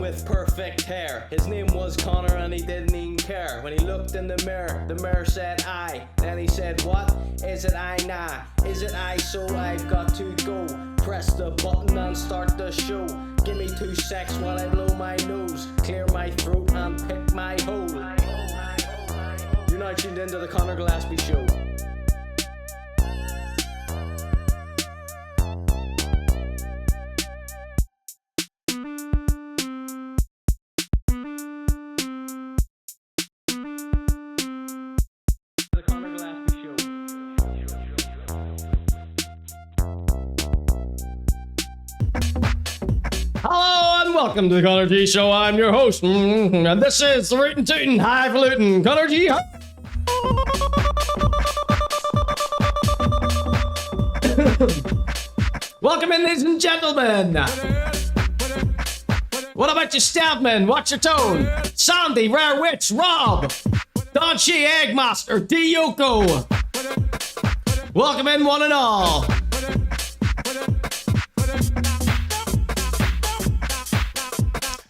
with perfect hair. His name was Conor and he didn't even care. When he looked in the mirror said I. Then he said, what? Is it I? Nah. Is it I? So I've got to go. Press the button and start the show. Give me 2 secs while I blow my nose, clear my throat and pick my hole. You're now tuned into the ConorGShow Show. Hello and welcome to the ConorGShow. I'm your host, and this is the rootin' tootin' highfalutin' Conor G. Welcome in, ladies and gentlemen. What about your Stavman? Watch your tone. Sandy, Rare Witch, Rob, Don She, Eggmaster, Diyoko. Welcome in, one and all.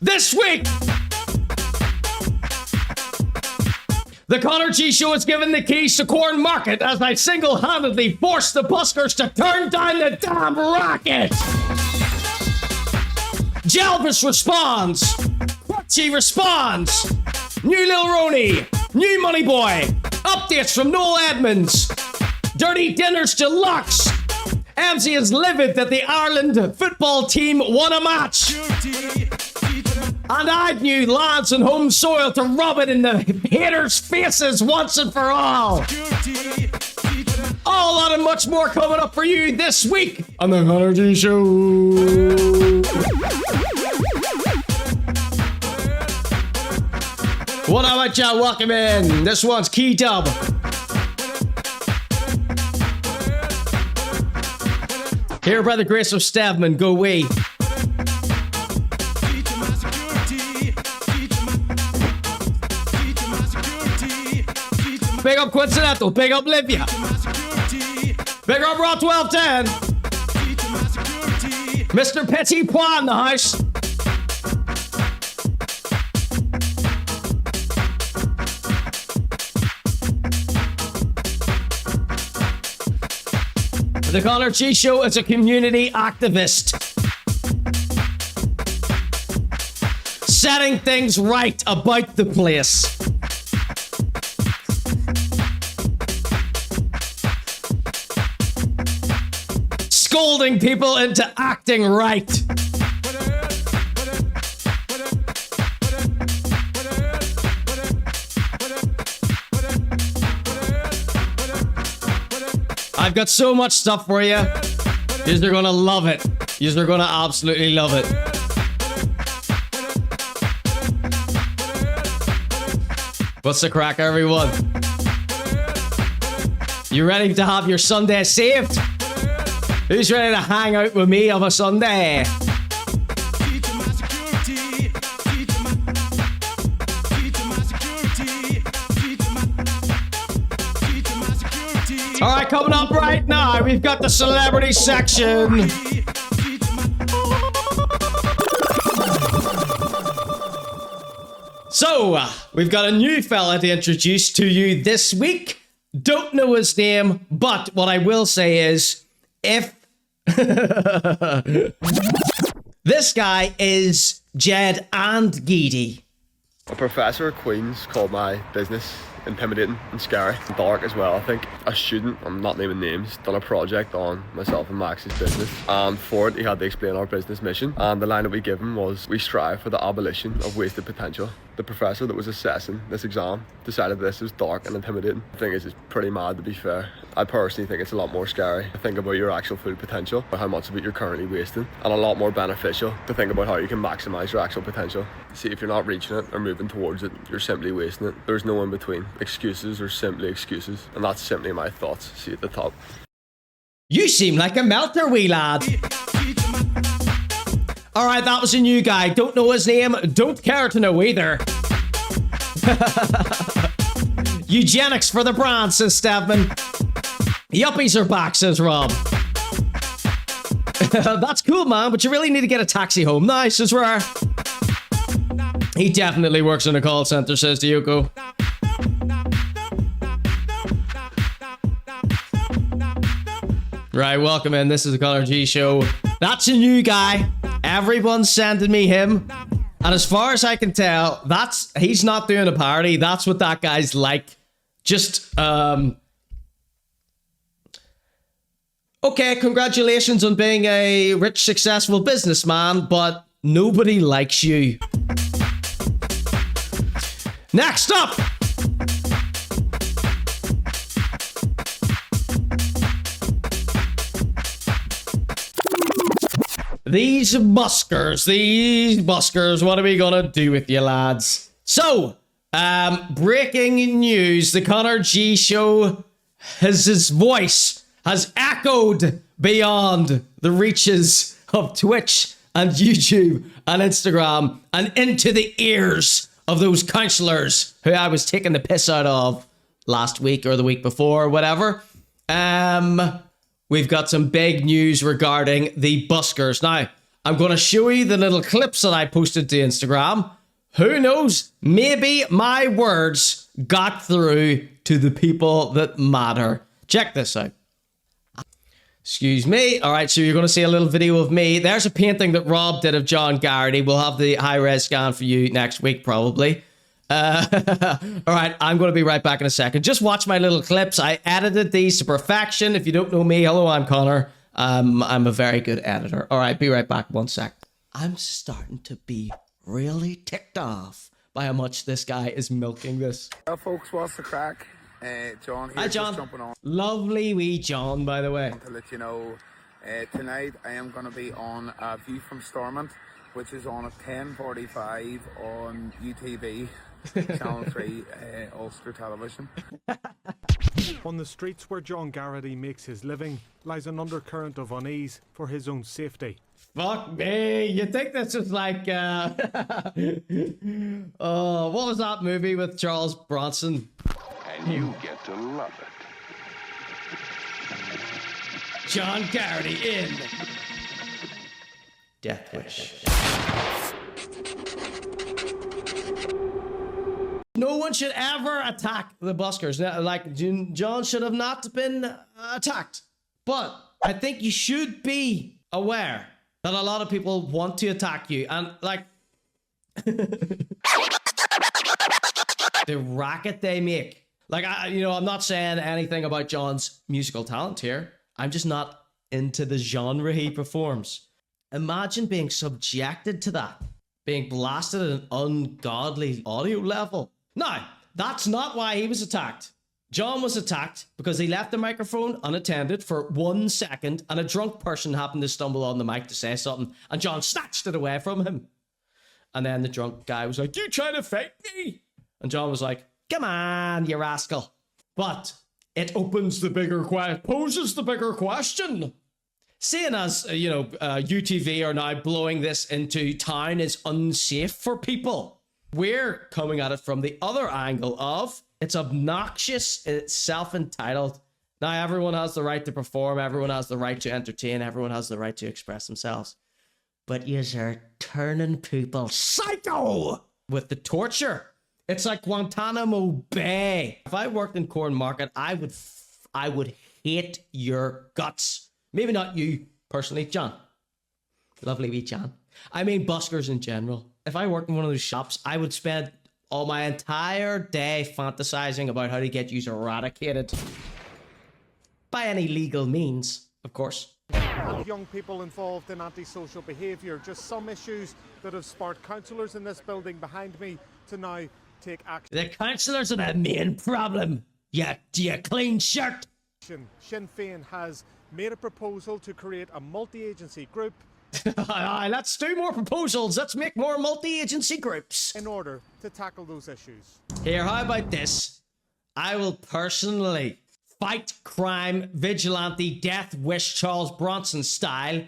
This week, the ConorGShow is given the keys to Corn Market as I single-handedly force the buskers to turn down the damn rocket. Jelvis responds. Crutchy responds. New Lil Roneyyy. New Money Boy. Updates from Noel Edmonds. Dirty Dinners Deluxe. Emmzy is livid that the Ireland football team won a match. And Agnew lands on home soil to rub it in the haters' faces once and for all. All that and much more coming up for you this week on the ConorGShow. What about y'all? Welcome in. This one's Key Dub. Here by the grace of Stavman, go away. Big up Coincidental, big up Livia. Big up Raw 1210. Mr. Petit Pois in the house. The ConorGShow is a community activist. Setting things right about the place. Scolding people into acting right. I've got so much stuff for you. You're gonna love it. You're gonna absolutely love it. What's the crack, everyone? You ready to have your Sunday saved? Who's ready to hang out with me on a Sunday? All right, coming up right now, we've got the celebrity section. So, we've got a new fella to introduce to you this week. Don't know his name, but what I will say is, if this guy is Ged and Geady. A professor at Queen's called my business intimidating and scary and dark as well. I think a student, I'm not naming names, done a project on myself and Max's business, and for it he had to explain our business mission, and the line that we give him was, we strive for the abolition of wasted potential. The professor that was assessing this exam decided this was dark and intimidating. The thing is, it's pretty mad, to be fair. I personally think it's a lot more scary to think about your actual full potential, or how much of it you're currently wasting, and a lot more beneficial to think about how you can maximize your actual potential. See, if you're not reaching it or moving towards it, you're simply wasting it. There's no in between. Excuses are simply excuses, and that's simply my thoughts. See at the top. You seem like a melter, wee lad. Alright, that was a new guy. Don't know his name. Don't care to know either. Eugenics for the brand, says Stavman. Yuppies are back, says Rob. That's cool, man, but you really need to get a taxi home now, says Rare. He definitely works in a call center, says Yoko. Right, welcome in. This is the ConorGShow. That's a new guy. Everyone's sending me him. And as far as I can tell, he's not doing a parody. That's what that guy's like. Just, okay, congratulations on being a rich, successful businessman, but nobody likes you. Next up! These buskers, what are we gonna do with you, lads? So, breaking news, the ConorGShow, his voice has echoed beyond the reaches of Twitch and YouTube and Instagram and into the ears of those councillors who I was taking the piss out of last week or the week before or whatever. We've got some big news regarding the buskers. Now, I'm going to show you the little clips that I posted to Instagram. Who knows? Maybe my words got through to the people that matter. Check this out. Excuse me. All right, so you're going to see a little video of me. There's a painting that Rob did of John Garrity. We'll have the high-res scan for you next week, probably. All right, I'm going to be right back in a second. Just watch my little clips. I edited these to perfection. If you don't know me, hello, I'm Conor. I'm a very good editor. All right, be right back. 1 sec. I'm starting to be really ticked off by how much this guy is milking this. Well, folks, what's the crack? John here. Hi, John. Just jumping on. Lovely wee John, by the way. To let you know, tonight I am going to be on A View from Stormont, which is on at 10:45 on UTV, Channel 3, Ulster Television. On the streets where John Garrity makes his living lies an undercurrent of unease for his own safety. Fuck me. You think this is like, what was that movie with Charles Bronson? And you get to love it. John Garrity in Death Wish. No one should ever attack the buskers. Like, John should have not been attacked. But I think you should be aware that a lot of people want to attack you. And, like, the racket they make. Like, I'm not saying anything about John's musical talent here. I'm just not into the genre he performs. Imagine being subjected to that. Being blasted at an ungodly audio level. Now, that's not why he was attacked. John was attacked because he left the microphone unattended for 1 second and a drunk person happened to stumble on the mic to say something and John snatched it away from him. And then the drunk guy was like, "You trying to fight me?" And John was like, "Come on, you rascal." But it poses the bigger question. Seeing as, UTV are now blowing this into town is unsafe for people, we're coming at it from the other angle of it's obnoxious, it's self-entitled. Now everyone has the right to perform, everyone has the right to entertain, everyone has the right to express themselves. But yous are turning people psycho with the torture. It's like Guantanamo Bay. If I worked in Corn Market, I would hate your guts. Maybe not you personally, John. Lovely wee John. I mean buskers in general. If I worked in one of those shops, I would spend all my entire day fantasizing about how to get you eradicated. By any legal means, of course. Young people involved in antisocial behaviour. Just some issues that have sparked councillors in this building behind me to now take action. The councillors are the main problem. You clean shirt. Sinn Féin has made a proposal to create a multi-agency group. Aye, let's do more proposals. Let's make more multi-agency groups. In order to tackle those issues. Here, how about this? I will personally fight crime, vigilante, death wish Charles Bronson style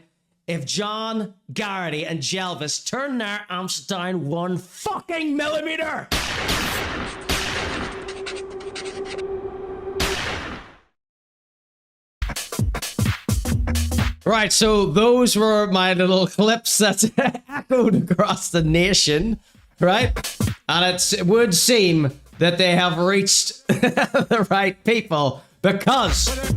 if John Garrity and Jelvis turn their amps down 1 fucking millimeter. Right, so those were my little clips that echoed across the nation. right? And it would seem that they have reached the right people, because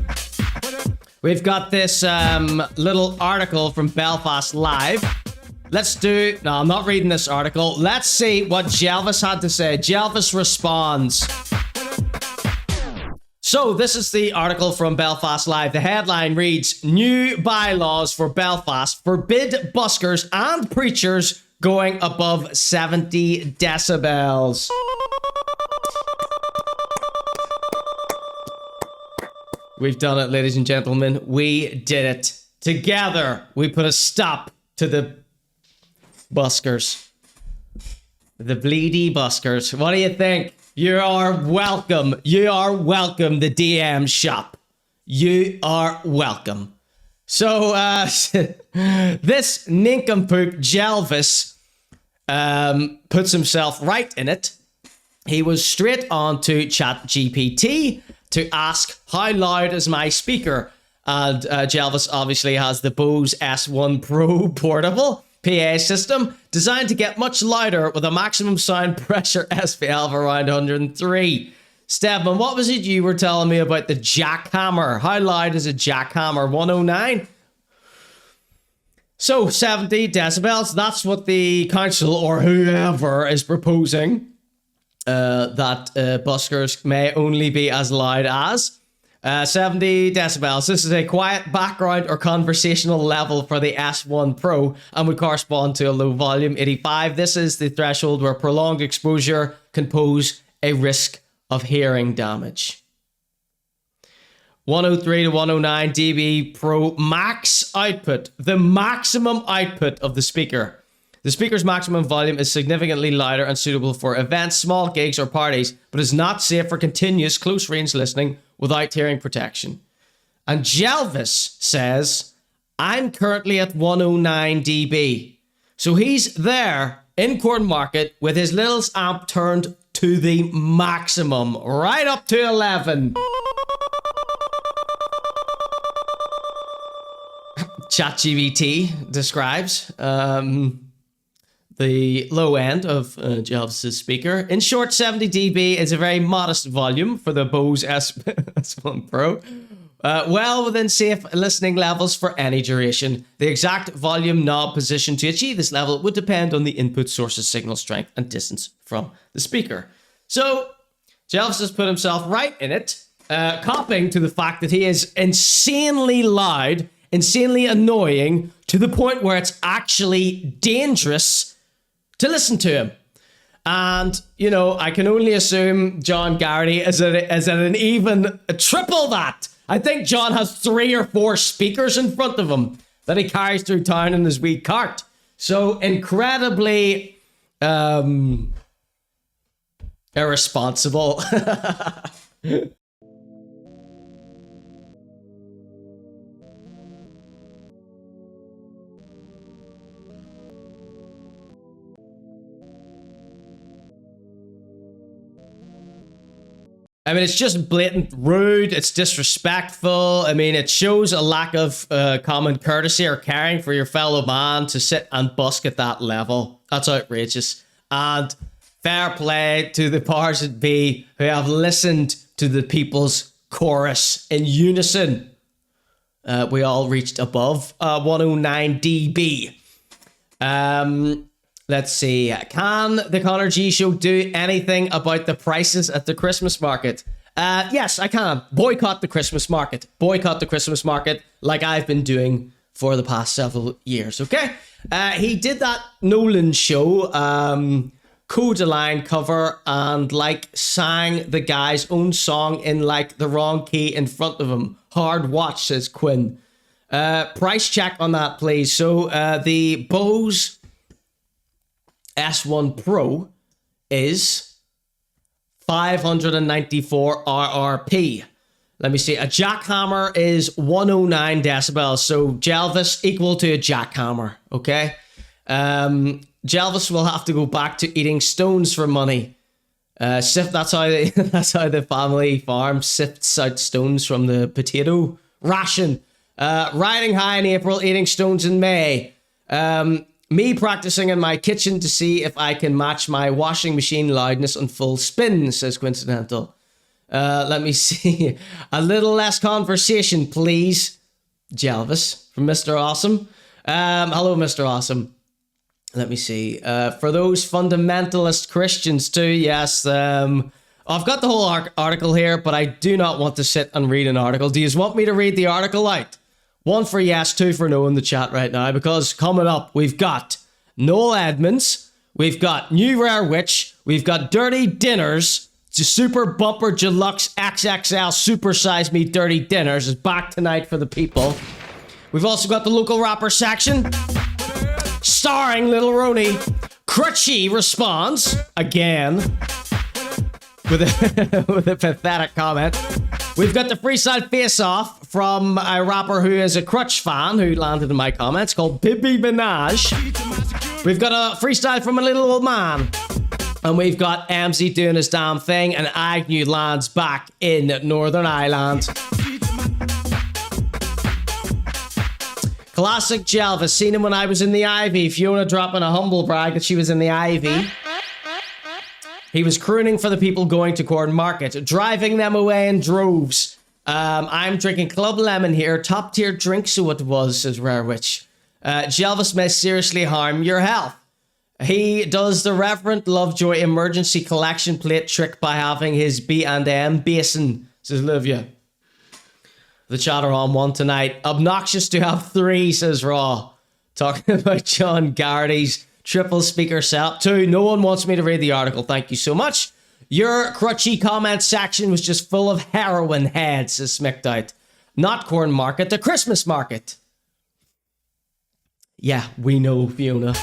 we've got this little article from Belfast Live. No, I'm not reading this article. Let's see what Jelvis had to say. Jelvis responds. So this is the article from Belfast Live. The headline reads, "New bylaws for Belfast forbid buskers and preachers going above 70 decibels." We've done it, ladies and gentlemen. We did it. Together, we put a stop to the buskers. The bleedy buskers. What do you think? You are welcome. You are welcome, the DM shop. You are welcome. So, this nincompoop Jelvis puts himself right in it. He was straight on to ChatGPT to ask, how loud is my speaker? And Jelvis obviously has the Bose S1 Pro portable PA system designed to get much louder with a maximum sound pressure SPL of around 103. Stedman, what was it you were telling me about the jackhammer? How loud is a jackhammer? 109? So 70 decibels, that's what the council or whoever is proposing that buskers may only be as loud as 70 decibels. This is a quiet background or conversational level for the S1 Pro and would correspond to a low volume 85. This is the threshold where prolonged exposure can pose a risk of hearing damage. 103 to 109 dB Pro max output, the maximum output of the speaker. The speaker's maximum volume is significantly louder and suitable for events, small gigs, or parties, but is not safe for continuous close-range listening without hearing protection. And Jelvis says, I'm currently at 109 dB. So he's there in Cornmarket with his little amp turned to the maximum, right up to 11. ChatGPT describes the low end of Jelvis' speaker. In short, 70 dB is a very modest volume for the Bose S1 Pro. Well within safe listening levels for any duration. The exact volume knob position to achieve this level would depend on the input source's signal strength and distance from the speaker. So, Jelvis has put himself right in it, copying to the fact that he is insanely loud, insanely annoying, to the point where it's actually dangerous to listen to him. And, you know, I can only assume John Garrity is at an even triple that. I think John has 3 or 4 speakers in front of him that he carries through town in his wee cart. So incredibly irresponsible. I mean, it's just blatant rude. It's disrespectful. I mean, it shows a lack of common courtesy or caring for your fellow man to sit and busk at that level. That's outrageous. And fair play to the powers that be who have listened to the people's chorus in unison. We all reached above 109 dB. Let's see. Can the ConorGShow do anything about the prices at the Christmas market? Yes, I can. Boycott the Christmas market. Boycott the Christmas market like I've been doing for the past several years, okay? He did that Nolan show, Codaline cover, and like sang the guy's own song in like the wrong key in front of him. Hard watch, says Quinn. Price check on that, please. So the Bose S1 Pro is 594 RRP. Let me see. A jackhammer is 109 decibels. So Jelvis equal to a jackhammer. Okay. Jelvis will have to go back to eating stones for money. That's how the family farm sifts out stones from the potato ration. Riding high in April, eating stones in May. Me practicing in my kitchen to see if I can match my washing machine loudness on full spin, says Coincidental. Let me see. A little less conversation, please. Jelvis from Mr. Awesome. Hello, Mr. Awesome. Let me see. For those fundamentalist Christians too, yes. I've got the whole article here, but I do not want to sit and read an article. Do you want me to read the article out? 1 for yes, 2 for no in the chat right now, because coming up, we've got Noel Edmonds, we've got New Rare Witch, we've got Dirty Dinners, the Super Bumper Deluxe XXL Super Size Me Dirty Dinners is back tonight for the people. We've also got the local rapper section, starring Lil Roneyyy. Crutchy responds, again, with a pathetic comment. We've got the freestyle face-off from a rapper who is a Crutch fan who landed in my comments called Beddy Minaj. We've got a freestyle from a little old man. And we've got Emmzy doing his damn thing, and Agnew lands back in Northern Ireland. Classic Jelvis. Seen him when I was in the Ivy. Fiona dropping a humble brag that she was in the Ivy. He was crooning for the people going to Corn Market, driving them away in droves. I'm drinking Club Lemon here. Top tier drink, so it was, says Rare Witch. Jelvis may seriously harm your health. He does the Reverend Lovejoy emergency collection plate trick by having his B&M basin, says Livia. The chat are on 1 tonight. Obnoxious to have 3, says Raw. Talking about John Garrity's triple speaker setup. 2, no one wants me to read the article. Thank you so much. Your crutchy comment section was just full of heroin heads, says Smicked. Not Corn Market, the Christmas market. Yeah, we know, Fiona.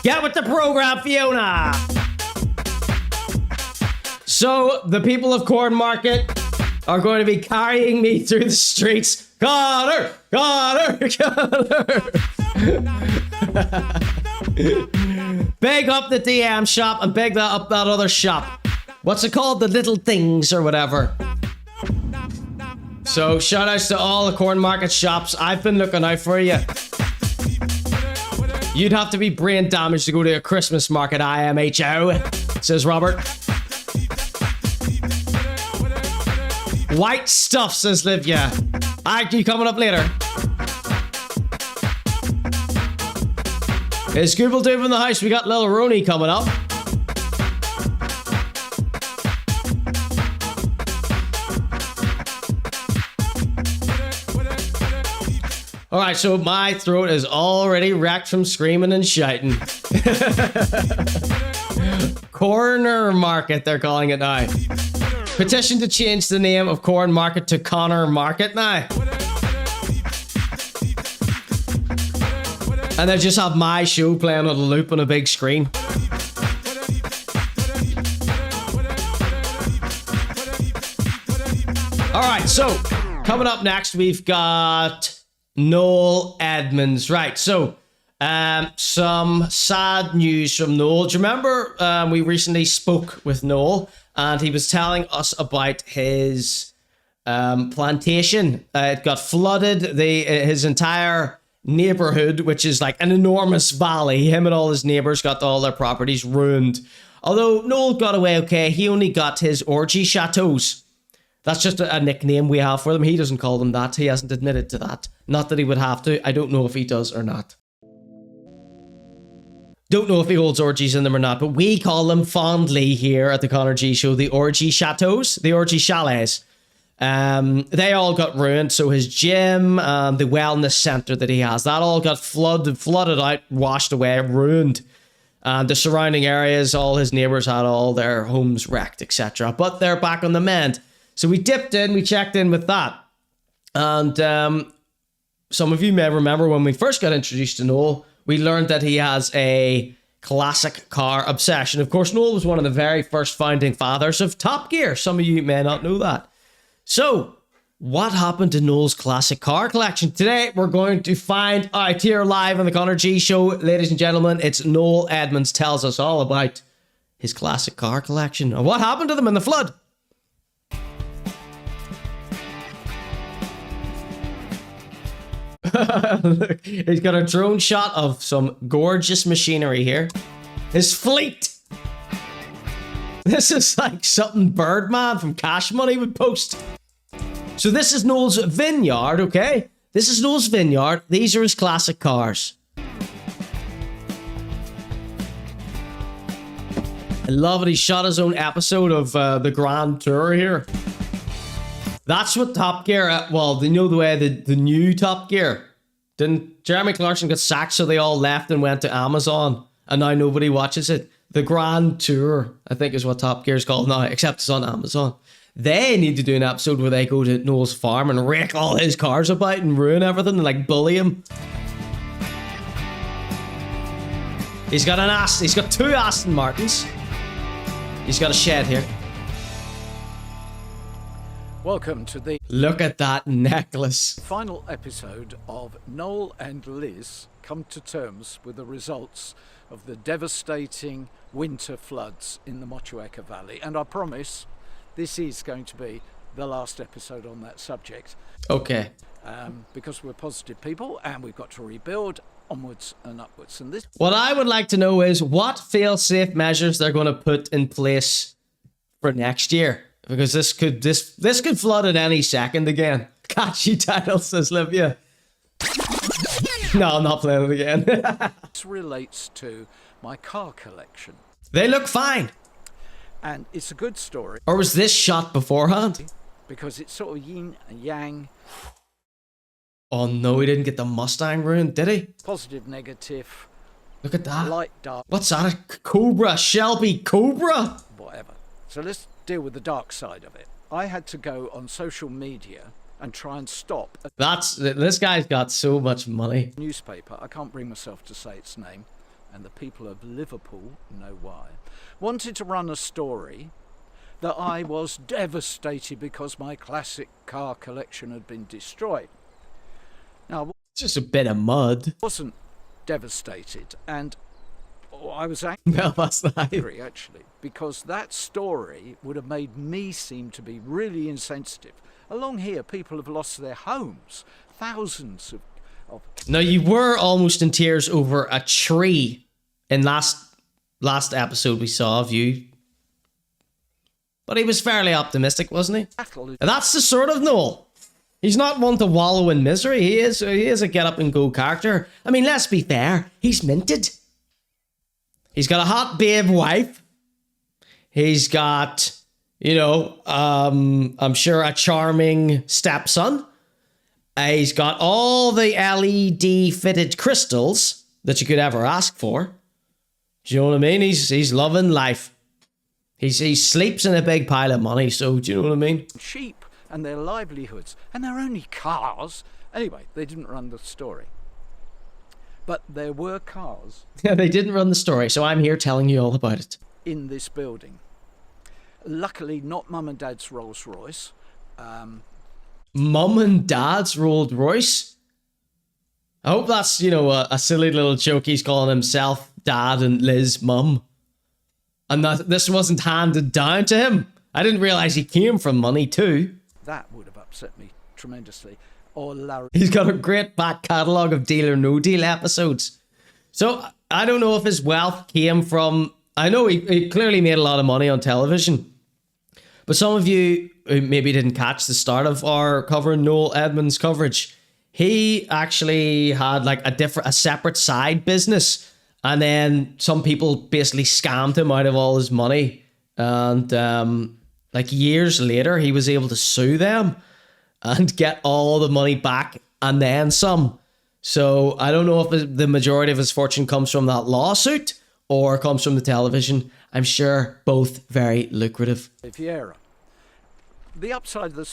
Get with the program, Fiona! So, the people of Corn Market are going to be carrying me through the streets. Conor! Conor! Conor! Big up the DM shop and big up that other shop. What's it called? The Little Things or whatever. So, shout outs to all the Corn Market shops. I've been looking out for you. You'd have to be brain damaged to go to a Christmas market, IMHO, says Robert. White stuff, says Livia. Agnew coming up later. Is Google Doob in the house? We got Lil Roneyyy coming up. Alright, so my throat is already wrecked from screaming and shouting. Corner Market, they're calling it now. Petition to change the name of Corn Market to Conor Market now. And they just have my show playing on a loop on a big screen. Alright, so coming up next, we've got Noel Edmonds. Right, so some sad news from Noel. Do you remember we recently spoke with Noel and he was telling us about his plantation? It got flooded. His entire neighborhood, which is like an enormous valley, him and all his neighbors got all their properties ruined. Although Noel got away okay, he only got his orgy chateaus. That's just a nickname we have for them. He doesn't call them that. He hasn't admitted to that. Not that he would have to. I don't know if he does or not. Don't know if he holds orgies in them or not, but we call them fondly here at the Conor G Show the orgy chateaus, the orgy chalets. They all got ruined. So his gym, the wellness center that he has, that all got flooded out, washed away, ruined. The surrounding areas, all his neighbors had all their homes wrecked, etc. But they're back on the mend. So we dipped in, we checked in with that. And some of you may remember when we first got introduced to Noel, we learned that he has a classic car obsession. Of course, Noel was one of the very first founding fathers of Top Gear. Some of you may not know that. So, what happened to Noel's classic car collection? Today, we're going to find out here live on the Conor G Show. Ladies and gentlemen, it's Noel Edmonds tells us all about his classic car collection and what happened to them in the flood. Look, he's got a drone shot of some gorgeous machinery here. His fleet. This is like something Birdman from Cash Money would post. So this is Noel's vineyard, okay? This is Noel's vineyard. These are his classic cars. I love it. He shot his own episode of the Grand Tour here. That's what Top Gear, well, you know the way the new Top Gear. Didn't Jeremy Clarkson get sacked, so they all left and went to Amazon, and now nobody watches it. The Grand Tour, I think, is what Top Gear is called now, except it's on Amazon. They need to do an episode where they go to Noel's farm and rake all his cars about and ruin everything and like bully him. He's got two Aston Martins. He's got a shed here. Welcome to the Look at that necklace. final episode of Noel and Liz come to terms with the results of the devastating winter floods in the Motueka Valley. And I promise this is going to be the last episode on that subject. Okay. Because we're positive people and we've got to rebuild onwards and upwards. And this, What I would like to know is what fail-safe measures they're going to put in place for next year. Because this could flood at any second again. Catchy title, says Livia. No, I'm not playing it again. this relates to my car collection. They look fine. And it's a good story Or was this shot beforehand? because it's sort of yin and yang, Oh no, he didn't get the Mustang ruined, did he? positive, negative, Look at that. light, dark, What's that? A Cobra? Shelby Cobra? whatever. So let's deal with the dark side of it. I had to go on social media and try and stop a This guy's got so much money. newspaper. I can't bring myself to say its name, and the people of Liverpool know why. Wanted to run a story that I was devastated because my classic car collection had been destroyed. Now, I Just a bit of mud. wasn't devastated, and I was Belfast Live. angry actually, because that story would have made me seem to be really insensitive. Along here, people have lost their homes. Thousands of Now you were almost in tears over a tree in last episode we saw of you. But he was fairly optimistic, wasn't he? cattle. And that's the sort of Noel. He's not one to wallow in misery. He is a get up and go character. I mean, let's be fair. He's minted. He's got a hot babe wife. He's got, I'm sure a charming stepson. He's got all the LED fitted crystals that you could ever ask for. Do you know what I mean? He's loving life. He sleeps in a big pile of money, so do you know what I mean? Sheep and their livelihoods, and they're only cars. Anyway, they didn't run the story. But there were cars Yeah, they didn't run the story, so I'm here telling you all about it. in this building. Luckily, not Mum and Dad's Rolls Royce. Mum and Dad's Rolls Royce? I hope that's, a silly little joke he's calling himself Dad and Liz Mum. And that this wasn't handed down to him. I didn't realize he came from money too. That would have upset me tremendously. Or Larry. He's got a great back catalogue of Deal or No Deal episodes. So I don't know if his wealth came from... I know he clearly made a lot of money on television. But some of you who maybe didn't catch the start of our covering Noel Edmonds coverage, he actually had like a separate side business. And then some people basically scammed him out of all his money. And like years later, he was able to sue them and get all the money back and then some. So I don't know if the majority of his fortune comes from that lawsuit or comes from the television. I'm sure both very lucrative. Vieira. The upside of the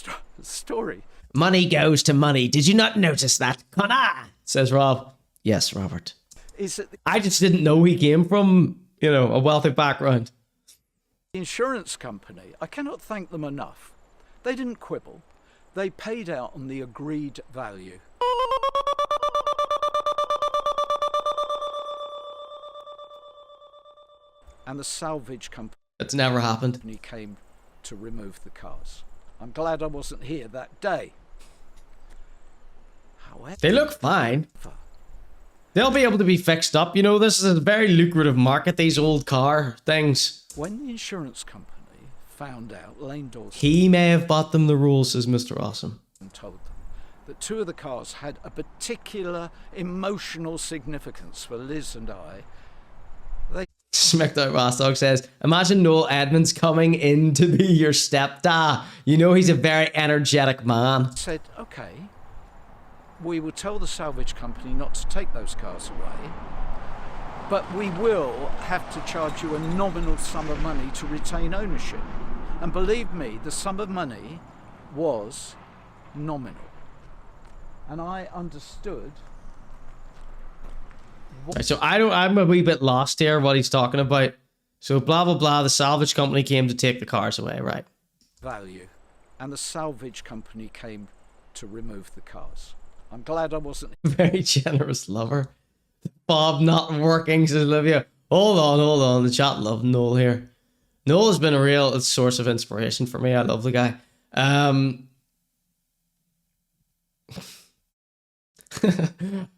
story Money goes to money. Did you not notice that, Conor? Says Rob. Yes, Robert. is that the I just didn't know he came from, a wealthy background. insurance company, I cannot thank them enough. They didn't quibble. They paid out on the agreed value. And the salvage company That's never happened. came to remove the cars. I'm glad I wasn't here that day. However, They look fine. They'll be able to be fixed up. You know, this is a very lucrative market, these old car things. when the insurance company found out Lane Dawson He may have bought them the rules, says Mr. Awesome. told them that two of the cars had a particular emotional significance for Liz and I, they Smacked Out Rostog says, imagine Noel Edmonds coming in to be your stepdad. You know he's a very energetic man. said, okay, we will tell the salvage company not to take those cars away, but we will have to charge you a nominal sum of money to retain ownership. And believe me, the sum of money was nominal. And I understood. Right, so I'm a wee bit lost here what he's talking about. So blah blah blah, the salvage company came to take the cars away, right? Value. And the salvage company came to remove the cars. I'm glad I wasn't. Very generous lover. Bob not working, says Olivia. Hold on. The chat love Noel here. Noel has been a real source of inspiration for me. I love the guy.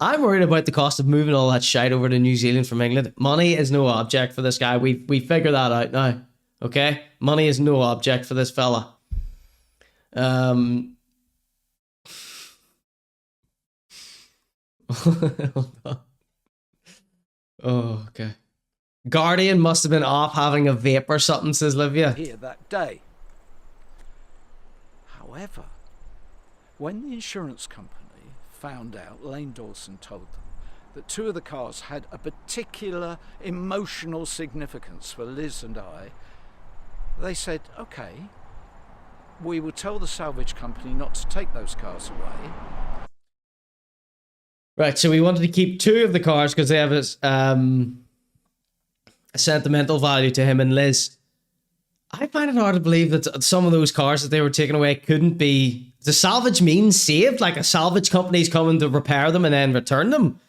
I'm worried about the cost of moving all that shite over to New Zealand from England. Money is no object for this guy. We figured that out now. Okay? Money is no object for this fella. Oh, okay. Guardian must have been off having a vape or something, says Livia. Here that day. However, when the insurance company found out, Lane Dawson told them that two of the cars had a particular emotional significance for Liz and I, they said, okay, we will tell the salvage company not to take those cars away. Right, so we wanted to keep two of the cars because they have a sentimental value to him and Liz. I find it hard to believe that some of those cars that they were taking away couldn't be... The salvage means saved? Like a salvage company's coming to repair them and then return them?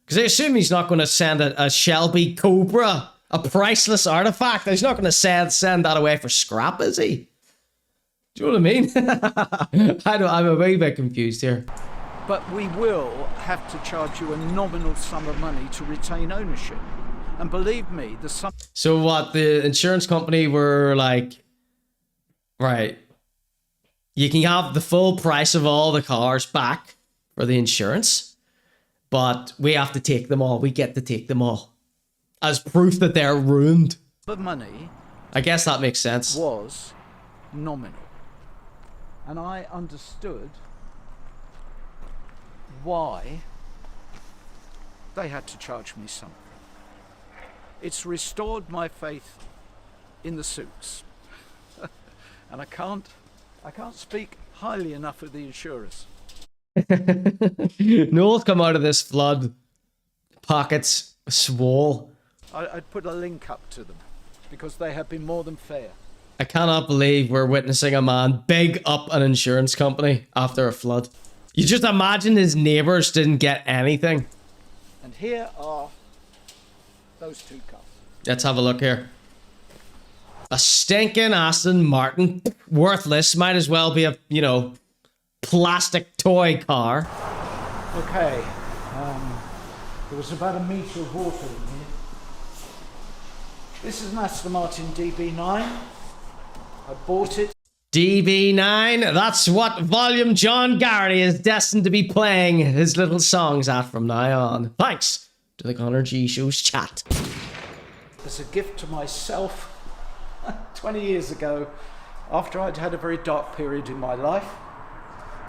Because I assume he's not going to send a Shelby Cobra, a priceless artifact. He's not going to send that away for scrap, is he? Do you know what I mean? I'm a wee bit confused here. But we will have to charge you a nominal sum of money to retain ownership. And believe me, the sum... So what, the insurance company were like, right, you can have the full price of all the cars back for the insurance, but we have to take them all. We get to take them all as proof that they're ruined. of money I guess that makes sense. was nominal. And I understood why they had to charge me something. It's restored my faith in the suits. And I can't speak highly enough of the insurers. Noel's come out of this flood, pockets swole. I'd put a link up to them because they have been more than fair. I cannot believe we're witnessing a man big up an insurance company after a flood. You just imagine his neighbours didn't get anything. And here are those two cars. Let's have a look here. A stinking Aston Martin. Worthless. Might as well be a, plastic toy car. Okay, there was about a metre of water in here. This is an Aston Martin DB9. I bought it. DB9. That's what volume John Garrity is destined to be playing his little songs at from now on. Thanks to the ConorGShow's chat. As a gift to myself 20 years ago, after I'd had a very dark period in my life.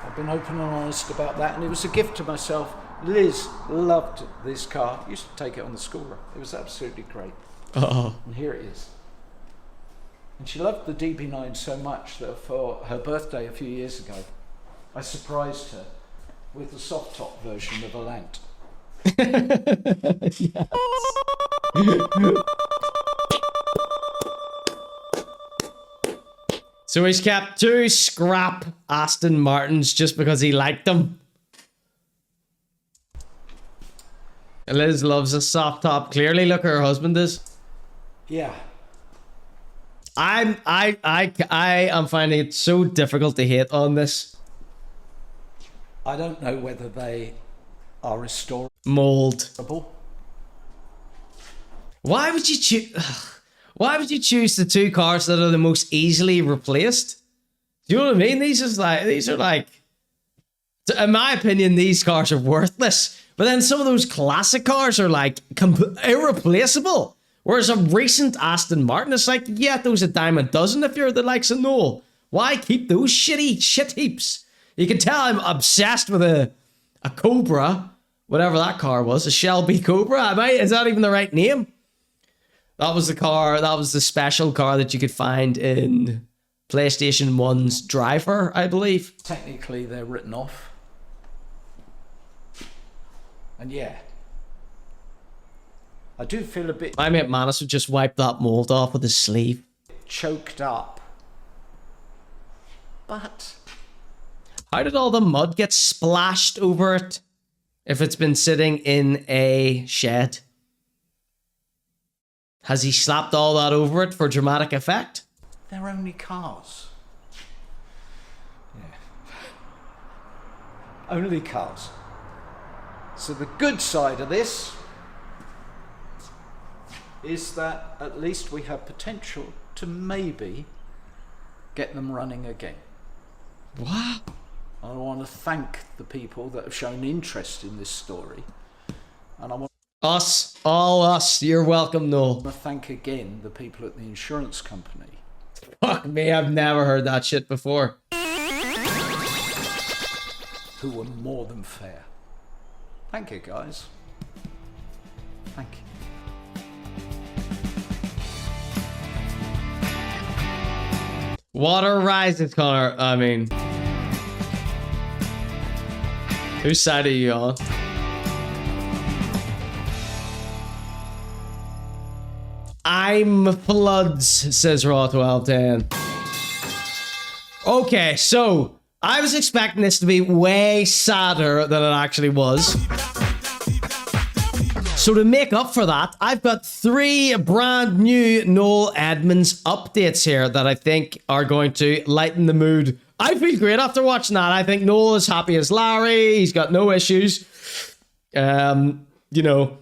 I've been open and honest about that, and it was a gift to myself. Liz loved this car. Used to take it on the school run. It was absolutely great. Oh. And here it is. And she loved the DB9 so much that for her birthday a few years ago, I surprised her with the soft top version of a Lant. Yes. So he's kept two scrap Aston Martins just because he liked them. Liz loves a soft top. Clearly, look, her husband is. Yeah. I am finding it so difficult to hate on this. I don't know whether they are restorable. Mold. Why would you choose? Why would you choose the two cars that are the most easily replaced? Do you know what I mean? These are like, in my opinion, these cars are worthless. But then some of those classic cars are like irreplaceable. Whereas a recent Aston Martin, it's like, yeah, those a dime a dozen if you're the likes of Noel. Why keep those shit heaps? You can tell I'm obsessed with a Cobra, whatever that car was, a Shelby Cobra. Is that even the right name? That was the car, that was the special car that you could find in PlayStation 1's Driver, I believe. Technically, they're written off. And yeah, I do feel a bit... My mate Manus would just wipe that mold off with his sleeve. Choked up. But... how did all the mud get splashed over it if it's been sitting in a shed? Has he slapped all that over it for dramatic effect? They're only cars. Yeah. Only cars. So the good side of this is that at least we have potential to maybe get them running again. Wow. I want to thank the people that have shown interest in this story. And I want Us, all us, you're welcome, Noel. to thank again the people at the insurance company. Fuck me, I've never heard that shit before. Who were more than fair. Thank you, guys. Thank you. Water rises, Connor. I mean... whose side are you on? I'm floods, says Raw 1210. Okay, so I was expecting this to be way sadder than it actually was. So to make up for that, I've got 3 brand new Noel Edmonds updates here that I think are going to lighten the mood. I feel great after watching that. I think Noel is happy as Larry. He's got no issues. You know,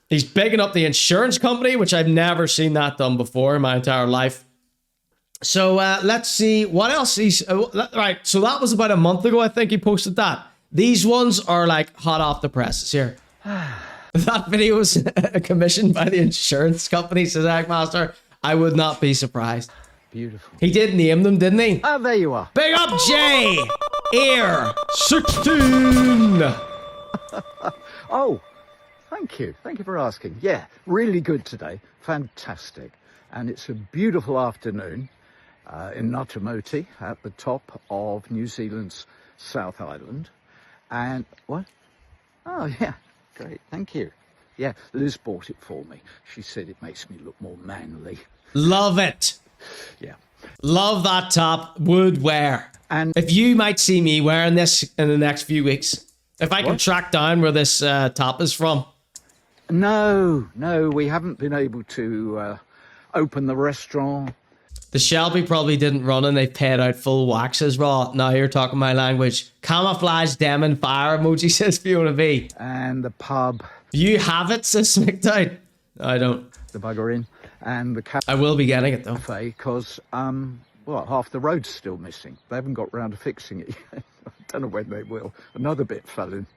he's bigging up the insurance company, which I've never seen that done before in my entire life. So let's see what else he's... right, so that was about a month ago, I think he posted that. These ones are like hot off the presses here. That video was commissioned by the insurance company, says Agmaster. I would not be surprised. Beautiful. He did name them, didn't he? Ah, there you are. Big up Jay! Air 16! Oh, thank you. Thank you for asking. Yeah, really good today. Fantastic. And it's a beautiful afternoon in Nutamoti at the top of New Zealand's South Island. And what? Oh, yeah. Great. Thank you. Yeah, Liz bought it for me. She said it makes me look more manly. Love it. Yeah. Love that top. Would wear. And if you might see me wearing this in the next few weeks, if I can track down where this top is from. No, we haven't been able to open the restaurant. The Shelby probably didn't run and they paid out full waxes, Raw. Now you're talking my language. Camouflage demon fire emoji, says Fiona V. And the pub. You have it, says Smickdown. I don't. The bugger in. And the cafe. I will be getting it though. Because, well, half the road's still missing. They haven't got round to fixing it yet. I don't know when they will. Another bit fell in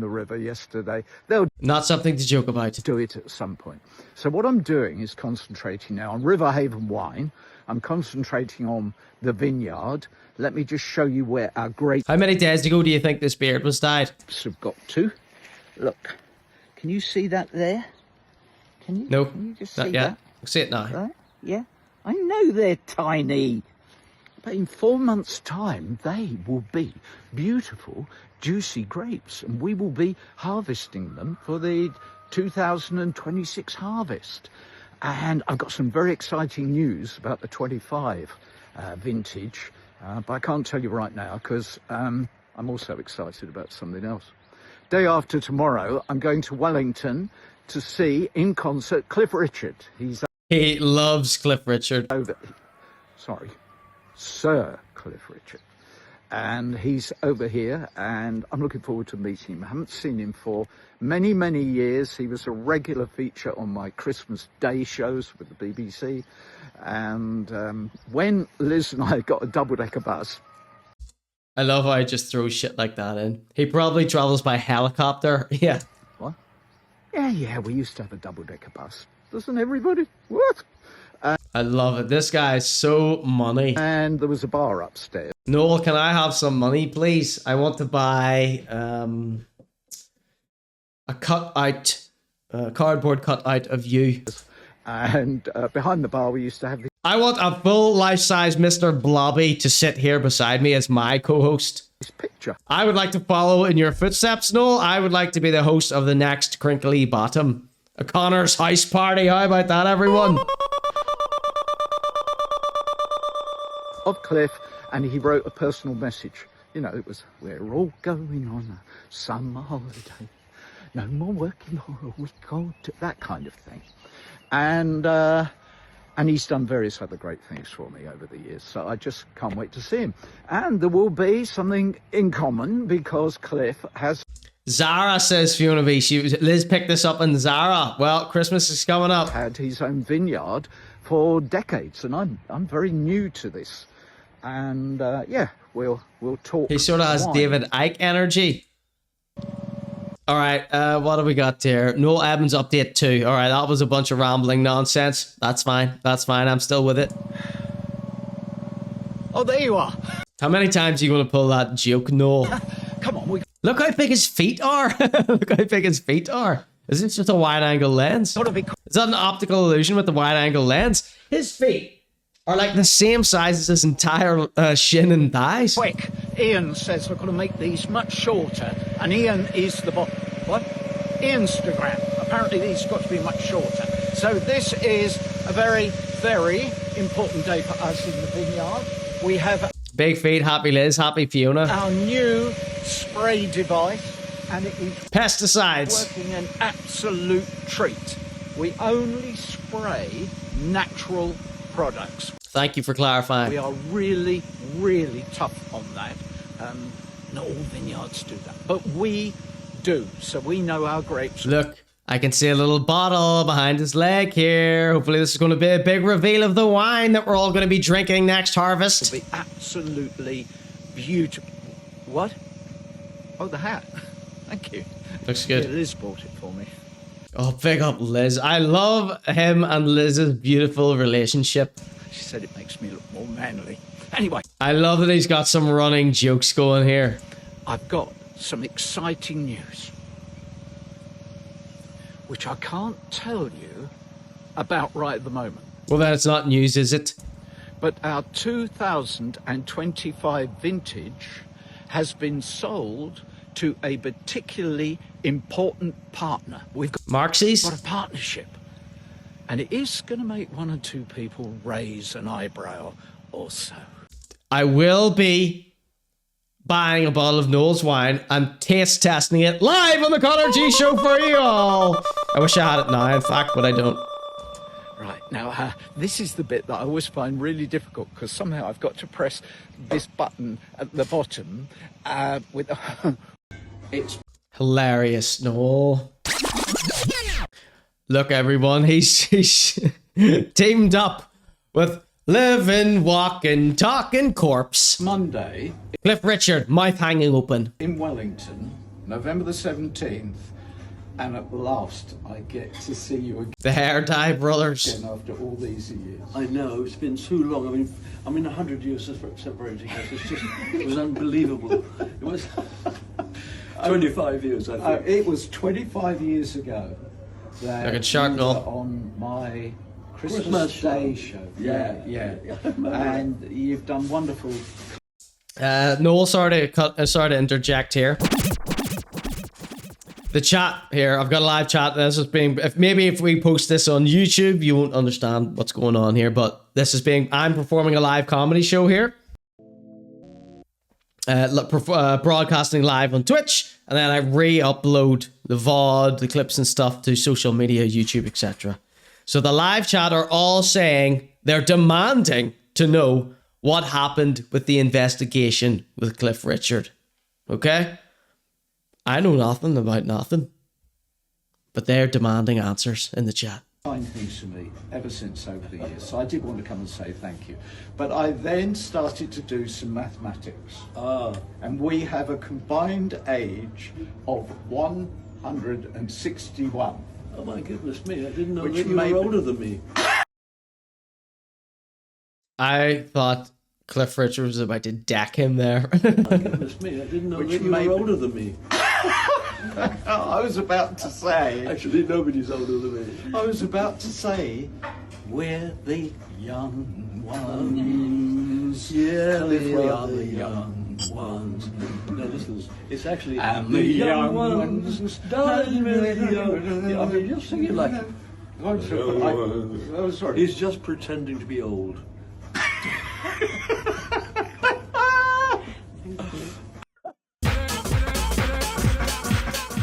the river yesterday. They'll not something to joke about. Do it at some point. So what I'm doing is concentrating now on River Haven wine. I'm concentrating on the vineyard. Let me just show you where our great... How many days ago do you think this beard was dyed? Have got to. Look, can you see that there? Can you? No, can you just not see yet. that? See it now. Right? Yeah. I know they're tiny. But in 4 months' time, they will be beautiful, juicy grapes. And we will be harvesting them for the 2026 harvest. And I've got some very exciting news about the 25 vintage. But I can't tell you right now because I'm also excited about something else. Day after tomorrow, I'm going to Wellington to see in concert Cliff Richard. He loves Cliff Richard. Sorry, Sir Cliff Richard. and he's over here, and I'm looking forward to meeting him. I haven't seen him for many, many years. He was a regular feature on my Christmas Day shows with the BBC. And when Liz and I got a double-decker bus... I love how I just throw shit like that in. He probably travels by helicopter. Yeah. What? Yeah, we used to have a double-decker bus. Doesn't everybody? What? I love it. This guy is so money. And there was a bar upstairs. Noel, can I have some money, please? I want to buy a cardboard cutout of you. And behind the bar, we used to have... I want a full life-size Mr. Blobby to sit here beside me as my co-host. This picture. I would like to follow in your footsteps, Noel. I would like to be the host of the next Crinkly Bottom. A Connor's house party. How about that, everyone? Of Cliff, and he wrote a personal message. You know, it was, we're all going on a summer holiday. No more working for a week or two, that kind of thing. And he's done various other great things for me over the years, so I just can't wait to see him. And there will be something in common because Cliff has... Zara, says Fiona V. Liz picked this up in Zara. Well, Christmas is coming up. ...had his own vineyard for decades, and I'm very new to this. And yeah, we'll talk. He sort of has wine. David Icke energy. All right, what have we got here? Noel Edmonds update 2. All right, that was a bunch of rambling nonsense. That's fine. That's fine. I'm still with it. Oh, there you are. How many times are you going to pull that joke, Noel? Come on, Look how big his feet are. Look how big his feet are. Is it just a wide-angle lens? Is that an optical illusion with the wide-angle lens? His feet are like the same size as his entire shin and thighs. Quick, Ian says we've got to make these much shorter, and Ian is the what? Instagram. Apparently these have got to be much shorter. So this is a very, very important day for us in the vineyard. We have big feet, happy Liz, happy Fiona. Our new spray device, and it is pesticides. Working an absolute treat. We only spray natural products. Thank you for clarifying. We are really, really tough on that. Not all vineyards do that, but we do. So we know our grapes. Look, I can see a little bottle behind his leg here. Hopefully this is going to be a big reveal of the wine that we're all going to be drinking next harvest. It'll be absolutely beautiful. What? Oh, the hat. Thank you. Looks good. Yeah, Liz bought it for me. Oh, big up Liz. I love him and Liz's beautiful relationship. She said it makes me look more manly. Anyway. I love that he's got some running jokes going here. I've got some exciting news, which I can't tell you about right at the moment. Well, then it's not news, is it? But our 2025 vintage has been sold to a particularly important partner. We've got Marxies? a partnership. And it is going to make one or two people raise an eyebrow or so. I will be buying a bottle of Noel's wine and taste testing it live on the ConorGShow for you all. I wish I had it now, in fact, but I don't. Right, now this is the bit that I always find really difficult because somehow I've got to press this button at the bottom with it's hilarious, Noel. Look, everyone, he's teamed up with living, walking, talking corpse. Monday. Cliff Richard, mouth hanging open. In Wellington, November the 17th, and at last I get to see you again. The hair dye brothers. After all these years. I know, it's been too long. I mean 100 years separating us. It was unbelievable. It was 25 years, I think. It was 25 years ago that Look at Sharknell. on my Christmas Day show. Yeah. And you've done wonderful. Noel, sorry to interject here. The chat here, I've got a live chat. This is being, if we post this on YouTube, you won't understand what's going on here. But this is being, I'm performing a live comedy show here, broadcasting live on Twitch, and then I re-upload the VOD, the clips and stuff to social media, YouTube, etc. So the live chat are all saying they're demanding to know what happened with the investigation with Cliff Richard. Okay? I know nothing about nothing. But they're demanding answers in the chat. Things to me ever since over the years, so I did want to come and say thank you. But I then started to do some mathematics, and we have a combined age of 161. Oh my goodness me, I didn't know Which that you were older than me. I thought Cliff Richard was about to deck him there. Oh my goodness me, I didn't know that you were older than me. I was about to say... Actually, nobody's older than me. I was about to say, we're the young ones. Yeah, we are the young ones. No, it's actually... And the young ones. Darling, we're the young... I mean, you're singing like... Oh, sorry. He's just pretending to be old.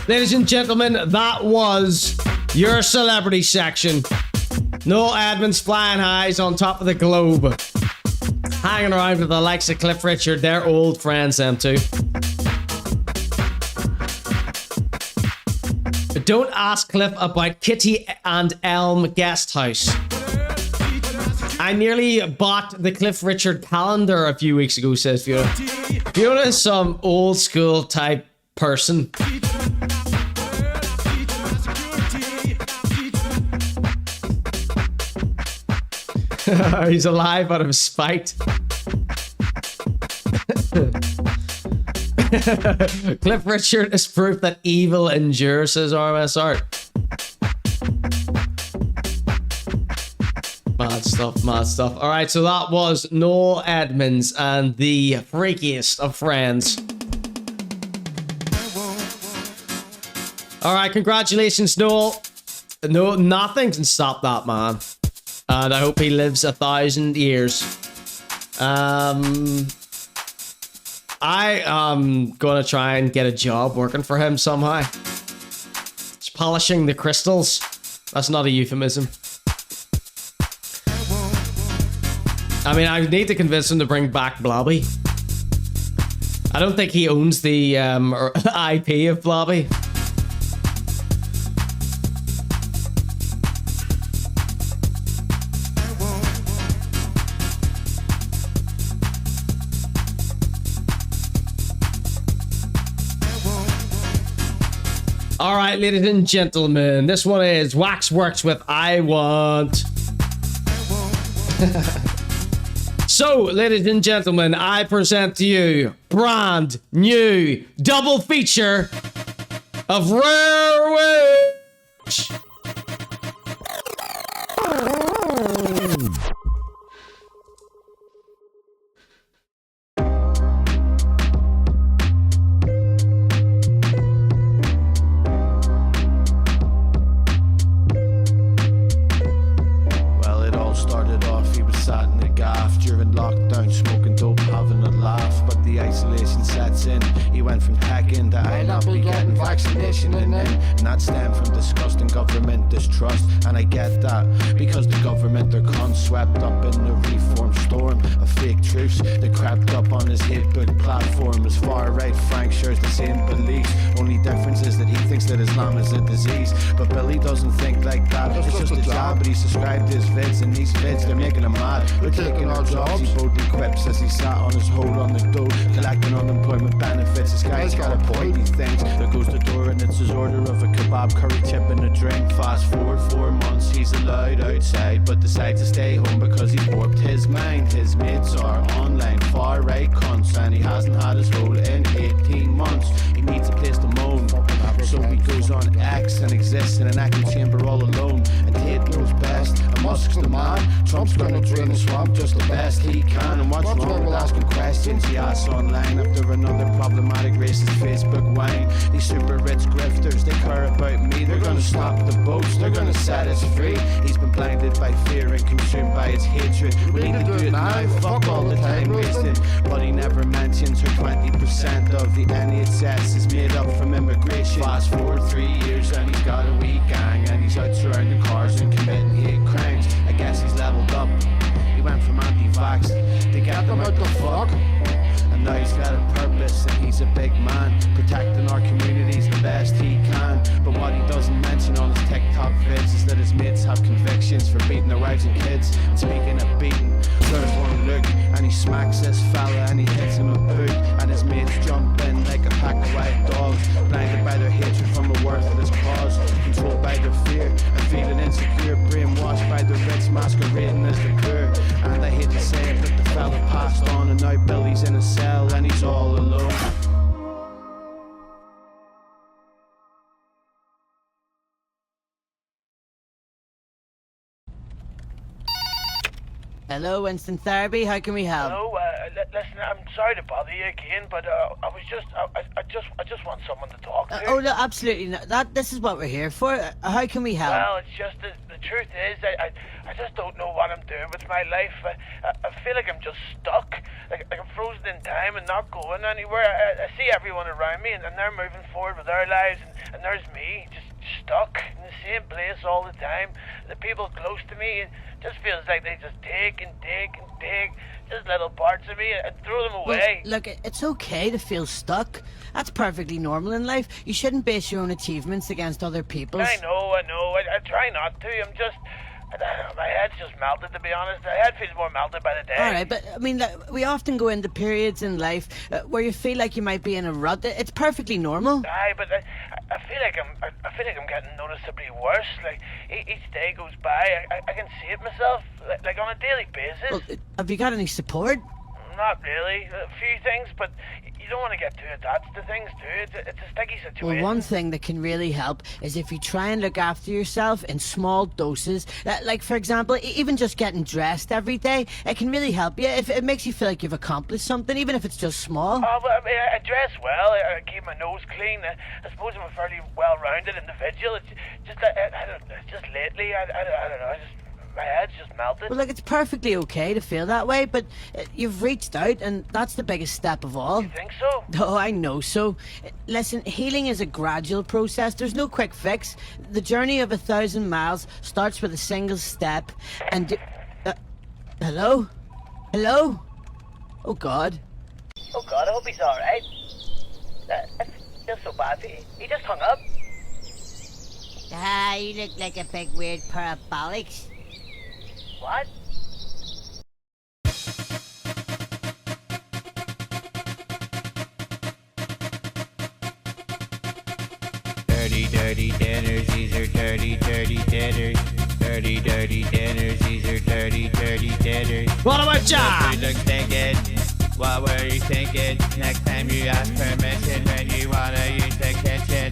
Ladies and gentlemen, that was your celebrity section. Noel Edmonds flying highs on top of the globe. Hanging around with the likes of Cliff Richard. They're old friends, them two. But don't ask Cliff about Kitty and Elm Guest House. I nearly bought the Cliff Richard calendar a few weeks ago, says Fiona. Fiona is some old school type person. He's alive out of spite. Cliff Richard is proof that evil endures, says RMS Art. Mad stuff, mad stuff. Alright, so that was Noel Edmonds and the freakiest of friends. Alright, congratulations, Noel. No, nothing can stop that man. And I hope he lives 1,000 years. I am gonna try and get a job working for him somehow. Just polishing the crystals. That's not a euphemism. I mean, I need to convince him to bring back Blobby. I don't think he owns the IP of Blobby. Alright, ladies and gentlemen, this one is Waxworks with I Want. So, ladies and gentlemen, I present to you brand new double feature of Rare Witch. Lockdown, smoking dope, having a laugh, but the isolation sets in. He went from hacking to I not be getting vaccination and that stemmed from disgusting government distrust. And I get that because the government, they're swept up in the reform storm of fake truths that crept up on his hit-book platform. His far-right Frank shares the same beliefs, only difference is that he thinks that Islam is a disease, but Billy doesn't think like that. It's just a job, but he subscribed to his vids, and these vids, they're making him mad. They're taking our jobs. He boldly quips as he sat on his hold on the dough, collecting unemployment benefits. This guy's got a point, he thinks. There goes the door and it's his order of a kebab, curry chip and a drink. Fast forward 4 months, he's allowed outside, but decides to stay home because he's warped his mind. His mates are online, far right cunts, and he hasn't had his role in 18 months. He needs a place to moan, so he goes on X and exists in an echo chamber all alone. And Tate knows best, and Musk's the man. Trump's gonna drain the swamp just the best he can. And what's wrong with asking questions? He asks online after another problematic racist Facebook whine. These super rich grifters, they care about me. They're gonna stop the boats, they're gonna set us free. He's been blinded by fear and consumed by his hatred. We need to do it now, fuck all the time wasted. But he never mentions her 20% of the NHS is made up from immigration. Fast forward 3 years and he's got a wee gang, and he's out surrounding cars and committing hate crimes. I guess he's leveled up. He went from anti-vax to get them out the fuck. And now he's got a purpose and he's a big man, protecting our communities the best he can. But what he doesn't mention on his TikTok vids is that his mates have convictions for beating their wives and kids. And speaking of beating, there's one look and he smacks this fella and he hits him a boot. And his mates jump in like a pack of wild dogs, blinded by their hatred from the worthless cause, controlled by their fear and feeling insecure, brainwashed by the rich masquerading as the poor. And I hate to say it, but the fella passed on and now Billy's in a cell and he's all alone. Hello, Winston Therapy. How can we help? Hello, listen, I'm sorry to bother you again, but I just want someone to talk to. Oh no, absolutely not. This is what we're here for. How can we help? Well, it's just the truth is, I just don't know what I'm doing with my life. I feel like I'm just stuck, like I'm frozen in time and not going anywhere. I see everyone around me and they're moving forward with their lives, and there's me just stuck in the same place all the time. The people close to me, it just feels like they just take and take and take just little parts of me and throw them away. Well, look, it's okay to feel stuck. That's perfectly normal in life. You shouldn't base your own achievements against other people's. I know. I try not to. I'm just... my head's just melted, to be honest. My head feels more melted by the day. Alright, but I mean, we often go into periods in life where you feel like you might be in a rut. It's perfectly normal. Aye, but I feel like I'm getting noticeably worse. Like each day goes by, I can see it myself, like on a daily basis. Well, have you got any support? Not really. A few things, but you don't want to get too attached to things too. It's a sticky situation. Well, one thing that can really help is if you try and look after yourself in small doses. Like, for example, even just getting dressed every day, it can really help you. If it makes you feel like you've accomplished something, even if it's just small. Oh, but I mean, I dress well. I keep my nose clean. I suppose I'm a fairly well-rounded individual. It's just, just lately, I don't know. My head's just melted. Well, look, it's perfectly okay to feel that way, but you've reached out, and that's the biggest step of all. You think so? Oh, I know so. Listen, healing is a gradual process. There's no quick fix. The journey of 1,000 miles starts with a single step, and... hello? Hello? Oh, God. Oh, God, I hope he's alright. I feel so bad for you. He just hung up. Ah, you look like a big weird pair of bollocks. What? Dirty, dirty dinners, these are dirty, dirty dinners. Dirty, dirty dinners, these are dirty, dirty dinners. What about ya? You look thinking, what were you thinking? Next time you ask permission when you wanna use the kitchen.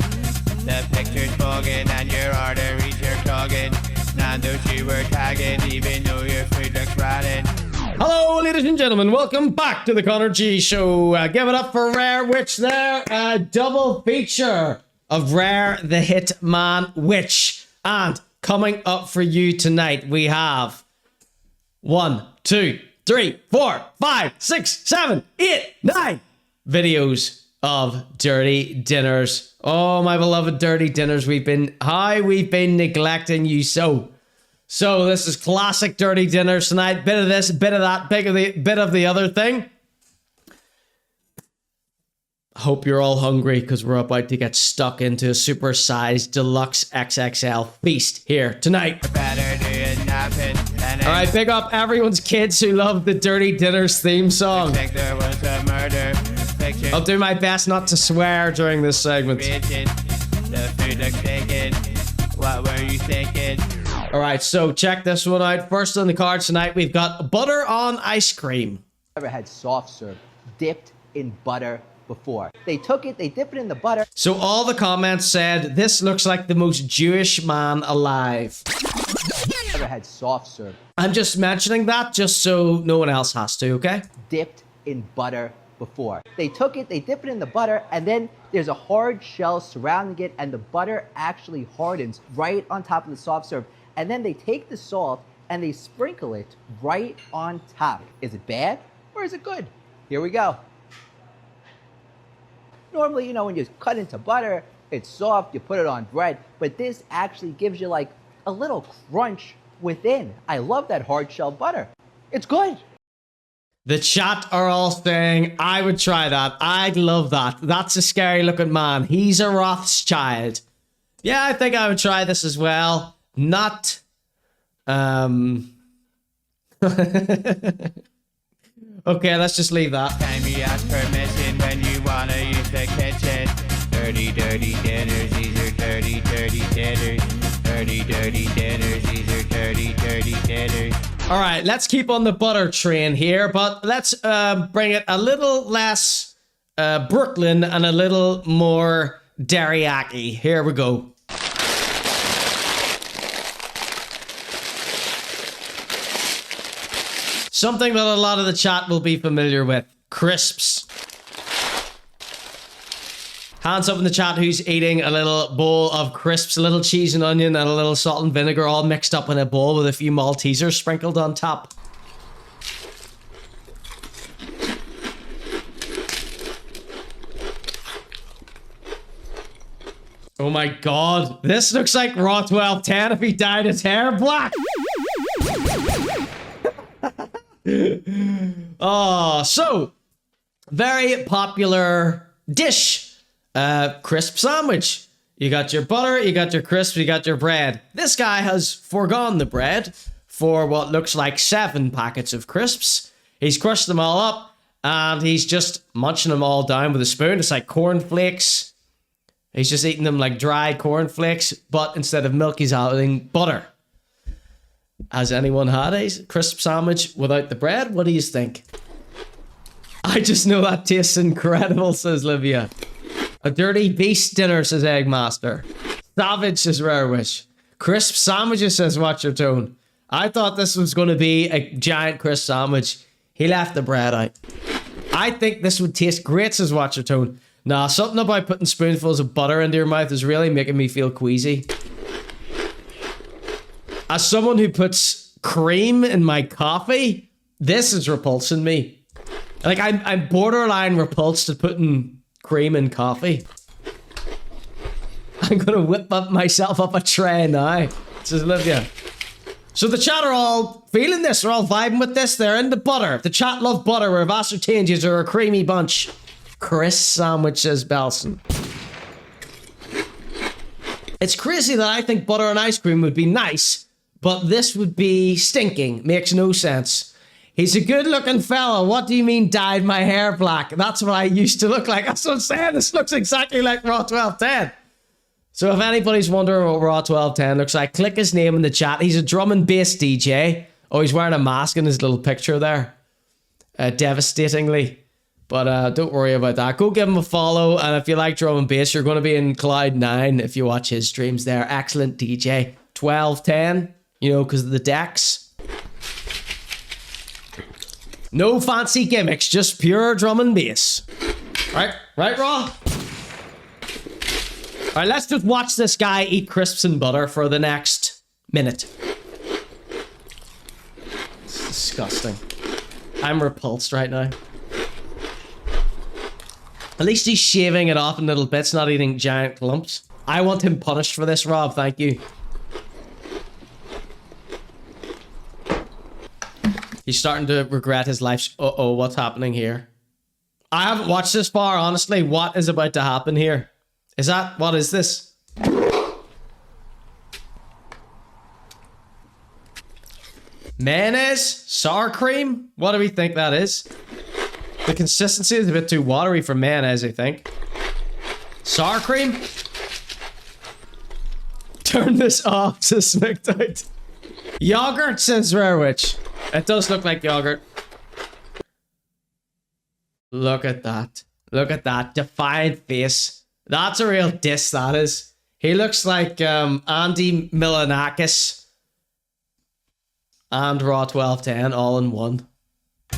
The picture's bugging and your arteries are clogging. Nando's you were tagging, even though your food looks rotten. Hello, ladies and gentlemen. Welcome back to the Conor G Show. Give it up for Rare Witch there. A double feature of Rare the Hitman Witch. And coming up for you tonight, we have 1, 2, 3, 4, 5, 6, 7, 8, 9 videos of dirty dinners. Oh, my beloved dirty dinners, we've been neglecting you so. So this is classic dirty dinners tonight. Bit of this, bit of that, bit of the other thing. I hope you're all hungry because we're about to get stuck into a supersized deluxe XXL feast here tonight. All right, big up everyone's kids who love the Dirty Dinners theme song. I'll do my best not to swear during this segment. What were you thinking? All right, so check this one out. First on the cards tonight, we've got butter on ice cream. Ever had soft serve dipped in butter before? They took it, they dip it in the butter. So all the comments said, this looks like the most Jewish man alive. Ever had soft serve? I'm just mentioning that just so no one else has to, okay? Dipped in butter before. They took it, they dip it in the butter, and then there's a hard shell surrounding it, and the butter actually hardens right on top of the soft serve. And then they take the salt and they sprinkle it right on top. Is it bad or is it good? Here we go. Normally, you know, when you cut into butter, it's soft, you put it on bread, but this actually gives you like a little crunch within. I love that hard shell butter. It's good. The chat are all saying, I would try that. I'd love that. That's a scary looking man. He's a Rothschild. Yeah, I think I would try this as well. Not, okay, let's just leave that. Time you ask permission when you wanna use the kitchen. Dirty, dirty dinners, these are dirty, dirty dinners. Dirty, dirty dinners, these are dirty, dirty dinners. All right, let's keep on the butter train here, but let's bring it a little less Brooklyn and a little more teriyaki. Here we go. Something that a lot of the chat will be familiar with. Crisps. Hands up in the chat who's eating a little bowl of crisps, a little cheese and onion and a little salt and vinegar all mixed up in a bowl with a few Maltesers sprinkled on top. Oh my god, this looks like Raw 1210 if he dyed his hair black. Oh, so very popular dish. Crisp sandwich. You got your butter, you got your crisps, you got your bread. This guy has foregone the bread for what looks like 7 packets of crisps. He's crushed them all up and he's just munching them all down with a spoon. It's like cornflakes. He's just eating them like dry cornflakes, but instead of milk, he's adding butter. Has anyone had a crisp sandwich without the bread? What do you think? I just know that tastes incredible, says Livia. A dirty beast dinner, says Eggmaster. Savage, says Rare Wish. Crisp sandwiches, says Watch Your Tone. I thought this was going to be a giant crisp sandwich. He left the bread out. I think this would taste great, says Watch Your Tone. Nah, something about putting spoonfuls of butter into your mouth is really making me feel queasy. As someone who puts cream in my coffee, this is repulsing me. Like, I'm borderline repulsed at putting cream in coffee. I'm gonna whip up myself up a tray now, says Olivia. So the chat are all feeling this, they're all vibing with this, they're into butter. The chat love butter, we've ascertained you are a creamy bunch. Crisp sandwich, says Belson. It's crazy that I think butter and ice cream would be nice, but this would be stinking. Makes no sense. He's a good looking fella. What do you mean dyed my hair black? That's what I used to look like. That's what I'm saying. This looks exactly like Raw 1210. So if anybody's wondering what Raw 1210 looks like, click his name in the chat. He's a drum and bass DJ. Oh, he's wearing a mask in his little picture there. Devastatingly. But don't worry about that. Go give him a follow. And if you like drum and bass, you're going to be in Cloud 9 if you watch his streams there. Excellent DJ. 1210, you know, because of the decks. No fancy gimmicks, just pure drum and bass. Right, Raw? Alright, let's just watch this guy eat crisps and butter for the next minute. It's disgusting. I'm repulsed right now. At least he's shaving it off in little bits, not eating giant clumps. I want him punished for this, Rob, thank you. He's starting to regret his life. Uh-oh, what's happening here? I haven't watched this far, honestly. What is about to happen here? Is that... what is this? Mayonnaise? Sour cream? What do we think that is? The consistency is a bit too watery for mayonnaise, I think. Sour cream? Turn this off, says Smicked. Yogurt, says Rare Witch. It does look like yogurt. Look at that. Look at that. Defiant face. That's a real diss, that is. He looks like Andy Milanakis and Raw 1210 all in one.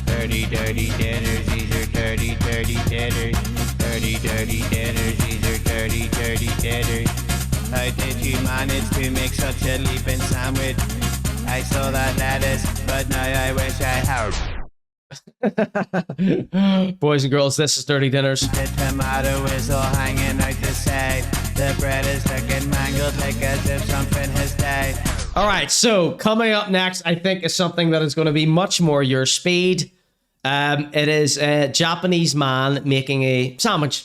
Dirty, dirty dinners, these are dirty, dirty dinners. Dirty, dirty dinners, these are dirty, dirty dinners. How did you manage to make such a leaping sandwich? I saw that lettuce, but now I wish I had. Boys and girls, this is Dirty Dinners. The tomato is all hanging out the side. The bread is looking mangled like as if something has died. Alright, so coming up next, I think is something that is going to be much more your speed. It is a Japanese man making a sandwich.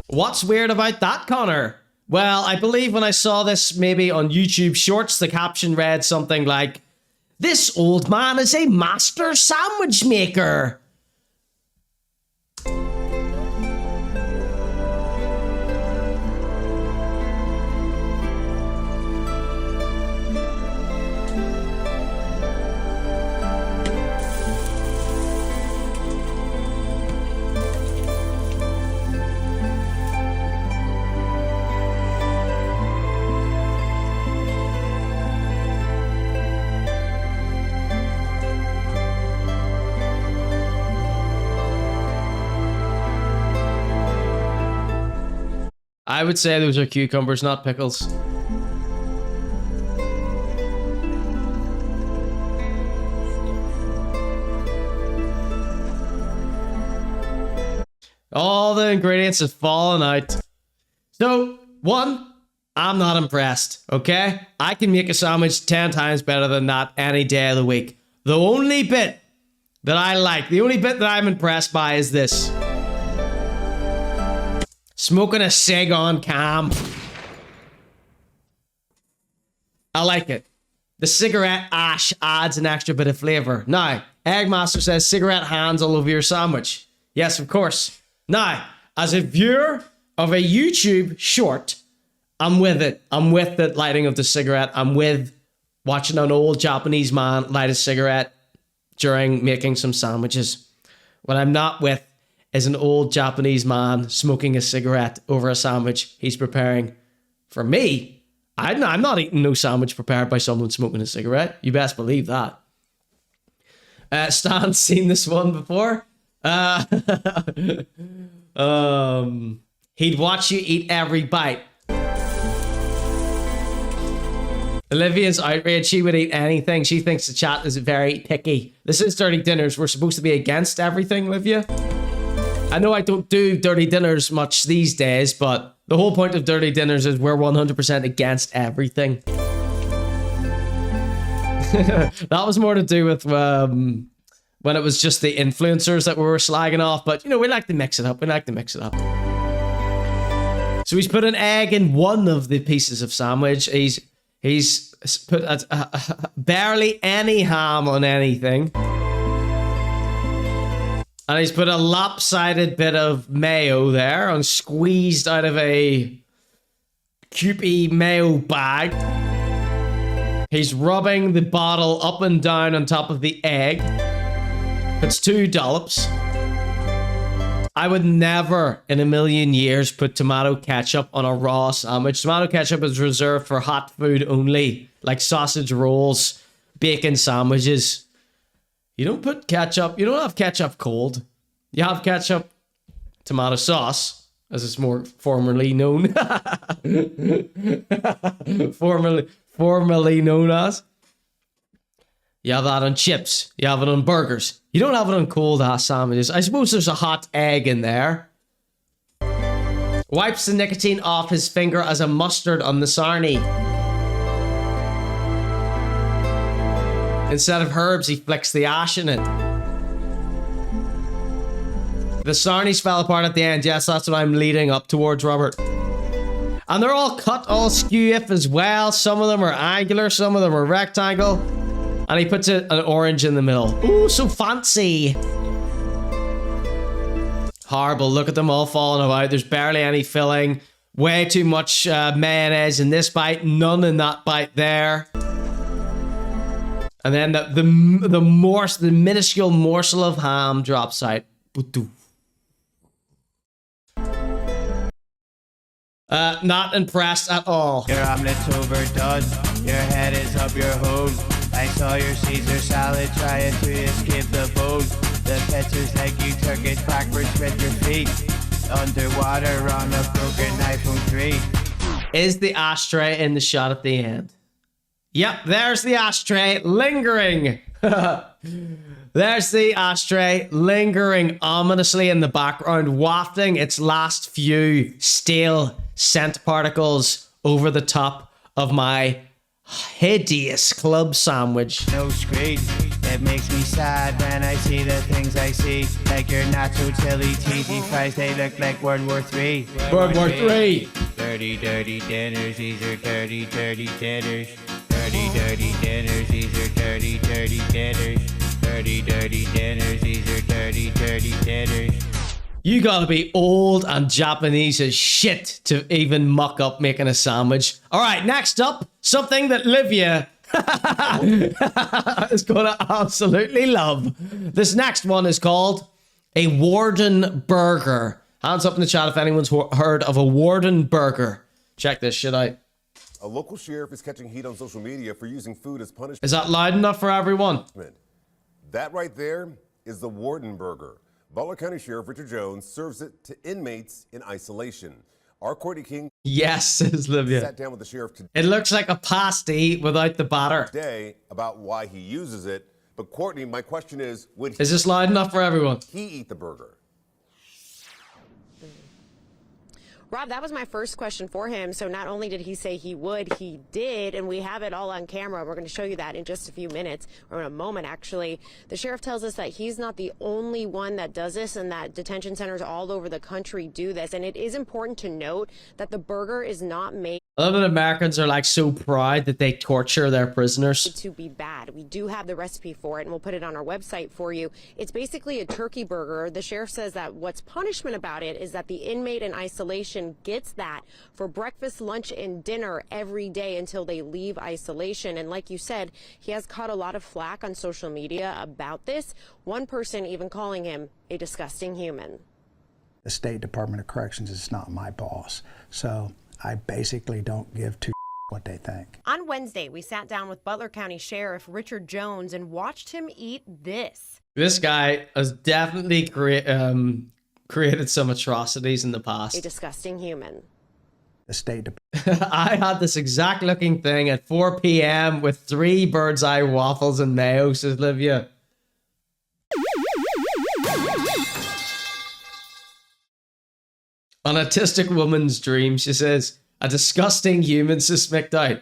What's weird about that, Conor? Well, I believe when I saw this maybe on YouTube Shorts, the caption read something like, "This old man is a master sandwich maker." I would say those are cucumbers, not pickles. All the ingredients have fallen out. So, one, I'm not impressed, okay? I can make a sandwich 10 times better than that any day of the week. The only bit that I like, the only bit that I'm impressed by is this. Smoking a cig on cam. I like it. The cigarette ash adds an extra bit of flavour. Now, Eggmaster says cigarette hands all over your sandwich. Yes, of course. Now, as a viewer of a YouTube short, I'm with it. I'm with the lighting of the cigarette. I'm with watching an old Japanese man light a cigarette during making some sandwiches. What I'm not with is an old Japanese man smoking a cigarette over a sandwich he's preparing. For me, I'm not eating no sandwich prepared by someone smoking a cigarette. You best believe that. Stan's seen this one before. He'd watch you eat every bite. Olivia's outraged. She would eat anything. She thinks the chat is very picky. This is Dirty Dinners. We're supposed to be against everything, Olivia. I know I don't do Dirty Dinners much these days, but the whole point of Dirty Dinners is we're 100% against everything. That was more to do with when it was just the influencers that we were slagging off, but you know, we like to mix it up. So he's put an egg in one of the pieces of sandwich. He's put barely any ham on anything. And he's put a lopsided bit of mayo there and squeezed out of a Kewpie mayo bag. He's rubbing the bottle up and down on top of the egg. It's 2 dollops. I would never in a million years put tomato ketchup on a raw sandwich. Tomato ketchup is reserved for hot food only, like sausage rolls, bacon sandwiches. You don't put ketchup, you don't have ketchup cold. You have ketchup tomato sauce, as it's more formerly known. formerly known as. You have that on chips. You have it on burgers. You don't have it on cold ass sandwiches. I suppose there's a hot egg in there. Wipes the nicotine off his finger as a mustard on the sarnie. Instead of herbs, he flicks the ash in it. The sarnies fell apart at the end. Yes, that's what I'm leading up towards, Robert. And they're all cut, all skew-if as well. Some of them are angular, some of them are rectangle. And he puts an orange in the middle. Ooh, so fancy. Horrible. Look at them all falling about. There's barely any filling. Way too much mayonnaise in this bite. None in that bite there. And then the minuscule morsel of ham drops out. Not impressed at all. Your omelet's overdone. Your head is up your hose. I saw your Caesar salad trying to escape the bone. The pictures like you took it backwards with your feet. Underwater on a broken iPhone 3. Is the ashtray in the shot at the end? Yep, there's the ashtray lingering. There's the ashtray lingering ominously in the background, wafting its last few stale scent particles over the top of my hideous club sandwich. No screed. It makes me sad when I see the things I see. Like your nacho chili cheesy fries, they look like World War III. World War III. Dirty, dirty dinners, these are dirty, dirty dinners. Dirty, dirty dinners, these are dirty, dirty dinners. Dirty, dirty dinners, these are dirty, dirty dinners. You gotta be old and Japanese as shit to even muck up making a sandwich. All right, next up, something that Livia is gonna absolutely love. This next one is called a Warden burger. Hands up in the chat if anyone's heard of a Warden burger. Check this shit out. A local sheriff is catching heat on social media for using food as punishment. Is that loud enough for everyone? That right there is the Warden burger. Butler County Sheriff Richard Jones serves it to inmates in isolation. Our Courtney King Yes, says Livia. sat down with the sheriff It looks like a pasty without the batter. today about why he uses it. But Courtney, my question is, would Is this loud enough for everyone? he eat the burger? Rob, that was my first question for him. So not only did he say he would, he did, and we have it all on camera. We're going to show you that in just a few minutes, or in a moment, actually. The sheriff tells us that he's not the only one that does this, and that detention centers all over the country do this. And it is important to note that the burger is not made I love that Americans are like so proud that they torture their prisoners. to be bad. We do have the recipe for it, and we'll put it on our website for you. It's basically a turkey burger. The sheriff says that what's punishment about it is that the inmate in isolation gets that for breakfast, lunch, and dinner every day until they leave isolation. And like you said, he has caught a lot of flack on social media about this. One person even calling him a disgusting human. The State Department of Corrections is not my boss, so I basically don't give two what they think. On Wednesday, we sat down with Butler County Sheriff Richard Jones and watched him eat this. This guy has definitely created some atrocities in the A past. disgusting human. The State I had this exact looking thing at 4 p.m. with 3 bird's eye waffles and mayo, says Livia. An autistic woman's dream, she says. A disgusting human, says Smicked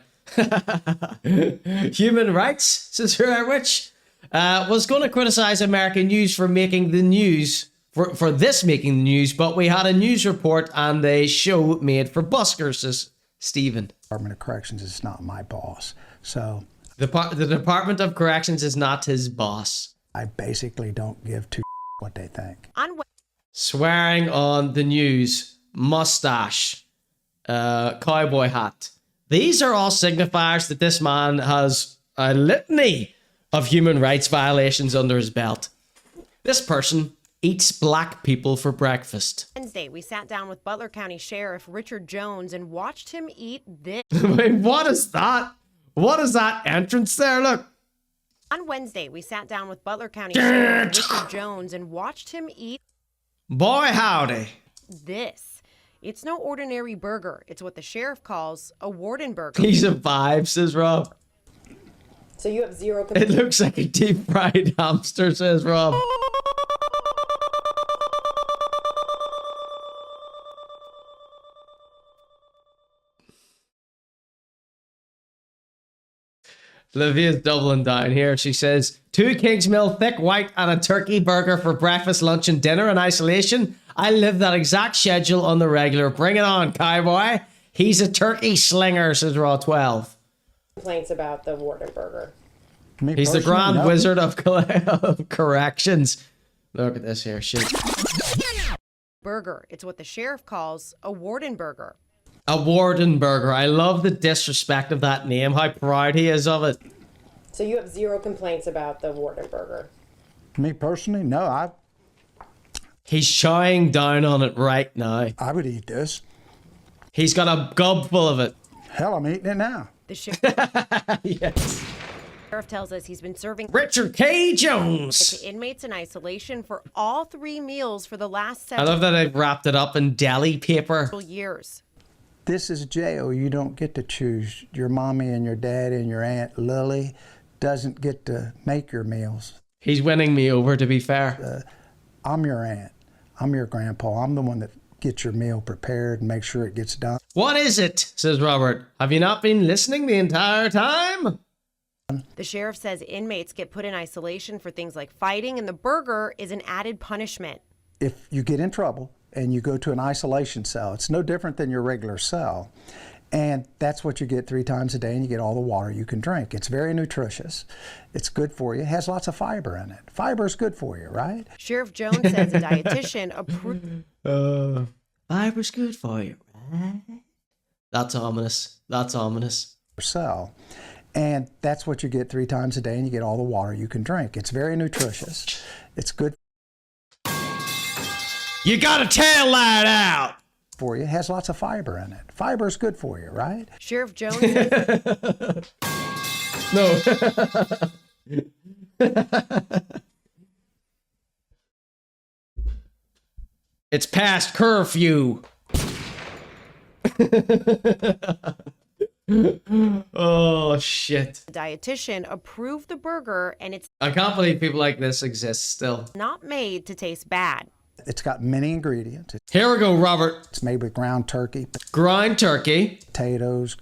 Human rights, says Rich. Was going to criticize American news for making the news, for this making the news, but we had a news report and a show made for buskers, says Stephen. Department of Corrections is not my boss, so The Department of Corrections is not his boss. I basically don't give two what they think. Swearing on the news, mustache, cowboy hat. These are all signifiers that this man has a litany of human rights violations under his belt. This person eats black people for breakfast. Wednesday, we sat down with Butler County Sheriff Richard Jones and watched him eat this. Wait, what is that? What is that entrance there? Look. On Wednesday, we sat down with Butler County Sheriff Richard Jones and watched him eat Boy, howdy. this. It's no ordinary burger. It's what the sheriff calls a Warden burger. He's a vibe, says Rob. So you have zero It looks like a deep fried hamster, says Rob. Livia's doubling down here. She says, 2 Kingsmill thick white and a turkey burger for breakfast, lunch, and dinner in isolation. I live that exact schedule on the regular. Bring it on, cowboy. He's a turkey slinger, says Raw 12. complaints about the Warden burger. He's the Grand Wizard of Corrections. Look at this here. Shit. Burger. It's what the sheriff calls a Warden burger. A Warden burger. I love the disrespect of that name. How proud he is of it. So you have zero complaints about the Warden burger. Me personally, no. He's chowing down on it right now. I would eat this. He's got a gob full of it. Hell, I'm eating it now. The sheriff. Yes. Sheriff tells us he's been serving Richard K. Jones to inmates in isolation for all 3 meals for the last I love that I wrapped it up in deli paper. years. This is jail. You don't get to choose. Your mommy and your daddy and your Aunt Lily doesn't get to make your meals. He's winning me over, to be fair. I'm your aunt. I'm your grandpa. I'm the one that get your meal prepared and make sure it gets done. What is it? Says Robert. Have you not been listening the entire time? The sheriff says inmates get put in isolation for things like fighting, and the burger is an added punishment. If you get in trouble and you go to an isolation cell, it's no different than your regular cell. And that's what you get 3 times a day, and you get all the water you can drink. It's very nutritious. It's good for you. It has lots of fiber in it. Fiber is good for you, right? Sheriff Jones says a dietitian approved. Fiber's good for you, right? That's ominous. That's ominous. Cell. And that's what you get 3 times a day, and you get all the water you can drink. It's very nutritious. It's good. You gotta tell that out. For you. It has lots of fiber in it. Fiber is good for you, right? Sheriff Jones says. No. It's past curfew. Oh, shit. The dietitian approved the burger, and it's I can't believe people like this exist still. not made to taste bad. It's got many ingredients. Here we go, Robert. It's made with ground turkey. Ground turkey. Potatoes.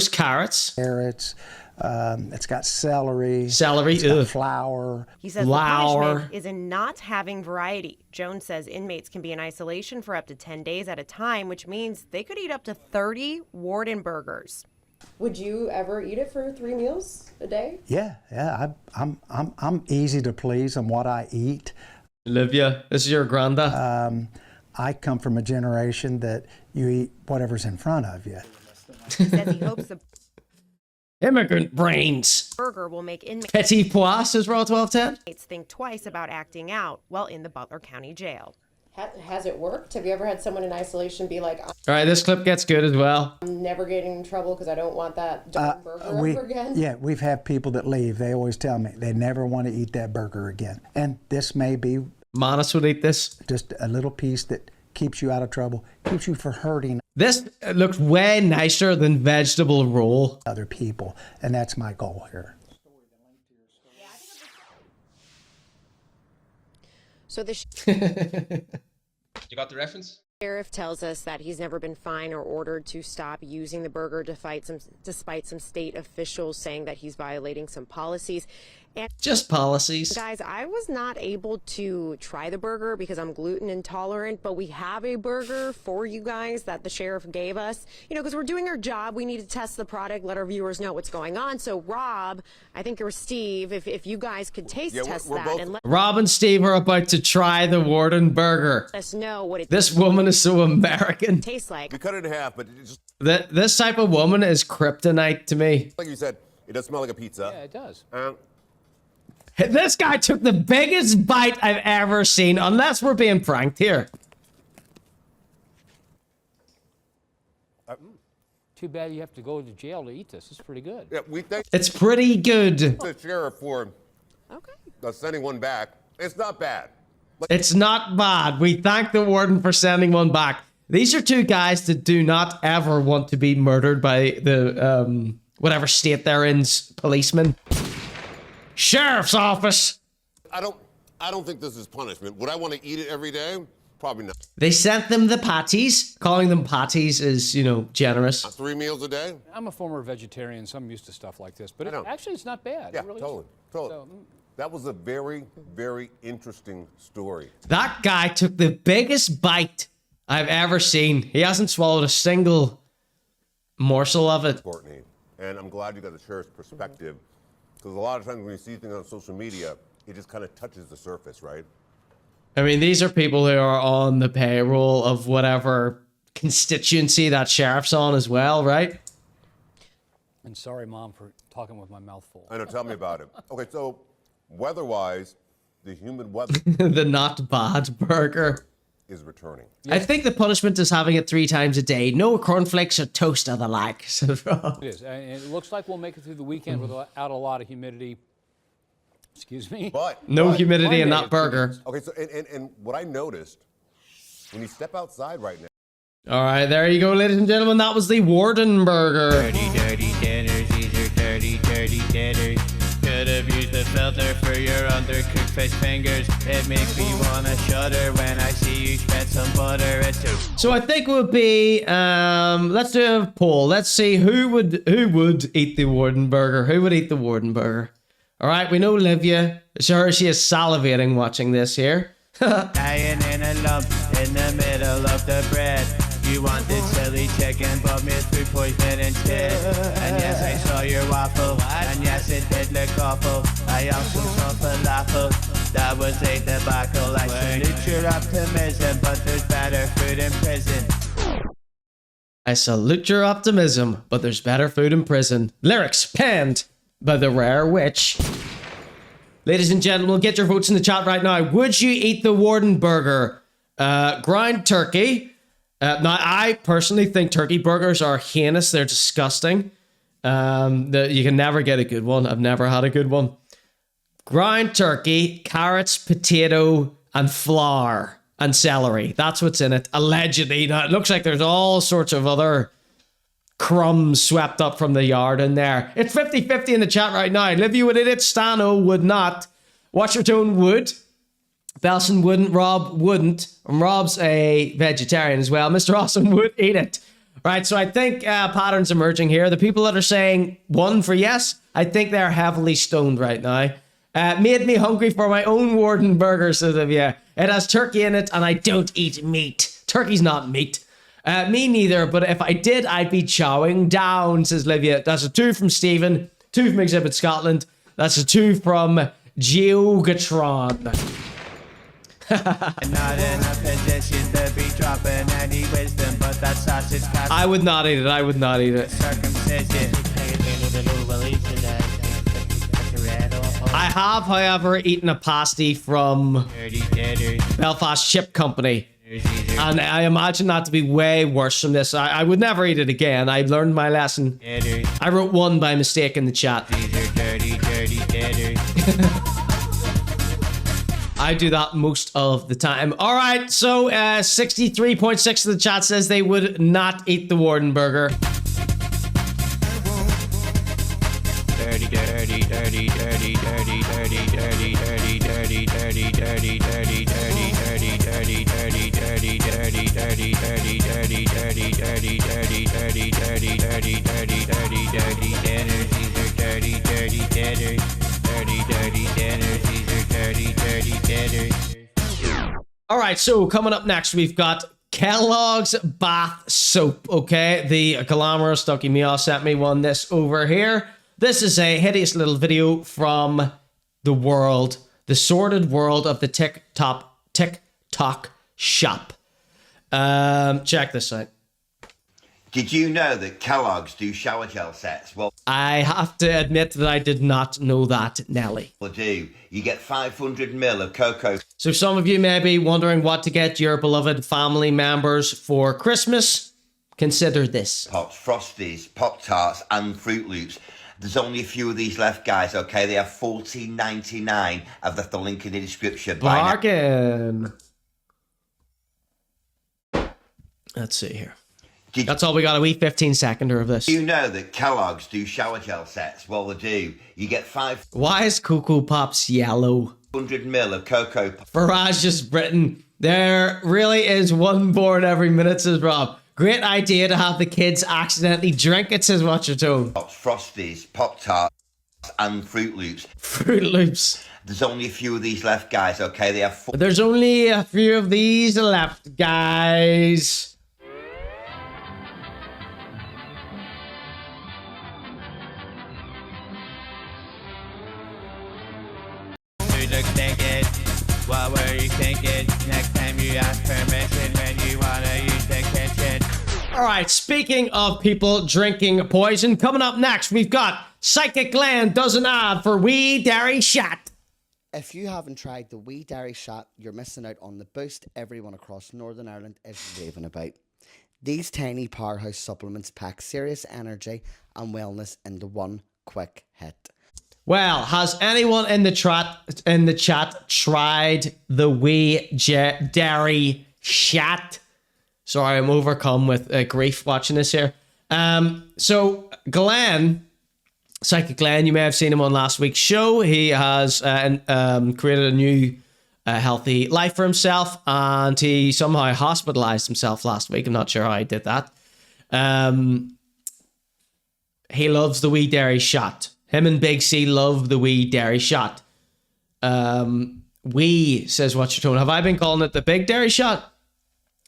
Carrots. Carrots. It's got celery. It's Ugh. got flour. He says the punishment is in not having variety. Jones says inmates can be in isolation for up to 10 days at a time, which means they could eat up to 30 Warden burgers. Would you ever eat it for 3 meals a day? Yeah. I'm easy to please on what I eat. Olivia, this is your granda. I come from a generation that you eat whatever's in front of you. He says he hopes the Immigrant brains. burger will make inmates Petit pois, says Raw 1210. think twice about acting out while in the Butler County Jail. Has it worked? Have you ever had someone in isolation be like, All right, this clip gets good as well. I'm never getting in trouble because I don't want that darn burger ever again? Yeah, we've had people that leave. They always tell me they never want to eat that burger again. And this may be... Manus would eat this. Just a little piece that keeps you out of trouble, keeps you from hurting This looks way nicer than vegetable roll. other people. And that's my goal here. So the You got the reference? sheriff tells us that he's never been fined or ordered to stop using the burger despite some state officials saying that he's violating some policies. And Just policies. guys, I was not able to try the burger because I'm gluten intolerant, but we have a burger for you guys that the sheriff gave us. You know, because we're doing our job, we need to test the product, let our viewers know what's going on. So Rob, I think, or Steve, if you guys could test that and let Rob and Steve are about to try the Warden burger. us know what it This woman is so American. tastes like. We cut it in half, but it just, This type of woman is kryptonite to me. like you said, it does smell like a pizza. Yeah, it does. This guy took the biggest bite I've ever seen, unless we're being pranked here. Too bad you have to go to jail to eat this. It's pretty good. Yeah, we thank It's pretty good. the sheriff for sending one back. It's not bad. It's not bad. We thank the warden for sending one back. These are two guys that do not ever want to be murdered by the whatever state they're in's policeman. Sheriff's office. I don't think this is punishment. Would I want to eat it every day? Probably not. They sent them the patties. Calling them patties is, you know, generous. 3 meals a day? I'm a former vegetarian, so I'm used to stuff like this. But actually, it's not bad. Yeah, It really totally. That was a very, very interesting story. That guy took the biggest bite I've ever seen. He hasn't swallowed a single morsel of it. Courtney, and I'm glad you got the sheriff's perspective, because a lot of times when you see things on social media, it just kind of touches the surface, right? I mean, these are people who are on the payroll of whatever constituency that sheriff's on as well, right? And sorry, Mom, for talking with my mouth full. I know, tell me about it. Okay, so weather-wise, the humid weather The not bad burger is returning. I think the punishment is having it 3 times a day. No cornflakes or toast or the like. It is. And it looks like we'll make it through the weekend without a lot of humidity. Excuse me. No humidity in that burger. Okay, so and what I noticed when you step outside right now. All right, there you go, ladies and gentlemen. That was the Warden burger. Dirty, dirty dinners, these are dirty, dirty dinners. Good Should've used the filter for your undercooked fish fingers. It makes me wanna shudder when I see you spread some butter. It's a So I think it would be let's do a poll. Let's see who would eat the Warden burger. Who would eat the Warden burger? All right, we know Olivia. Sure, she is salivating watching this here. lying in a lump in the middle of the bread. You wanted chili chicken, but made food poisoning instead. And yes, I saw your waffle, and yes, it did look awful. I also saw falafel, that was a debacle. I salute your optimism, but there's better food in prison. I salute your optimism, but there's better food in prison. Lyrics penned by the Rare Witch. Ladies and gentlemen, get your votes in the chat right now. Would you eat the Warden burger? Ground turkey. Now, I personally think turkey burgers are heinous. They're disgusting. You can never get a good one. I've never had a good one. Ground turkey, carrots, potato, and flour, and celery. That's what's in it. Allegedly. Now, it looks like there's all sorts of other crumbs swept up from the yard in there. It's 50-50 in the chat right now. Livy would eat it. Stano would not. Watchertone would. Belson wouldn't. Rob wouldn't. And Rob's a vegetarian as well. Mr. Awesome would eat it. Right, so I think patterns emerging here. The people that are saying one for yes, I think they're heavily stoned right now. Made me hungry for my own Warden burger, says Olivia. It has turkey in it and I don't eat meat. Turkey's not meat. Me neither, but if I did, I'd be chowing down, says Olivia. That's a 2 from Stephen, 2 from Exhibit Scotland. That's a 2 from Geogatron. Not in a position to be dropping any wisdom, but that sausage got I would not eat it. I would not eat it. circumcision. I have, however, eaten a pasty from Belfast Chip Company. And I imagine that to be way worse from this. I would never eat it again. I learned my lesson. I wrote 1 by mistake in the chat. I do that most of the time. All right, so 63.6 of the chat says they would not eat the Warden burger. All right, so coming up next, we've got Kellogg's bath soap. Okay, the glamorous Ducky Meow sent me one. This over here. This is a hideous little video from the world, the sordid world of the TikTok shop. Check this out. Did you know that Kellogg's do shower gel sets? Well, I have to admit that I did not know that, Nelly. they do. You get 500 ml of cocoa. So some of you may be wondering what to get your beloved family members for Christmas. Consider this. Pops, Frosties, Pop-Tarts and Fruit Loops. There's only a few of these left, guys, okay? They are $14.99. I've left the link in the description. Bargain. Let's see here. That's all we got, a wee 15-seconder of this. You know that Kellogg's do shower gel sets? Well, they do. You get 500 Why is Cocoa Pops yellow? ml of cocoa. Farage just written, there really is one born every minute, says Rob. Great idea to have the kids accidentally drink it, says Watchertone. Pops, Frosties, Pop-Tarts and Fruit Loops. Fruit Loops. There's only a few of these left, guys, okay? They have There's only a few of these left, guys. Looks naked. What were you thinking? Next time you ask permission when you wanna use the kitchen. All right, speaking of people drinking poison, coming up next, we've got Psychic Land does an ad for Wee Dairy Shot. If you haven't tried the Wee Dairy Shot, you're missing out on the boost everyone across Northern Ireland is raving about. These tiny powerhouse supplements pack serious energy and wellness into one quick hit. Well, has anyone in the chat tried the Wee Dairy Shot? Sorry, I'm overcome with grief watching this here. So Glenn Psychic Glenn, you may have seen him on last week's show. He has created a new healthy life for himself, and he somehow hospitalized himself last week. I'm not sure how he did that. He loves the wee dairy shot. Him and Big C love the wee dairy shot. Says Watch Your Tone. Have I been calling it the big dairy shot?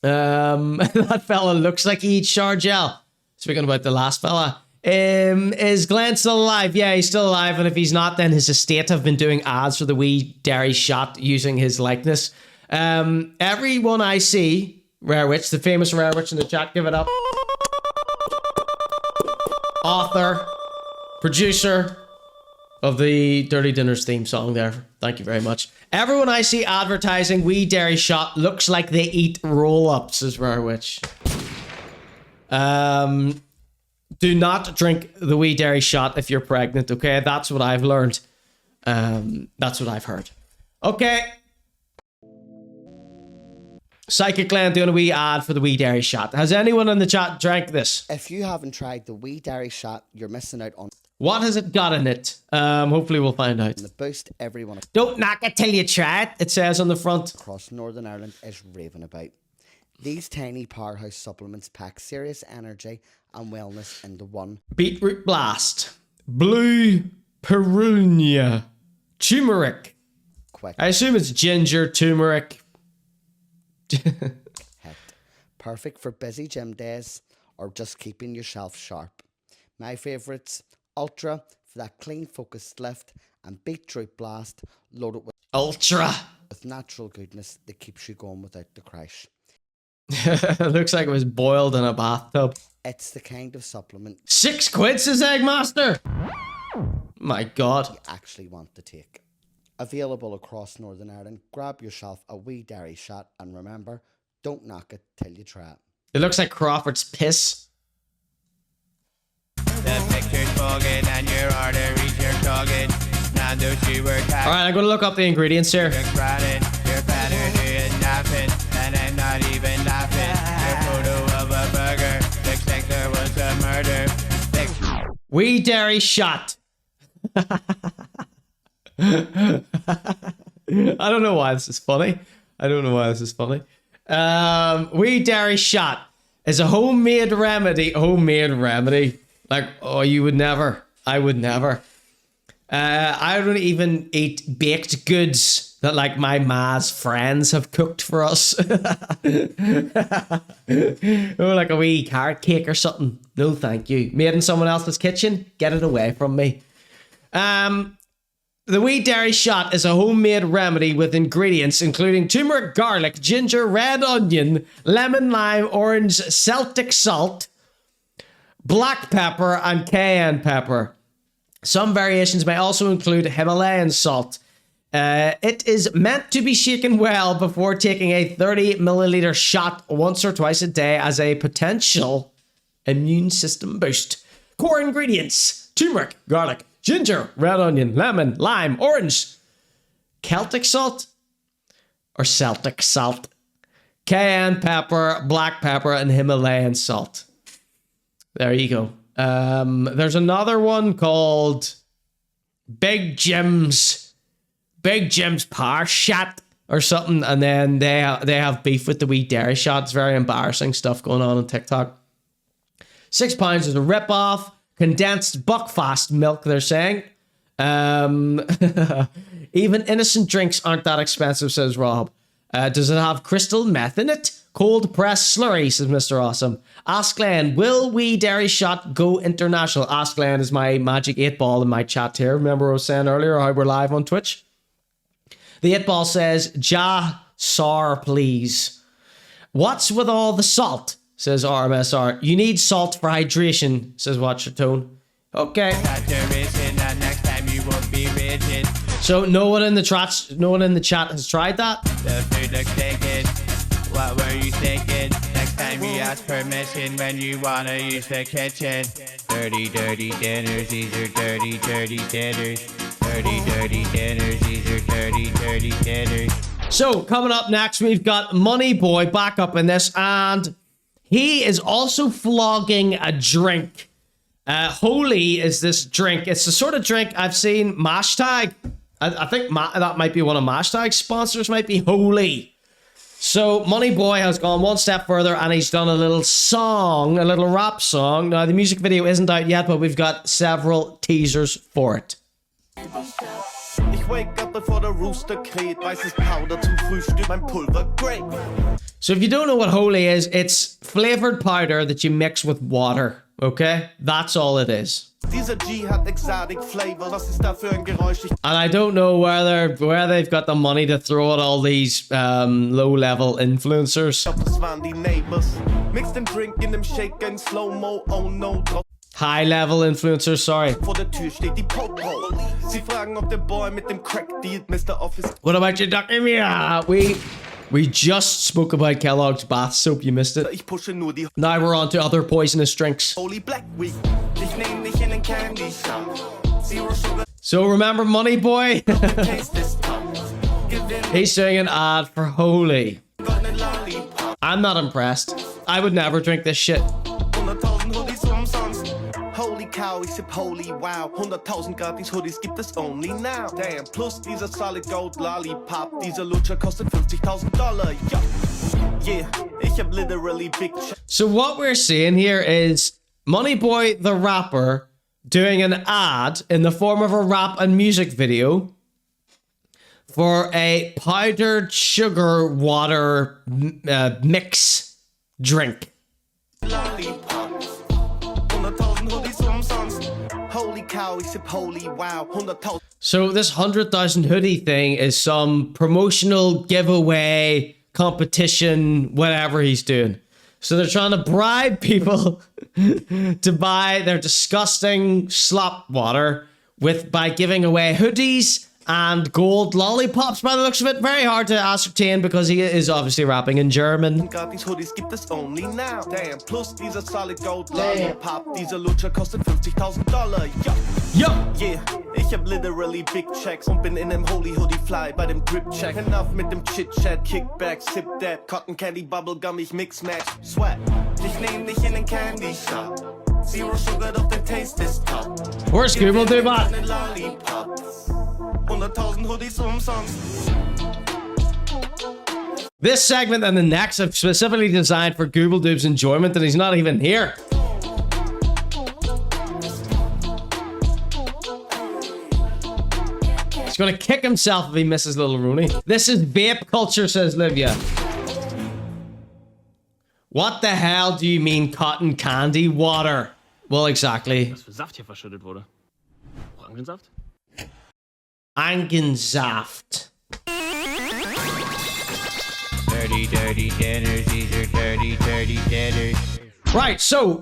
That fella looks like he eats Shargel. Speaking about the last fella. Is Glenn still alive? Yeah, he's still alive. And if he's not, then his estate have been doing ads for the wee dairy shot using his likeness. Everyone I see, Rare Witch, the famous Rare Witch in the chat, give it up. Author, producer of the Dirty Dinners theme song there. Thank you very much. Everyone I see advertising wee dairy shot looks like they eat roll-ups, is Rare Witch. Do not drink the wee dairy shot if you're pregnant, okay? That's what I've learned. That's what I've heard. Okay. Psychic Glenn doing a wee ad for the wee dairy shot. Has anyone in the chat drank this? If you haven't tried the wee dairy shot, you're missing out on... What has it got in it? Hopefully we'll find out. The boost everyone... Don't knock it till you try it, it says on the front. Across Northern Ireland is raving about. These tiny powerhouse supplements pack serious energy and wellness into one. Beetroot Blast. Blue Perunia. Turmeric. Quick. I assume it's ginger, turmeric. Perfect for busy gym days or just keeping yourself sharp. My favourites, Ultra for that clean focused lift, and Beetroot Blast loaded with Ultra with natural goodness that keeps you going without the crash. Looks like it was boiled in a bathtub. It's the kind of supplement £6, says Eggmaster. My God. You actually want to take. Available across Northern Ireland. Grab yourself a wee dairy shot and remember, don't knock it till you try it. It looks like Crawford's piss. The picture's fogging and your arteries you're clogging. Now don't you work hard. Alright, I'm going to look up the ingredients here. You're crying, your pattern is nothing, and I'm not even laughing. Your photo of a burger looks like there was a murder. Wee dairy shot. I don't know why this is funny. Wee dairy shot is a homemade remedy. Like, oh, you would never. I would never. I don't even eat baked goods that like my ma's friends have cooked for us. Oh, like a wee carrot cake or something. No, thank you. Made in someone else's kitchen. Get it away from me. The wee dairy shot is a homemade remedy with ingredients including turmeric, garlic, ginger, red onion, lemon, lime, orange, Celtic salt, black pepper, and cayenne pepper. Some variations may also include Himalayan salt. It is meant to be shaken well before taking a 30 milliliter shot once or twice a day as a potential immune system boost. Core ingredients: turmeric, garlic, ginger, red onion, lemon, lime, orange, Celtic salt or Celtic salt, cayenne pepper, black pepper, and Himalayan salt. There you go. There's another one called Big Jim's Power Shot or something, and then they have beef with the wee dairy shot. It's very embarrassing stuff going on TikTok. £6 is a rip-off. Condensed Buckfast milk, they're saying. Even innocent drinks aren't that expensive, says Rob. Does it have crystal meth in it? Cold press slurry, says Mr. Awesome. Ask Glenn, will wee dairy shot go international? Ask Glenn is my magic 8-ball in my chat here. Remember I was saying earlier how we're live on Twitch? The 8-ball says, Ja Sar, please. What's with all the salt? Says RMSR. You need salt for hydration, says Watch Your Tone. Okay. So no one in the chat has tried that? The food looks taken. What were you thinking? Next time you ask permission when you wanna use the kitchen. Dirty, dirty dinners, these are dirty, dirty dinners. Dirty, dirty dinners, these are dirty, dirty dinners. So coming up next, we've got Money Boy back up in this, and he is also flogging a drink. Holy is this drink. It's the sort of drink I've seen Mashtag. I think that might be one of Mashtag's sponsors, might be Holy. So Money Boy has gone one step further and he's done a little song, a little rap song. Now the music video isn't out yet, but we've got several teasers for it. So if you don't know what Holy is, it's flavored powder that you mix with water, okay? That's all it is. And I don't know where they've got the money to throw at all these low-level influencers. High-level influencers, sorry. What about you, Dr. Mia? We just spoke about Kellogg's bath soap, you missed it. Now we're on to other poisonous drinks. So remember Money Boy? He's doing an ad for Holy. I'm not impressed. I would never drink this shit. Holy cow, ich hab holy wow. 100.000 gratis Hoodies gibt es only now. Damn, plus dieser solid gold lollipop. Dieser Lutscher kostet $50,000. Yeah, ich hab literally big. So what we're seeing here is Money Boy the rapper doing an ad in the form of a rap and music video for a powdered sugar water mix drink. Holy cow, ich hab holy wow. 100.000. So this 100,000 hoodie thing is some promotional giveaway competition, whatever he's doing. So they're trying to bribe people to buy their disgusting slop water by giving away hoodies and gold lollipops by the looks of it. Very hard to ascertain because he is obviously rapping in German. Gratis Hoodies gibt es only now. Damn, plus dieser solid gold lollipop. Dieser Lutscher kostet $50,000. Ja. Yeah, ich hab literally big checks und bin in dem Holy Hoodie Fly bei dem Drip Check. Enough mit dem Chit Chat, Kickback, Sip That, Cotton Candy, Bubblegum, ich mix match, Swag. Ich nehm dich in den Candy Shop. Zero Sugar, doch der Taste ist top. Where's Google do that? 100.000 Hoodies umsonst. This segment and the next are specifically designed for Google Doob's enjoyment, and he's not even here. He's gonna kick himself if he misses Lil Roneyyy. This is vape culture, says Livia. What the hell do you mean cotton candy water? Well, exactly. Was für Saft hier verschüttet wurde? Orangensaft? Angensaft. Dirty, dirty dinners, these are dirty, dirty dinners. Right, so,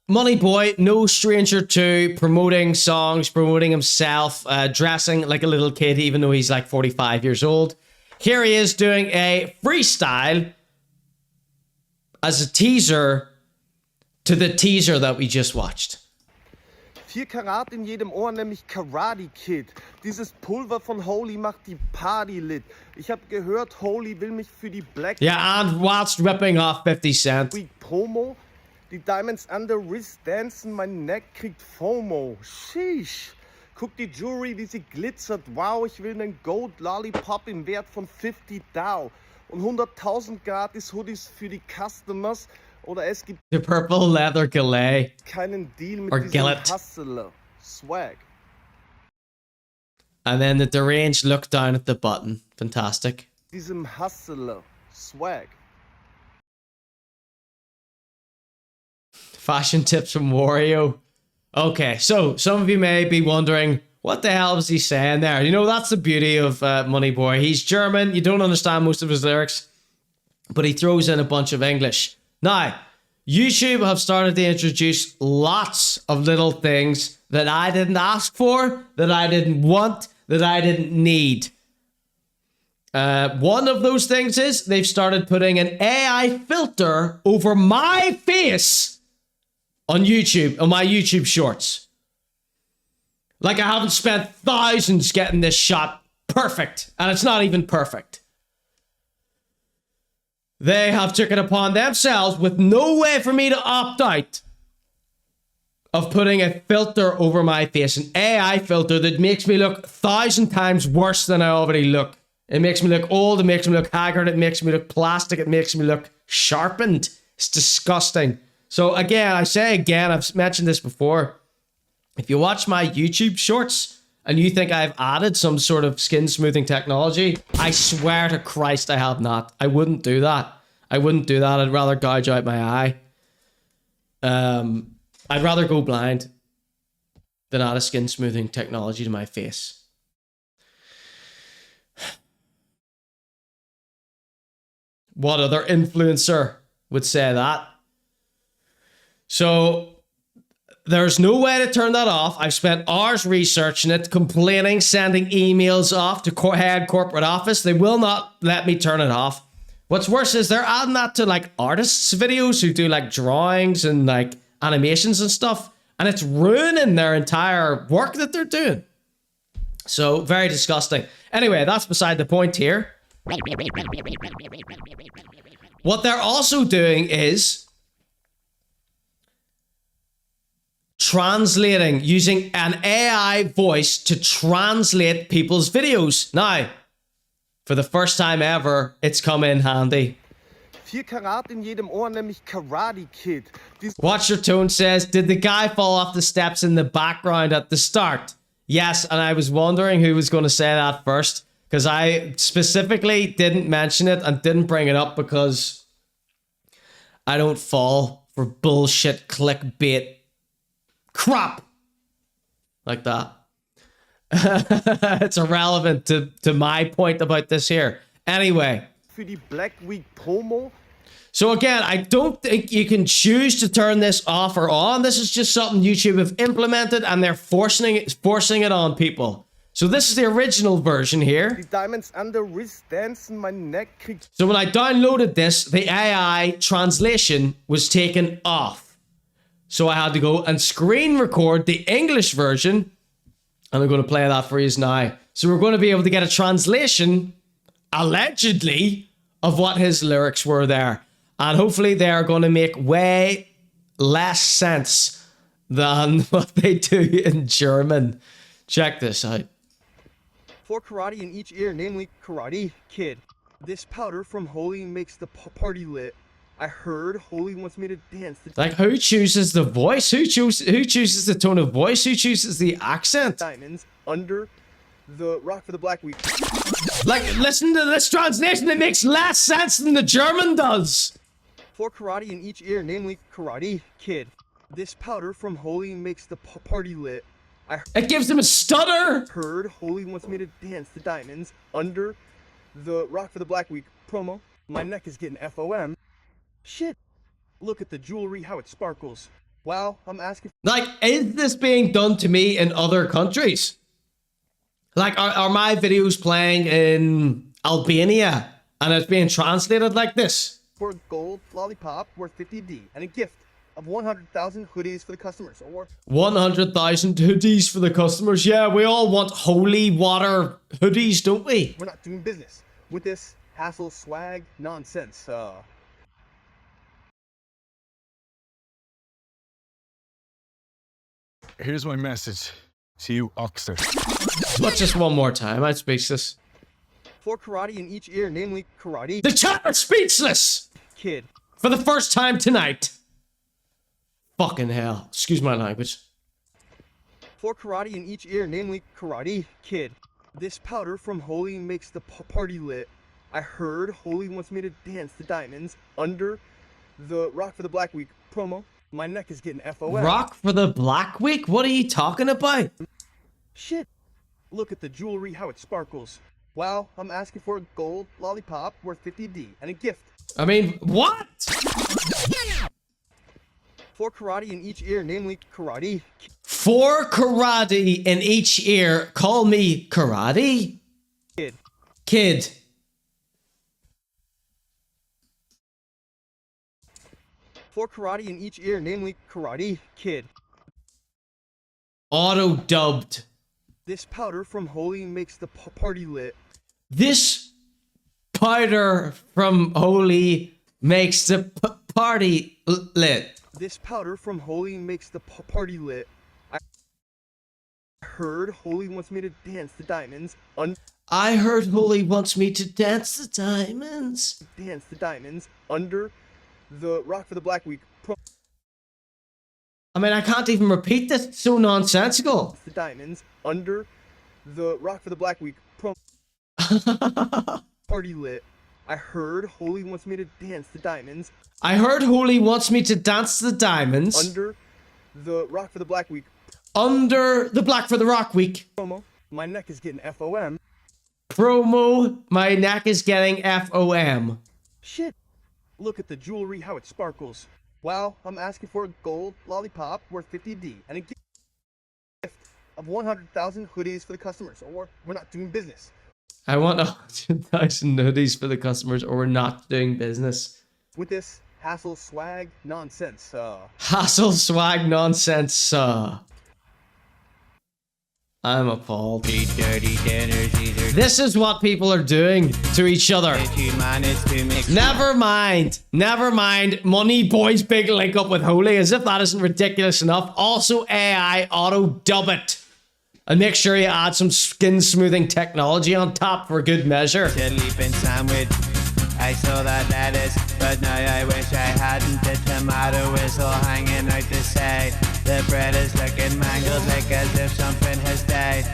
Money Boy, no stranger to promoting songs, promoting himself, dressing like a little kid, even though he's like 45 years old. Here he is doing a freestyle as a teaser to the teaser that we just watched. 4 Karat in jedem Ohr, nämlich Karate Kid. Dieses Pulver von Holy macht die Party lit. Ich hab gehört, Holy will mich für die Black... Yeah, and whilst ripping off 50 Cent. Promo. Die Diamonds an der Wrist dancen, mein Neck kriegt FOMO. Sheesh. Guck die Jewelry, wie sie glitzert. Wow, ich will einen Gold Lollipop im Wert von 50 Dow. Und 100.000 gratis Hoodies für die Customers. Oder es gibt the purple leather gilet keinen Deal mit or diesem gillet. Hustler. Swag. And then the deranged look down at the button. Fantastic. Diesem Hustler. Swag. Fashion tips from Wario. Okay, so some of you may be wondering, what the hell was he saying there? You know, that's the beauty of Money Boy. He's German. You don't understand most of his lyrics, but he throws in a bunch of English. Now, YouTube have started to introduce lots of little things that I didn't ask for, that I didn't want, that I didn't need. One of those things is they've started putting an AI filter over my face on YouTube, on my YouTube shorts. Like I haven't spent thousands getting this shot perfect, and it's not even perfect. They have taken upon themselves, with no way for me to opt out, of putting a filter over my face, an AI filter that makes me look 1,000 times worse than I already look. It makes me look old, it makes me look haggard, it makes me look plastic, it makes me look sharpened. It's disgusting. So again, I say again, I've mentioned this before. If you watch my YouTube shorts and you think I've added some sort of skin smoothing technology, I swear to Christ I have not. I wouldn't do that. I wouldn't do that. I'd rather gouge out my eye. I'd rather go blind than add a skin smoothing technology to my face. What other influencer would say that? So there's no way to turn that off. I've spent hours researching it, complaining, sending emails off to head corporate office. They will not let me turn it off. What's worse is they're adding that to like artists' videos who do like drawings and like animations and stuff. And it's ruining their entire work that they're doing. So very disgusting. Anyway, that's beside the point here. What they're also doing is translating, using an AI voice to translate people's videos. Now, for the first time ever, it's come in handy. 4 Karat in jedem Ohr, nämlich Karate Kid. Watch Your Tone says, did the guy fall off the steps in the background at the start? Yes, and I was wondering who was going to say that first, because I specifically didn't mention it and didn't bring it up because I don't fall for bullshit clickbait crap like that. It's irrelevant to my point about this here. Anyway. Für die Black Week promo. So again, I don't think you can choose to turn this off or on. This is just something YouTube have implemented and they're forcing it on people. So this is the original version here. Die diamonds on the wrist dancing, my neck kriegt. So when I downloaded this, the AI translation was taken off. So I had to go and screen record the English version. And I'm going to play that for you now. So we're going to be able to get a translation, allegedly, of what his lyrics were there. And hopefully they are going to make way less sense than what they do in German. Check this out. 4 karate in each ear, namely Karate Kid. This powder from Holy makes the party lit. I heard Holy wants me to dance. Like, who chooses the voice? Who chooses the tone of voice? Who chooses the accent? Diamonds under the rock for the Black Week. Like, listen to this translation. It makes less sense than the German does. 4 karate in each ear, namely Karate Kid. This powder from Holy makes the party lit. It gives him a stutter. Heard Holy wants me to dance the diamonds under the rock for the Black Week promo. My neck is getting FOM. Shit. Look at the jewelry, how it sparkles. Wow, I'm asking. Like, is this being done to me in other countries? Like, are my videos playing in Albania and it's being translated like this? For a gold lollipop worth 50D and a gift of 100,000 hoodies for the customers. Or 100,000 hoodies for the customers. Yeah, we all want holy water hoodies, don't we? We're not doing business with this hassle, swag, nonsense. Here's my message to you, Oxford. Let's just one more time. I'm speechless. 4 karate in each ear, namely Karate. The chat are speechless! Kid. For the first time tonight. Fucking hell. Excuse my language. 4 karate in each ear, namely Karate Kid. This powder from Holy makes the party lit. I heard Holy wants me to dance the diamonds under the rock for the Black Week promo. My neck is getting FOM. Rock for the Black Week? What are you talking about? Shit. Look at the jewelry, how it sparkles. Wow, I'm asking for a gold lollipop worth 50D and a gift. I mean, what? 4 karate in each ear, namely Karate. 4 karate in each ear. Call me Karate? Kid. Kid. 4 karate in each ear, namely Karate Kid. Auto-dubbed. This powder from Holy makes the party lit. This powder from Holy makes the party lit. This powder from Holy makes the party lit. I heard Holy wants me to dance the diamonds. I heard Holy wants me to dance the diamonds. Dance the diamonds under the Rock for the Black Week. I mean, I can't even repeat this. It's so nonsensical. The diamonds under the Rock for the Black Week. Party lit. I heard Holy wants me to dance the diamonds. I heard Holy wants me to dance the diamonds. Under the Rock for the Black Week. Under the Black for the Rock Week. Promo. My neck is getting FOM. Promo. My neck is getting FOM. Shit. Look at the jewelry, how it sparkles. Wow, I'm asking for a gold lollipop worth 50D and a gift of 100,000 hoodies for the customers, or we're not doing business. I want 100,000 hoodies for the customers, or we're not doing business. With this hassle swag nonsense. Hassle swag nonsense. I'm appalled. This is what people are doing to each other. Never mind. Money Boy's big link up with Holy, as if that isn't ridiculous enough. Also AI auto dub it. And make sure you add some skin smoothing technology on top for good measure. I saw that lettuce, but now I wish I hadn't. The tomato is all hanging out the side. The bread is looking mangled, like as if something has died.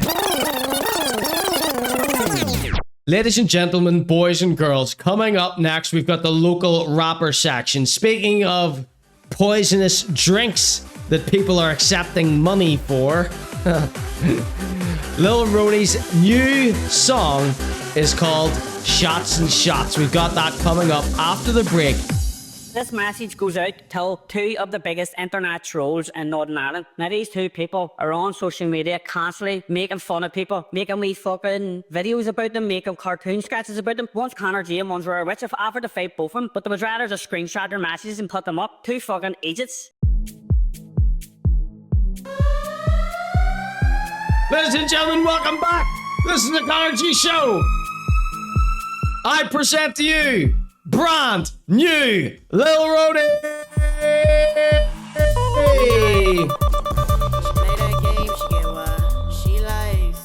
Ladies and gentlemen, boys and girls, coming up next, we've got the local rapper section. Speaking of poisonous drinks that people are accepting money for, Lil Roney's new song is called Shots and Shots. We've got that coming up after the break. This message goes out to two of the biggest internet trolls in Northern Ireland. Now, these two people are on social media constantly making fun of people, making wee fucking videos about them, making cartoon sketches about them. One's ConorGShow and one's Rare Witch. Have offered to fight both of them, but they would rather just screenshot their messages and put them up. Two fucking idiots. Ladies and gentlemen, welcome back. This is the ConorGShow. I present to you brand new Lil Roneyyy. She play that game, she get what she likes.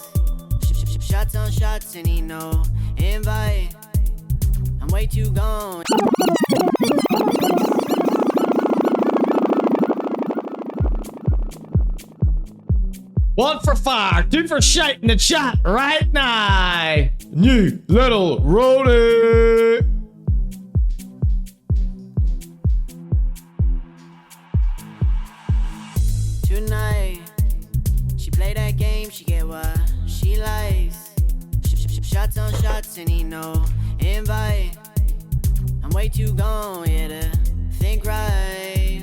Shots on shots and he no invite. I'm way too gone. One for fire, two for shite in the chat right now. New Lil Roneyyy. Tonight, she play that game, she get what she likes. Shots on shots and he no invite. I'm way too gone, yeah, to think right.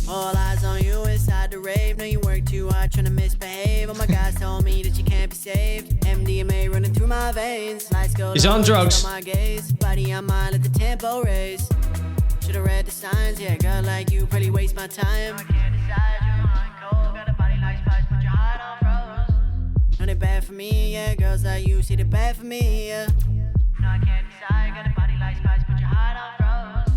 All eyes on you inside the rave. Know you work too hard trying to misbehave. Oh my God, told me that you can't be saved. MDMA running through my veins. Lights go He's on drugs. My gaze. Body on mine, let the tempo raise. Should've read the signs, yeah. Girl like you probably waste my time. I can't decide, you hot cold. Got a body like spice, put your heart on froze. No, they bad for me, yeah. Girls like you say they bad for me, yeah. No, I can't decide. Got a body like spice, put your heart on froze.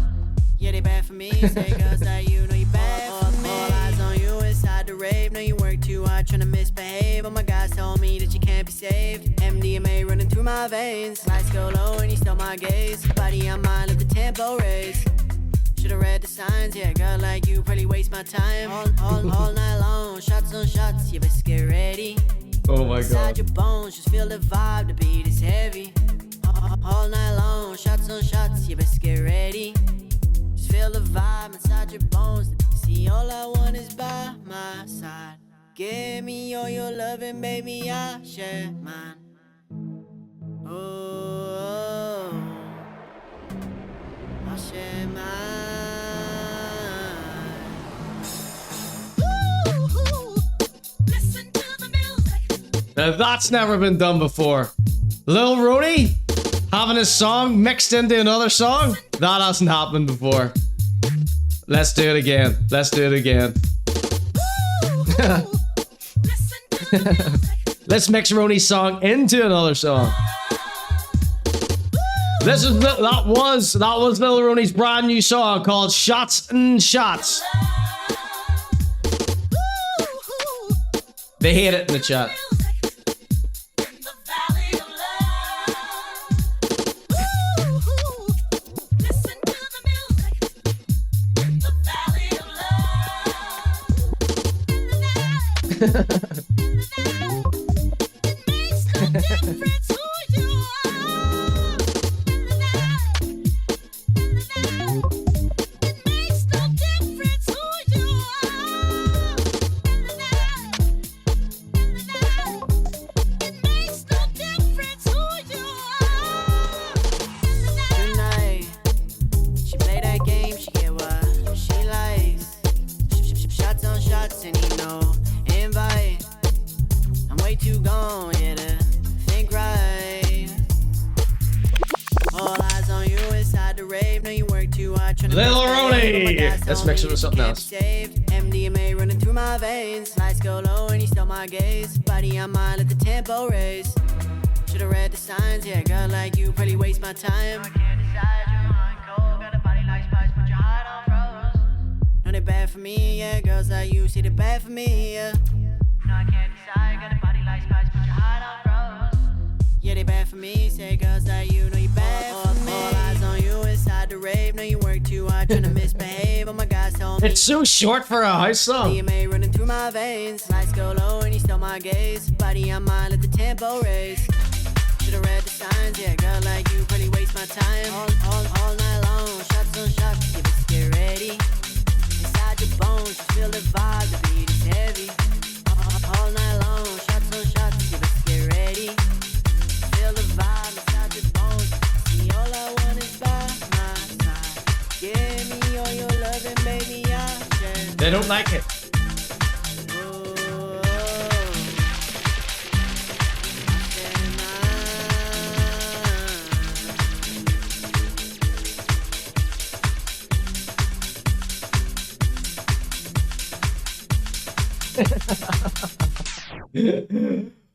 Yeah, they bad for me. Say girls like you know you bad for me. All eyes on you inside the rave. Know you work too hard trying to misbehave. Oh my God, told me that you can't be saved. MDMA running through my veins. Lights go low and you stole my gaze. Body on mine, let the tempo raise. Should've read the signs, yeah. Girl like you probably waste my time. All night long, shots on shots. You best get ready. Oh my Inside God. your bones, just feel the vibe. The beat is heavy. All night long, shots on shots. You best get ready. Feel the vibe inside your bones. See, all I want is by my side. Give me all your loving, baby, I share mine. Oh, I'll share mine. Listen to the music. Now that's never been done before. Lil Roneyyy having his song mixed into another song? That hasn't happened before. Let's do it again. Let's do it again. Let's mix Roneyy's song into another song. That was Lil Roneyy's brand new song called Shots and Shots. They hate it in the chat. Lil Roneyyy! Let's mix it with something else. MDMA running through my veins. Lights go low and you stole my gaze. Body on mine, let the tempo raise. Should've read the signs, yeah, girl like you probably waste my time. I can't decide, you're hot and cold. Got a body like spice, put your heart on froze. No, they bad for me, yeah, girls like you see they bad for me, yeah. No, I can't decide, got a body like spice, put your heart on froze. Yeah, they bad for me, say girls like you know you bad for me. All eyes on you inside the rave, know you work too hard trying to misbehave. Oh my God, told me it's so short for a house song. DMA running through my veins. Lights go low and you stole my gaze. Body on mine, let the tempo raise. Should've read the signs, yeah, girl like you probably waste my time. All night long, shots on shots, yeah, let's get ready. Inside your bones, just feel the vibe, the beat is heavy. All night long, shots on shots, yeah, let's get ready. Feel the vibe inside your bones. See, all I want is by my side. Give me all your loving, baby, I share. They don't like it.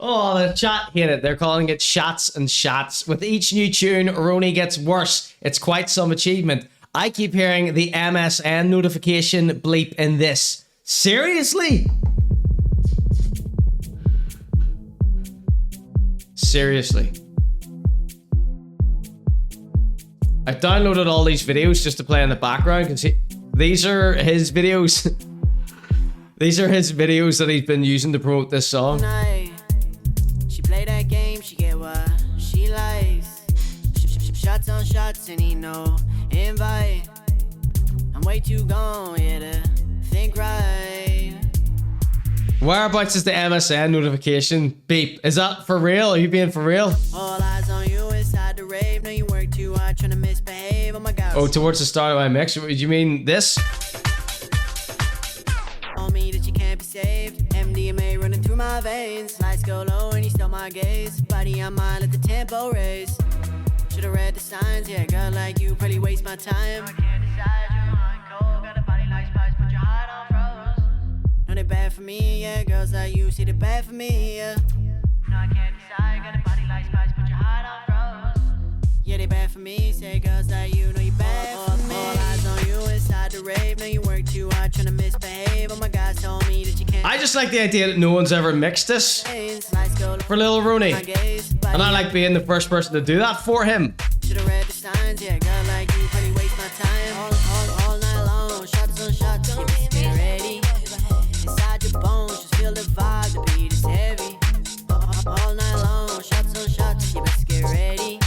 Oh, the chat hate it. They're calling it shots and shots. With each new tune, Roneyyy gets worse. It's quite some achievement. I keep hearing the MSN notification bleep in this. Seriously? Seriously. I've downloaded all these videos just to play in the background. You can see these are his videos. These are his videos that he's been using to promote this song. She play that game, she get what she likes. Shots on shots and he no invite. I'm way too gone, yeah, to think right. Whereabouts is the MSN notification beep? Is that for real? Are you being for real? All eyes on you inside the rave. Know you work too hard trying to misbehave. Oh my God. Oh, towards the start of my mix. Do you mean this? Saved. MDMA running through my veins. Lights go low and you stole my gaze. Body on mine, let the tempo raise. Should've read the signs, yeah, girl like you probably waste my time. I can't decide, you're hot and cold. Got a body like spice, put your heart on froze. No, they bad for me, yeah, girls like you see they bad for me, yeah. No, I can't decide, got a body like spice, put your heart on froze. Yeah, they bad for me, say girls like you know you bad for me. All eyes on you inside the rave. Know you work too hard trying to misbehave. Oh my God, told me that you can't. I just like the idea that no one's ever mixed this for Lil Roneyyy. And I like being the first person to do that for him. Should've read the signs, yeah, girl like you probably waste my time. All night long, shots on shots, yeah, let's get ready. Inside your bones, just feel the vibe, the beat is heavy. All night long, shots on shots, yeah, let's get ready.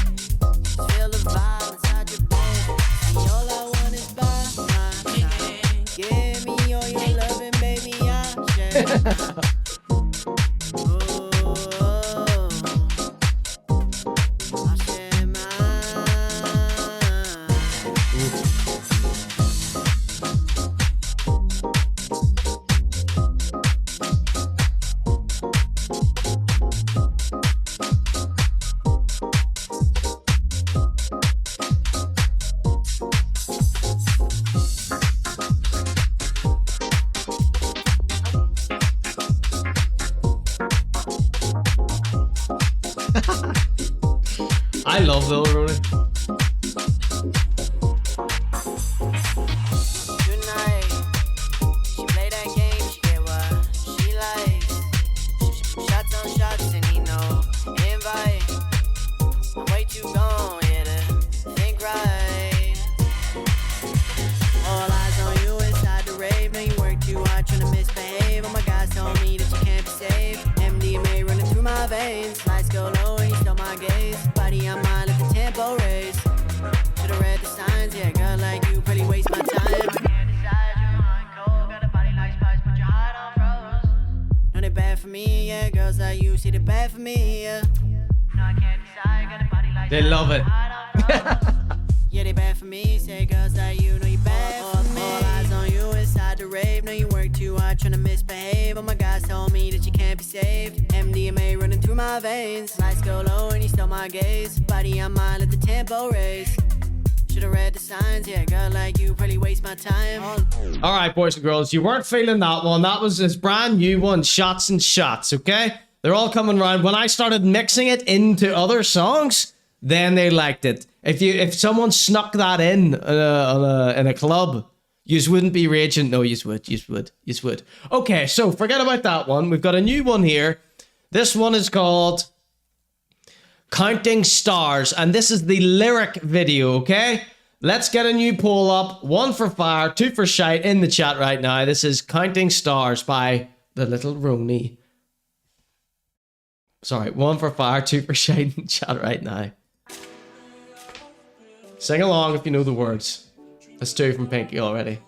Just feel the vibe inside your bones. See, all I want is by my side. Give me all your loving, baby, I share. I love Lil Roneyyy. girls like you see the bad for me, yeah. No, I can't decide, got a body like They love it. yeah, they bad for me. Say girls like you know you bad for me. All eyes on you inside the rave. Know you work too hard trying to misbehave. All my guys told me that you can't be saved. MDMA running through my veins. Lights go low and you stole my gaze. Body on mine, let the tempo raise. Should've read the signs, yeah. Girl like you probably waste my time. All right, boys and girls, you weren't feeling that one. That was his brand new one, Shots and Shots, okay? They're all coming around. When I started mixing it into other songs, then they liked it. If someone snuck that in a club, yous wouldn't be raging. No, yous would. Okay, so forget about that one. We've got a new one here. This one is called Counting Stars, and this is the lyric video, okay? Let's get a new poll up. 1 for fire, 2 for shite in the chat right now. This is Counting Stars by the Lil Roneyyy. Sorry, 1 for fire, 2 for shite in the chat right now. Sing along if you know the words. That's 2 from Pinky already.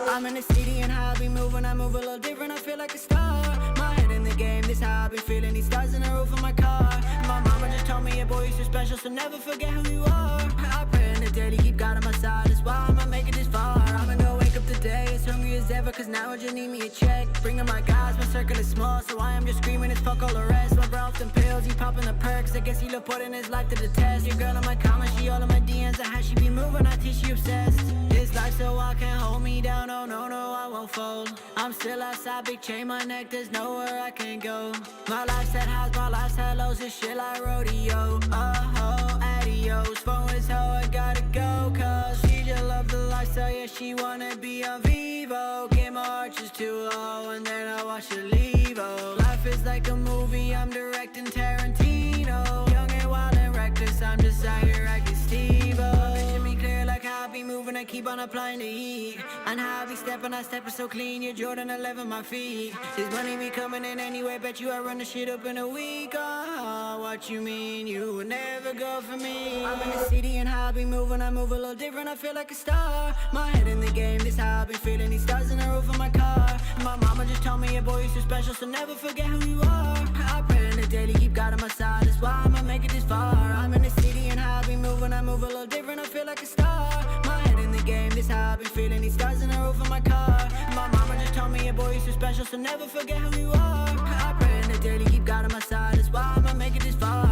I'm in the city and how I be moving, I move a little different, I feel like a star. My head in the game, this how I be feeling, these stars in the roof of my car. My mama just told me, a boy, you're so special, so never forget who you are. I pray in the daily, keep God on my side, that's why I'ma make it this far. I'ma go wake up today, as hungry as ever, cause now I just need me a check. Bringing my guys, my circle is small, so I am just screaming, it's fuck all the rest. My bro off them pills, he popping the perks, I guess he look putting his life to the test. Your girl on my comments, she all on my DMs, and how she be moving, I think she obsessed. This life so I can't hold me down, oh no, I won't fold. I'm still outside, big chain my neck, there's nowhere I can go. My life's at highs, my life's at lows, this shit like rodeo. Oh, adios, phone is how I gotta go, cause she just love the lifestyle, yeah, she wanna be on Vivo. Get my arches too low, and then I watch her leave, oh. Life is like a movie, I'm directing Tarantino. Young and wild and reckless, I'm just out here acting Steve-O. Vision be clear like how I be moving, I keep on applying the heat. And how I be stepping, I step it so clean, you're Jordan 11 my feet. This money be coming in anyway, bet you I run the shit up in a week. Oh, what you mean, you would never go for me. I'm in the city and how I be moving, I move a little different, I feel like a star. My head in the game, this how I be feeling, these stars in the roof of my car. My mama just told me, a boy, you're so special, so never forget who you are. I pray in the daily, keep God on my side, that's why I'ma make it this far. I'm in the city and how I be moving, I move a little different, I feel like a star. My head in the game, this how I be feeling, these stars in the roof of my car. My mama just told me, a boy, you're so special, so never forget who you are. I pray in the daily, keep God on my side, that's why I'ma make it this far.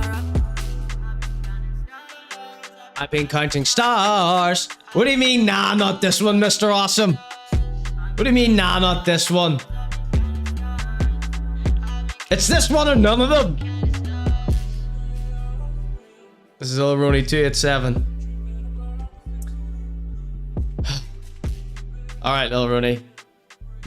I've been counting stars. What do you mean, nah, not this one, Mr. Awesome? What do you mean, nah, not this one? It's this one or none of them. This is Lil Roneyyy 287. Alright, Lil Roneyyy.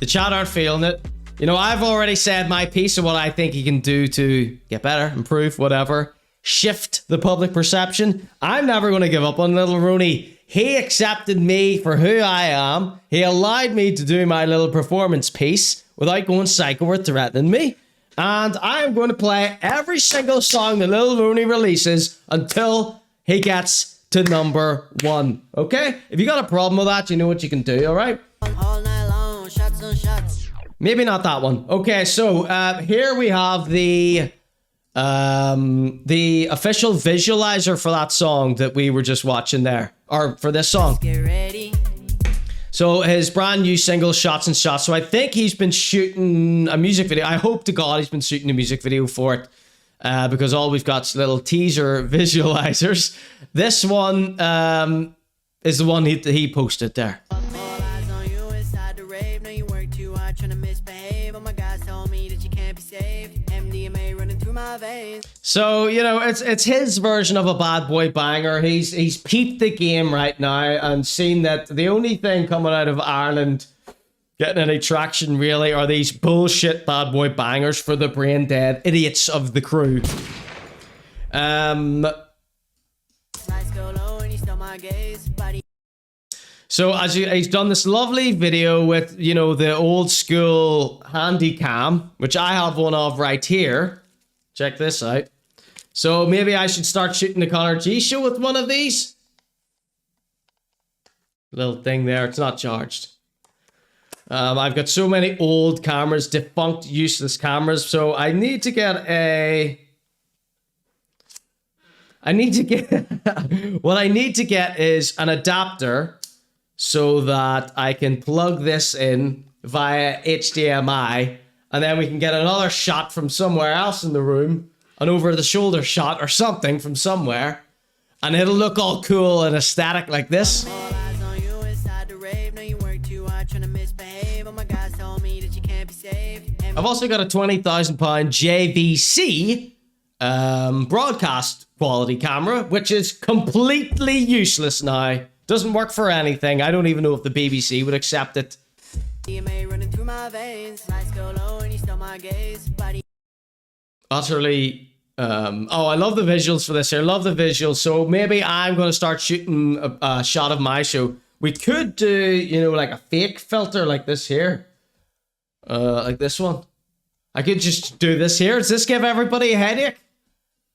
The chat aren't feeling it. You know, I've already said my piece of what I think he can do to get better, improve, whatever. Shift the public perception. I'm never going to give up on Lil Roneyyy. He accepted me for who I am. He allowed me to do my little performance piece without going psycho or threatening me. And I am going to play every single song that Lil Roneyyy releases until he gets to number 1. Okay? If you got a problem with that, you know what you can do, alright? All night long, shots on shots. Maybe not that one. Okay, so here we have the official visualizer for that song that we were just watching there, or for this song. Get ready. So his brand new single, Shots and Shots. So I think he's been shooting a music video. I hope to God he's been shooting a music video for it, because all we've got is little teaser visualizers. This one is the one he posted there. So, you know, it's his version of a bad boy banger. He's peeped the game right now and seen that the only thing coming out of Ireland getting any traction really are these bullshit bad boy bangers for the brain dead idiots of the crew. So he's done this lovely video with, you know, the old school handy cam, which I have one of right here. Check this out. So maybe I should start shooting the ConorGShow with one of these. Little thing there, it's not charged. I've got so many old cameras, defunct, useless cameras, so I need to get a... what I need to get is an adapter so that I can plug this in via HDMI, and then we can get another shot from somewhere else in the room, an over-the-shoulder shot or something from somewhere, and it'll look all cool and aesthetic like this. I've also got a £20,000 JVC broadcast quality camera, which is completely useless now. Doesn't work for anything. I don't even know if the BBC would accept it. Utterly. Oh, I love the visuals for this here. Love the visuals. So maybe I'm going to start shooting a shot of my show. We could do, you know, like a fake filter like this here. Like this one. I could just do this here. Does this give everybody a headache?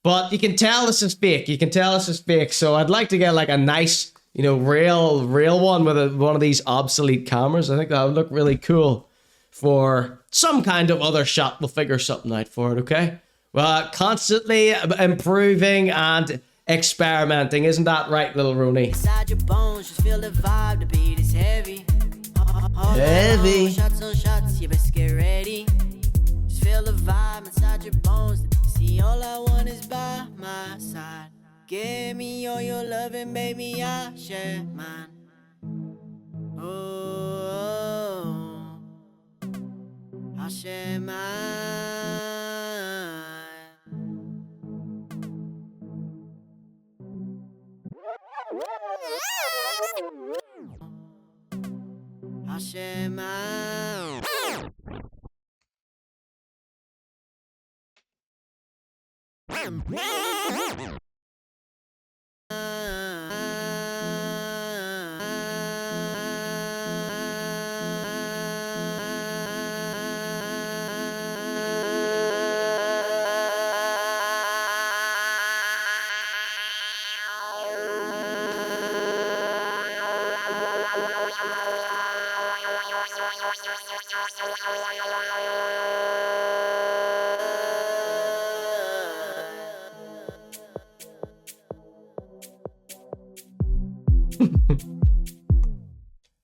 But you can tell this is fake. You can tell this is fake. So I'd like to get like a nice, you know, real one with one of these obsolete cameras. I think that would look really cool for some kind of other shot. We'll figure something out for it, okay? Well, constantly improving and experimenting. Isn't that right, Lil Roneyyy? Inside your bones, just feel the vibe, the beat is heavy. Heavy. Shots on shots, you best get ready. Just feel the vibe inside your bones. See, all I want is by my side. Give me all your loving, baby, I share mine. Oh, I'll share mine. I'll share mine.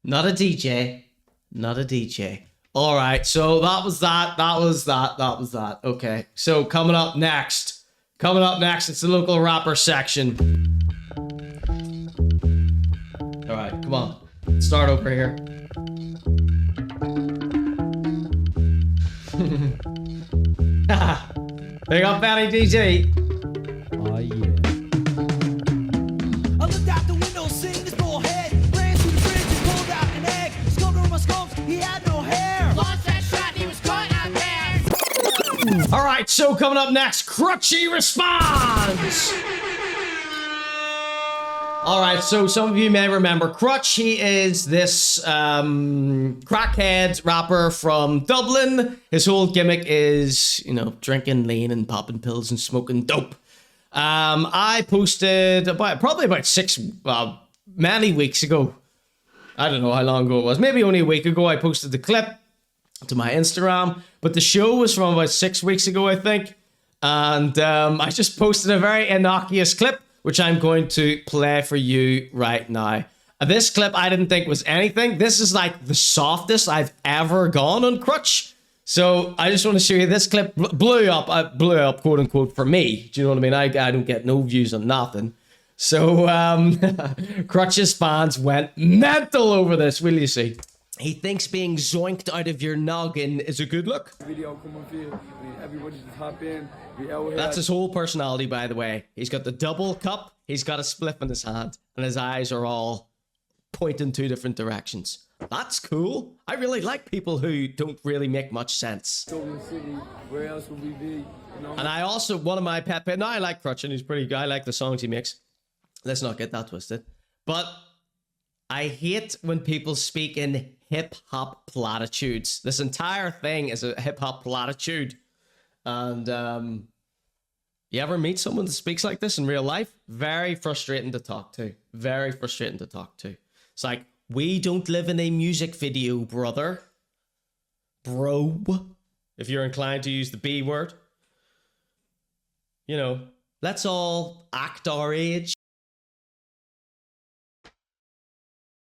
Not a DJ. Not a DJ. All right, so that was that. Okay, so coming up next, it's the local rapper section. All right, come on. Let's start over here. Big up Beddy DJ. Oh yeah. I looked out the window, seeing this bullhead. Ran to the fridge and pulled out an egg. Scooped over my scopes, he had no hair. Launched that shot, he was caught out there. All right, so coming up next, Crutchy Responds. All right, so some of you may remember Crutch. He is this crackhead rapper from Dublin. His whole gimmick is, you know, drinking lean and popping pills and smoking dope. I posted probably about many weeks ago. I don't know how long ago it was. Maybe only a week ago I posted the clip to my Instagram. But the show was from about 6 weeks ago, I think. And I just posted a very innocuous clip, which I'm going to play for you right now. This clip I didn't think was anything. This is like the softest I've ever gone on Crutch. So I just want to show you this clip. Blew up, quote unquote, for me. Do you know what I mean? I don't get no views on nothing. So Crutch's fans went mental over this, will you see? He thinks being zoinked out of your noggin is a good look. Video come on here. Everybody just hop in. That's his whole personality, by the way. He's got the double cup, he's got a spliff in his hand, and his eyes are all pointing two different directions. That's cool. I really like people who don't really make much sense. Where else would we be? You know? And I also, one of my pet, now I like Crutch and he's pretty good. I like the songs he makes. Let's not get that twisted. But I hate when people speak in hip-hop platitudes. This entire thing is a hip-hop platitude. And you ever meet someone that speaks like this in real life? Very frustrating to talk to. Very frustrating to talk to. It's like, we don't live in a music video, brother. Bro. If you're inclined to use the B word. You know, let's all act our age.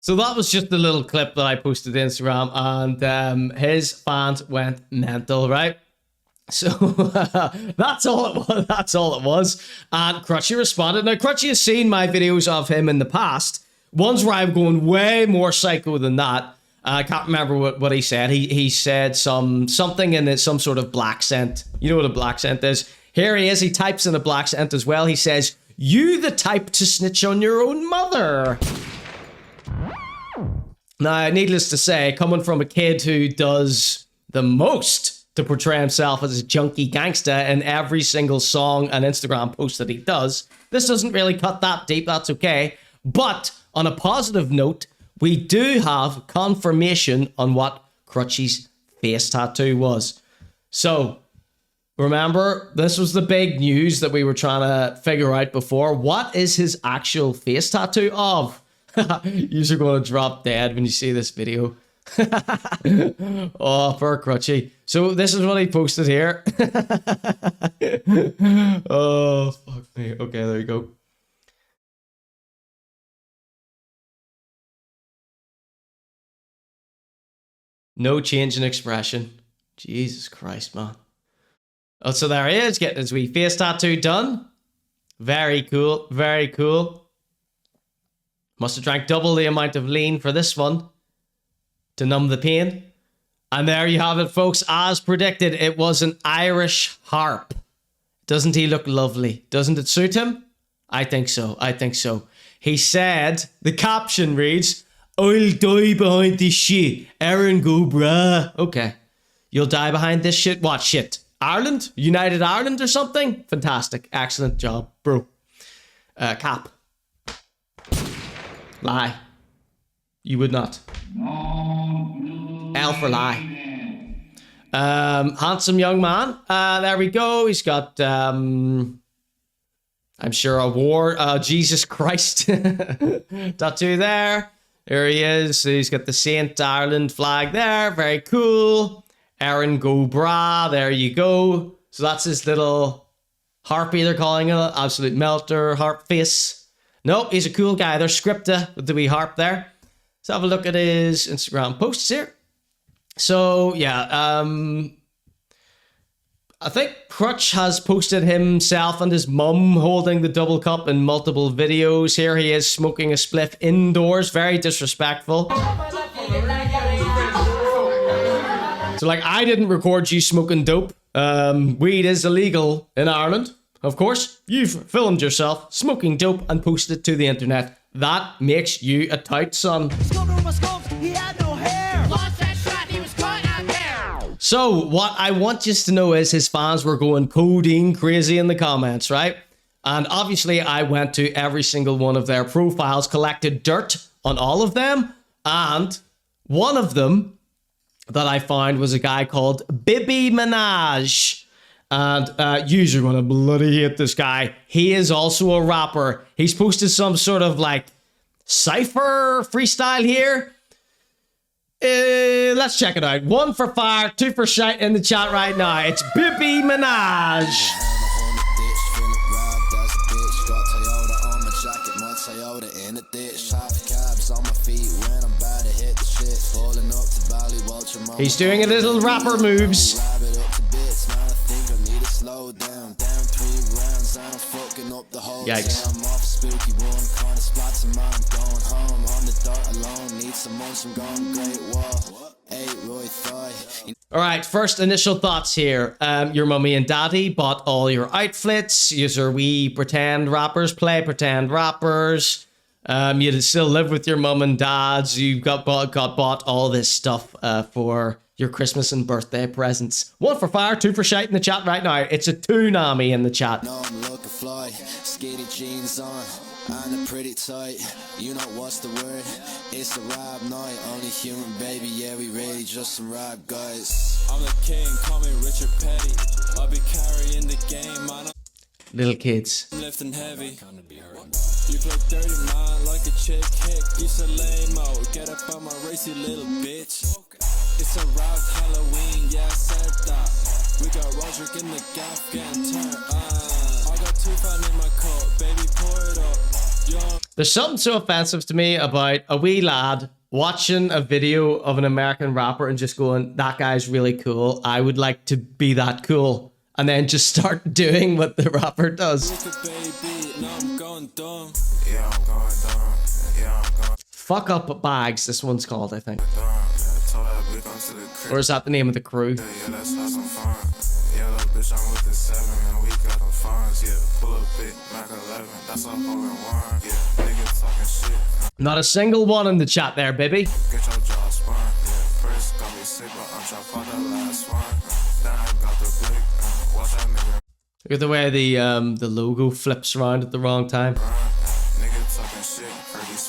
So that was just a little clip that I posted to Instagram, and his fans went mental, right? So that's all it was. That's all it was. And Crutchy responded. Now, Crutchy has seen my videos of him in the past. Ones where I'm going way more psycho than that. I can't remember what he said. He said something in some sort of black scent. You know what a black scent is? Here he is. He types in a black scent as well. He says, "You the type to snitch on your own mother." Now, needless to say, coming from a kid who does the most to portray himself as a junkie gangster in every single song and Instagram post that he does, this doesn't really cut that deep. That's okay. But on a positive note, we do have confirmation on what Crutchy's face tattoo was. So, remember, this was the big news that we were trying to figure out before. What is his actual face tattoo of? You're going to drop dead when you see this video. Oh, poor Crutchy. So this is what he posted here. Oh, fuck me. Okay, there you go. No change in expression. Jesus Christ, man. Oh, so there he is, getting his wee face tattoo done. Very cool, very cool. Must have drank double the amount of lean for this one to numb the pain. And there you have it, folks. As predicted, it was an Irish harp. Doesn't he look lovely? Doesn't it suit him? I think so. I think so. He said, the caption reads, "I'll die behind this shit. Aaron, go brah." Okay. You'll die behind this shit? What shit? Ireland? United Ireland or something? Fantastic. Excellent job, bro. Cap. Lie. You would not. L for lie. Handsome young man. There we go. He's got, I'm sure, a war. Jesus Christ. Tattoo there. There he is. He's got the Saint Ireland flag there. Very cool. Aaron Go Bra. There you go. So that's his little harpy, they're calling it. Absolute melter, harp face. Nope, he's a cool guy. There's Scripta with the wee harp there. Let's have a look at his Instagram posts here. So, yeah, I think Crutch has posted himself and his mum holding the double cup in multiple videos. Here he is smoking a spliff indoors. Very disrespectful. So, like, I didn't record you smoking dope. Weed is illegal in Ireland. Of course, you've filmed yourself smoking dope and posted it to the internet. That makes you a tout, son. So, what I want you to know is his fans were going codeine crazy in the comments, right? And obviously, I went to every single one of their profiles, collected dirt on all of them, and one of them that I found was a guy called Beddy Minaj. And you're gonna bloody hate this guy. He is also a rapper. He's posted some sort of like cypher freestyle here. Let's check it out. 1 for fire, 2 for shite in the chat right now. It's Beddy Minaj. He's doing a little rapper moves. Yikes. Alright, first initial thoughts here. Your mummy and daddy bought all your outfits. You're wee pretend rappers, play pretend rappers. You still live with your mum and dads. You got bought all this stuff for your Christmas and birthday presents. 1 for fire, 2 for shite in the chat right now. It's a 2 Nami in the chat. I'm a pretty tight, you know what's the word? It's a rap night, only human baby, yeah we really just some rap guys. I'm the king, call me Richard Petty. I'll be carrying the game, man. Little kids. I'm lifting heavy. You play dirty man like a chick hick. You so lame-o, get up on my racy little bitch. It's a rap Halloween, yeah I said that. We got Roderick in the gaff getting turned. I got too fun in my cup, baby pour it up. There's something so offensive to me about a wee lad watching a video of an American rapper and just going, that guy's really cool. I would like to be that cool. And then just start doing what the rapper does. Fuck Up Bags, this one's called, I think. Or is that the name of the crew? Not a single one in the chat there, baby. Look at the way the logo flips around at the wrong time.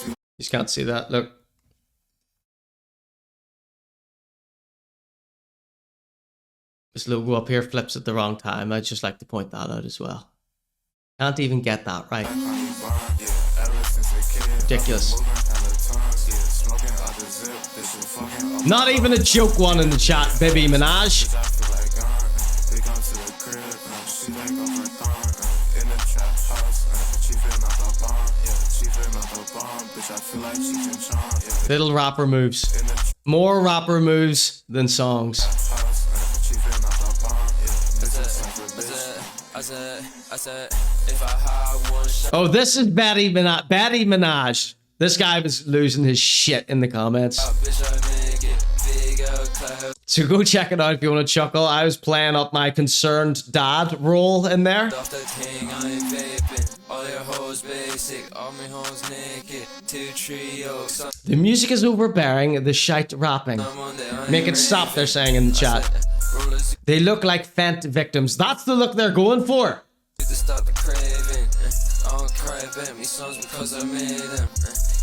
You just can't see that, look. This logo up here flips at the wrong time. I'd just like to point that out as well. Can't even get that right. Ridiculous. Not even a joke one in the chat, Beddy Minaj. Little rapper moves. More rapper moves than songs. Oh, this is Beddy Minaj. Beddy Minaj. This guy was losing his shit in the comments. So go check it out if you want to chuckle. I was playing up my concerned dad role in there. The music is overbearing, the shite rapping. Make it stop, they're saying in the chat. They look like Fent victims. That's the look they're going for.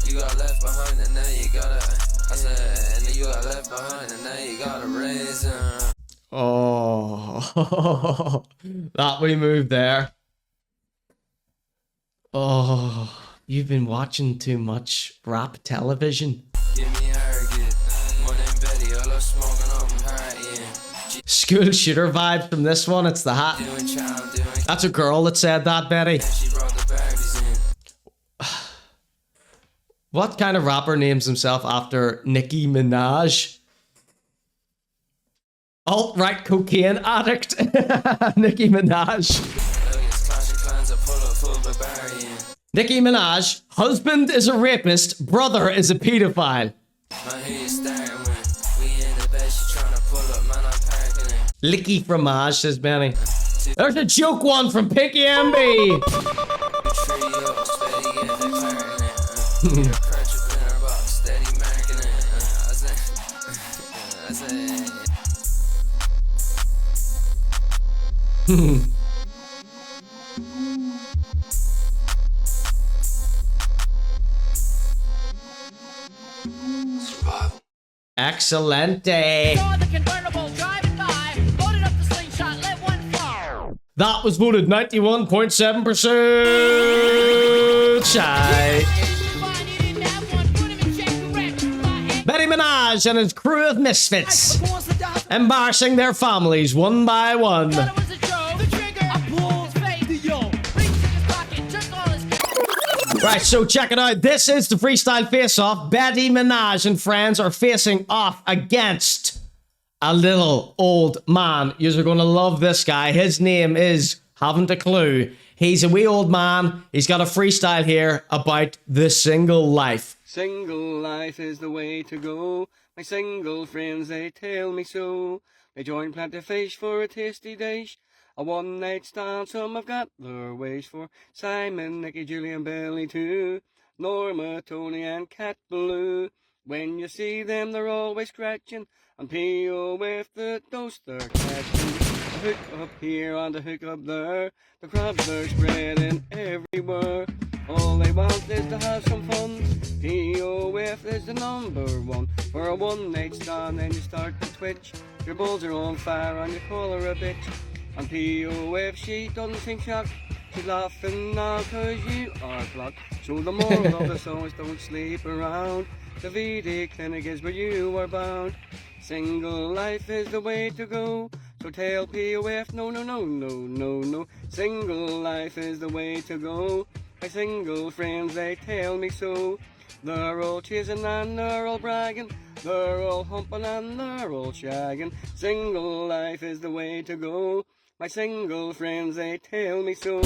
You got left behind and now you gotta, I said, and you got left behind and now you gotta raise them. Oh, that we moved there. Oh, you've been watching too much rap television. School shooter vibes from this one. It's the hat. That's a girl that said that, Betty. What kind of rapper names himself after Nicki Minaj? Alt-right cocaine addict. Nicki Minaj. Nicki Minaj. Husband is a rapist. Brother is a pedophile. Licky fromage, says Benny. There's a joke one from Picky MB. Excelente. That was voted 91.7% shy. Beddy Minaj and his crew of misfits, embarrassing their families one by one. Right, so check it out. This is the freestyle face-off. Beddy Minaj and friends are facing off against a little old man. You're going to love this guy. His name is, haven't a clue. He's a wee old man. He's got a freestyle here about the single life. Single life is the way to go. My single friends, they tell me so. They join plenty fish for a tasty dish. A one-night stand, some have got their ways for. Simon, Nicky, Julian, Billy too. Norma, Tony and Cat Blue. When you see them, they're always scratching. And P.O. with the dose they're catching. A hook up here and a hook up there. The crabs are spreading everywhere. All they want is to have some fun. POF is the number one. For a one-night stand, then you start to twitch. Your balls are on fire and you call her a bitch. And POF, she doesn't seem shocked. She's laughing now cause you are blocked. So the moral of the song is don't sleep around. The VD clinic is where you are bound. Single life is the way to go. So tell POF no, no, no, no, no, no. Single life is the way to go. My single friends, they tell me so. They're all chasing and they're all bragging. They're all humping and they're all shagging. Single life is the way to go. My single friends, they tell me so.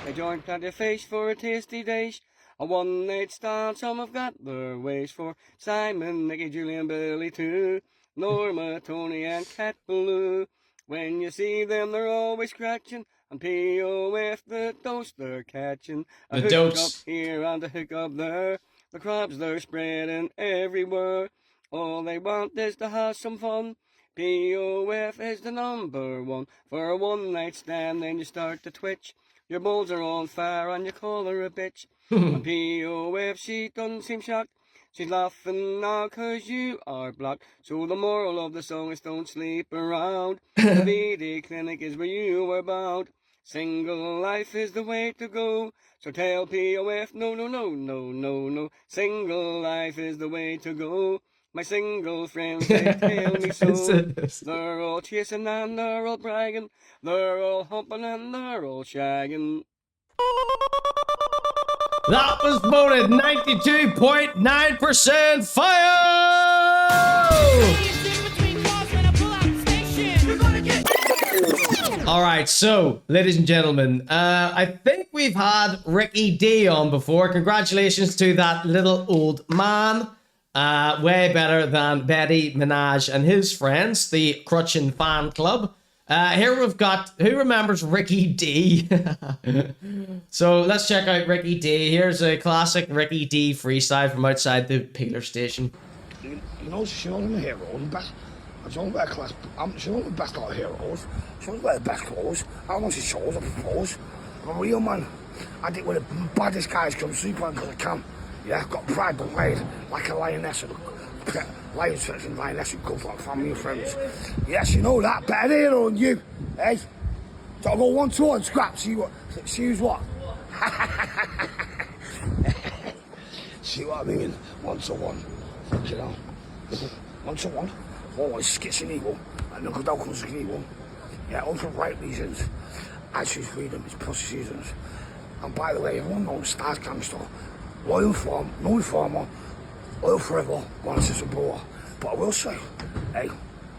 They join plenty of fish for a tasty dish. A one-night stand, some have got their ways for Simon, Nicky, Julian, Billy too. Norma, Tony and Cat Baloo. When you see them, they're always scratching. And POF, the dose they're catching. A The hook dose. up here and a hook up there. The crabs they're spreading everywhere. All they want is to have some fun. POF is the number one. For a one-night stand, then you start to twitch. Your balls are on fire and you call her a bitch. And POF, she doesn't seem shocked. She's laughing now cause you are blocked. So the moral of the song is don't sleep around. The VD clinic is where you are bound. Single life is the way to go. So tell POF no, no, no, no, no, no. Single life is the way to go. My single friends, they tell me so. They're all chasing and they're all bragging. They're all humping and they're all shagging. That was voted 92.9% fire! Alright, so, ladies and gentlemen, I think we've had Ricky D on before. Congratulations to that little old man. Way better than Beddy Minaj and his friends, the Crutchy fan club. Here we've got, who remembers Ricky D? So let's check out Ricky D. Here's a classic Ricky D freestyle from outside the Peeler station. You know, she's one of the heroes, best. She's one of the class. She's one of the best lot of heroes. She's one of the best clothes. I want she shows up, I propose. I'm a real man. I think with the baddest guys come sleep on because I can. Yeah, I've got pride but laid like a lioness. Lions and lioness who come from family and friends. Yes, you know that better than you. Hey? So I'll go 1-2 scrap, see who's what. See what I mean? 1-1. You know? 1-1. Always skits and evil. And look at how comes the evil. Yeah, all for right reasons. I choose freedom, it's pussy seasons. And by the way, everyone knows Stars Gangster. Loyal form, no reformer. Loyal forever, once it's a bore. But I will say, hey,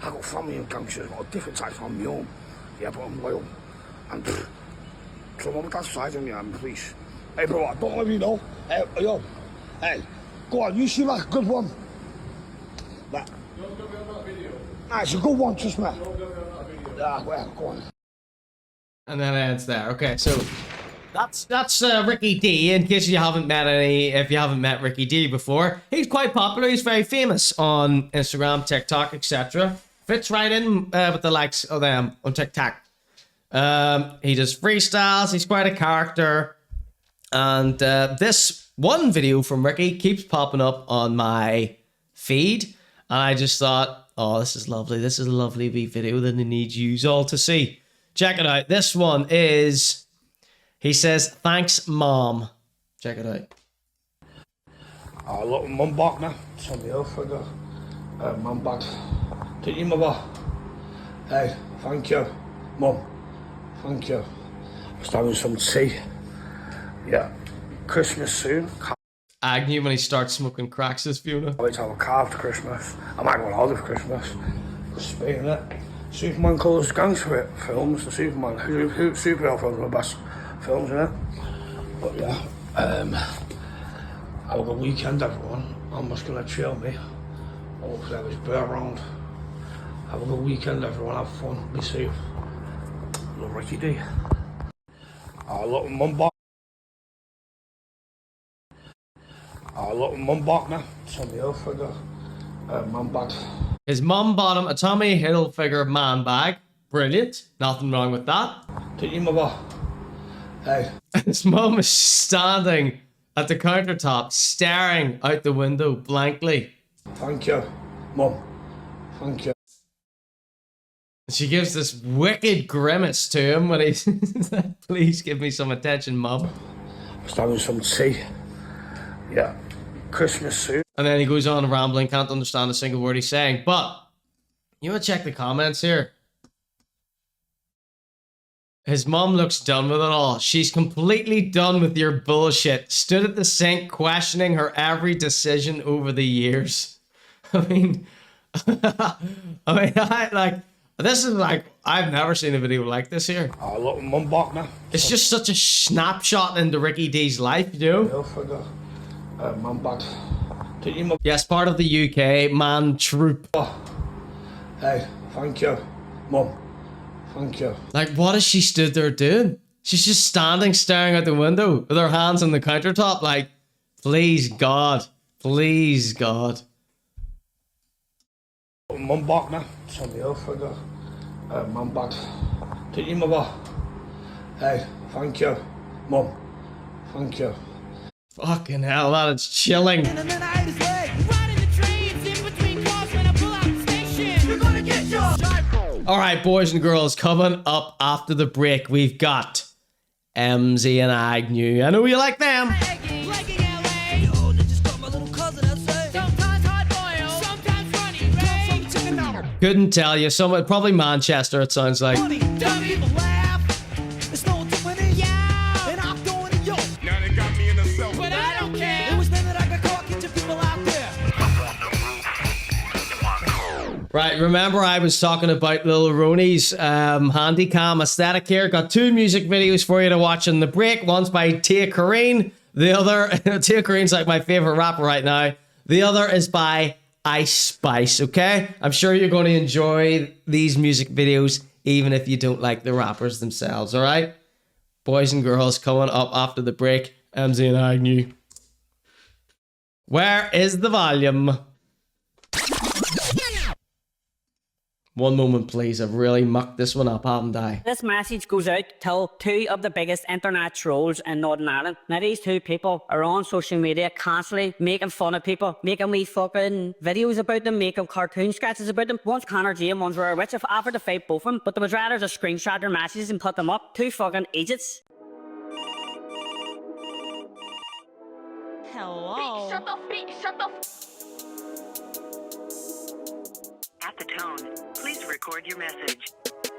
I got family and gangsters, I've got different types from my own. Yeah, but I'm loyal. And some of that side of me, I'm police. Hey bro, I don't let you know. Hey, yo, hey, go on, you seem like a good one. That. Nah, it's a good one, trust me. Yeah, well, go on. And then it ends there. Okay, so that's Ricky D. In case you haven't met if you haven't met Ricky D before, he's quite popular. He's very famous on Instagram, TikTok, etc. Fits right in with the likes of them on TikTok. He does freestyles. He's quite a character, and this one video from Ricky keeps popping up on my feed, and I just thought, oh, this is lovely. This is a lovely wee video that I need you all to see. Check it out. This one is. He says, thanks, Mom. Check it out. I look, Mum back, man. Somebody else for the Mum back. Did you, Mother? Hey, thank you. Mum, thank you. Just having some tea. Yeah. Christmas soon. Agnew when he starts smoking cracks this funeral. I wait to have a car for Christmas. I might go out for Christmas. Speaking of it, Superman colours gangster films, the Superman, superhero films are the best films, innit? But yeah, have a good weekend, everyone. I'm just gonna chill me. Hopefully I was bear around. Have a good weekend, everyone. Have fun. Be safe. Love Ricky D. I love Mum back. I love Mum back, man. Somebody else for the Mum back. His mum bought him a Tommy Hilfiger man bag. Brilliant. Nothing wrong with that. Did you, Mother? Hey. His mum is standing at the countertop, staring out the window blankly. Thank you, Mum. Thank you. She gives this wicked grimace to him when he's like, please give me some attention, Mum. I was having some tea. Yeah. Christmas soup. And then he goes on rambling, can't understand a single word he's saying. But you want to check the comments here. His mum looks done with it all. She's completely done with your bullshit. Stood at the sink questioning her every decision over the years. I mean, this is like, I've never seen a video like this here. Oh, look, Mum back now. It's just such a snapshot into Ricky D's life, you know? Yeah, I forgot. Mum back. Yes, part of the UK man troop. Oh. Hey, thank you, Mum. Thank you. Like, what has she stood there doing? She's just standing, staring out the window with her hands on the countertop, like, please God, please God. Mum back now. Somebody else forgot. Mum back. Did you, mother? Hey, thank you, Mum. Thank you. Fucking hell, that is chilling. Alright, boys and girls, coming up after the break, we've got Emmzy and Agnew. I know you like them. Couldn't tell you. Probably Manchester, it sounds like. Right, remember I was talking about Lil Roneyyy's handycam aesthetic here. Got two music videos for you to watch in the break. One's by Tia Kareen. The other, Tia Kareen's like my favorite rapper right now. The other is by Ice Spice, okay? I'm sure you're going to enjoy these music videos even if you don't like the rappers themselves, all right? Boys and girls, coming up after the break, Emmzy and Agnew. Where is the volume? One moment, please. I've really mucked this one up, haven't I? This message goes out to two of the biggest internet trolls in Northern Ireland. Now, these two people are on social media constantly making fun of people, making wee fucking videos about them, making cartoon sketches about them. One's ConorGShow and one's Rare Witch. I've offered to fight both of them, but they would rather just screenshot their messages and put them up. Two fucking idiots. Hello. Shut the At the tone, please record your message.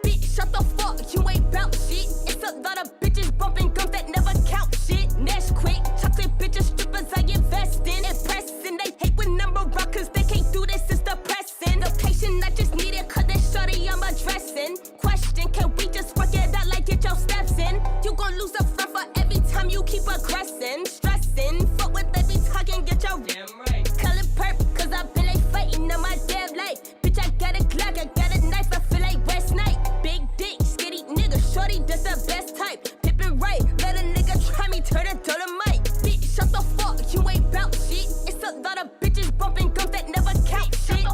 Bitch, shut the fuck, you ain't bout shit. It's a lot of bitches bumping guns that never count shit. Nash quick, chocolate bitches, strippers I invest in. Impressing, they hate when number rock cause they can't do this, it's depressing. Location I just need it cause they shorty I'm addressing. Question, can we just work it out like get your steps in? You gon' lose a friend for every time you keep aggressing. Stressing, fuck what they be talking, get your damn right. Call it perp cause I been like fighting on my damn life. I got a Glock, I got a knife, I feel like West Night. Big dick, skinny nigga, shorty, that's the best type. Pippin' right, let a nigga try me, turn it to the mic. Bitch, shut the fuck, you ain't bout shit. It's a lot of bitches bumping guns that never count shit.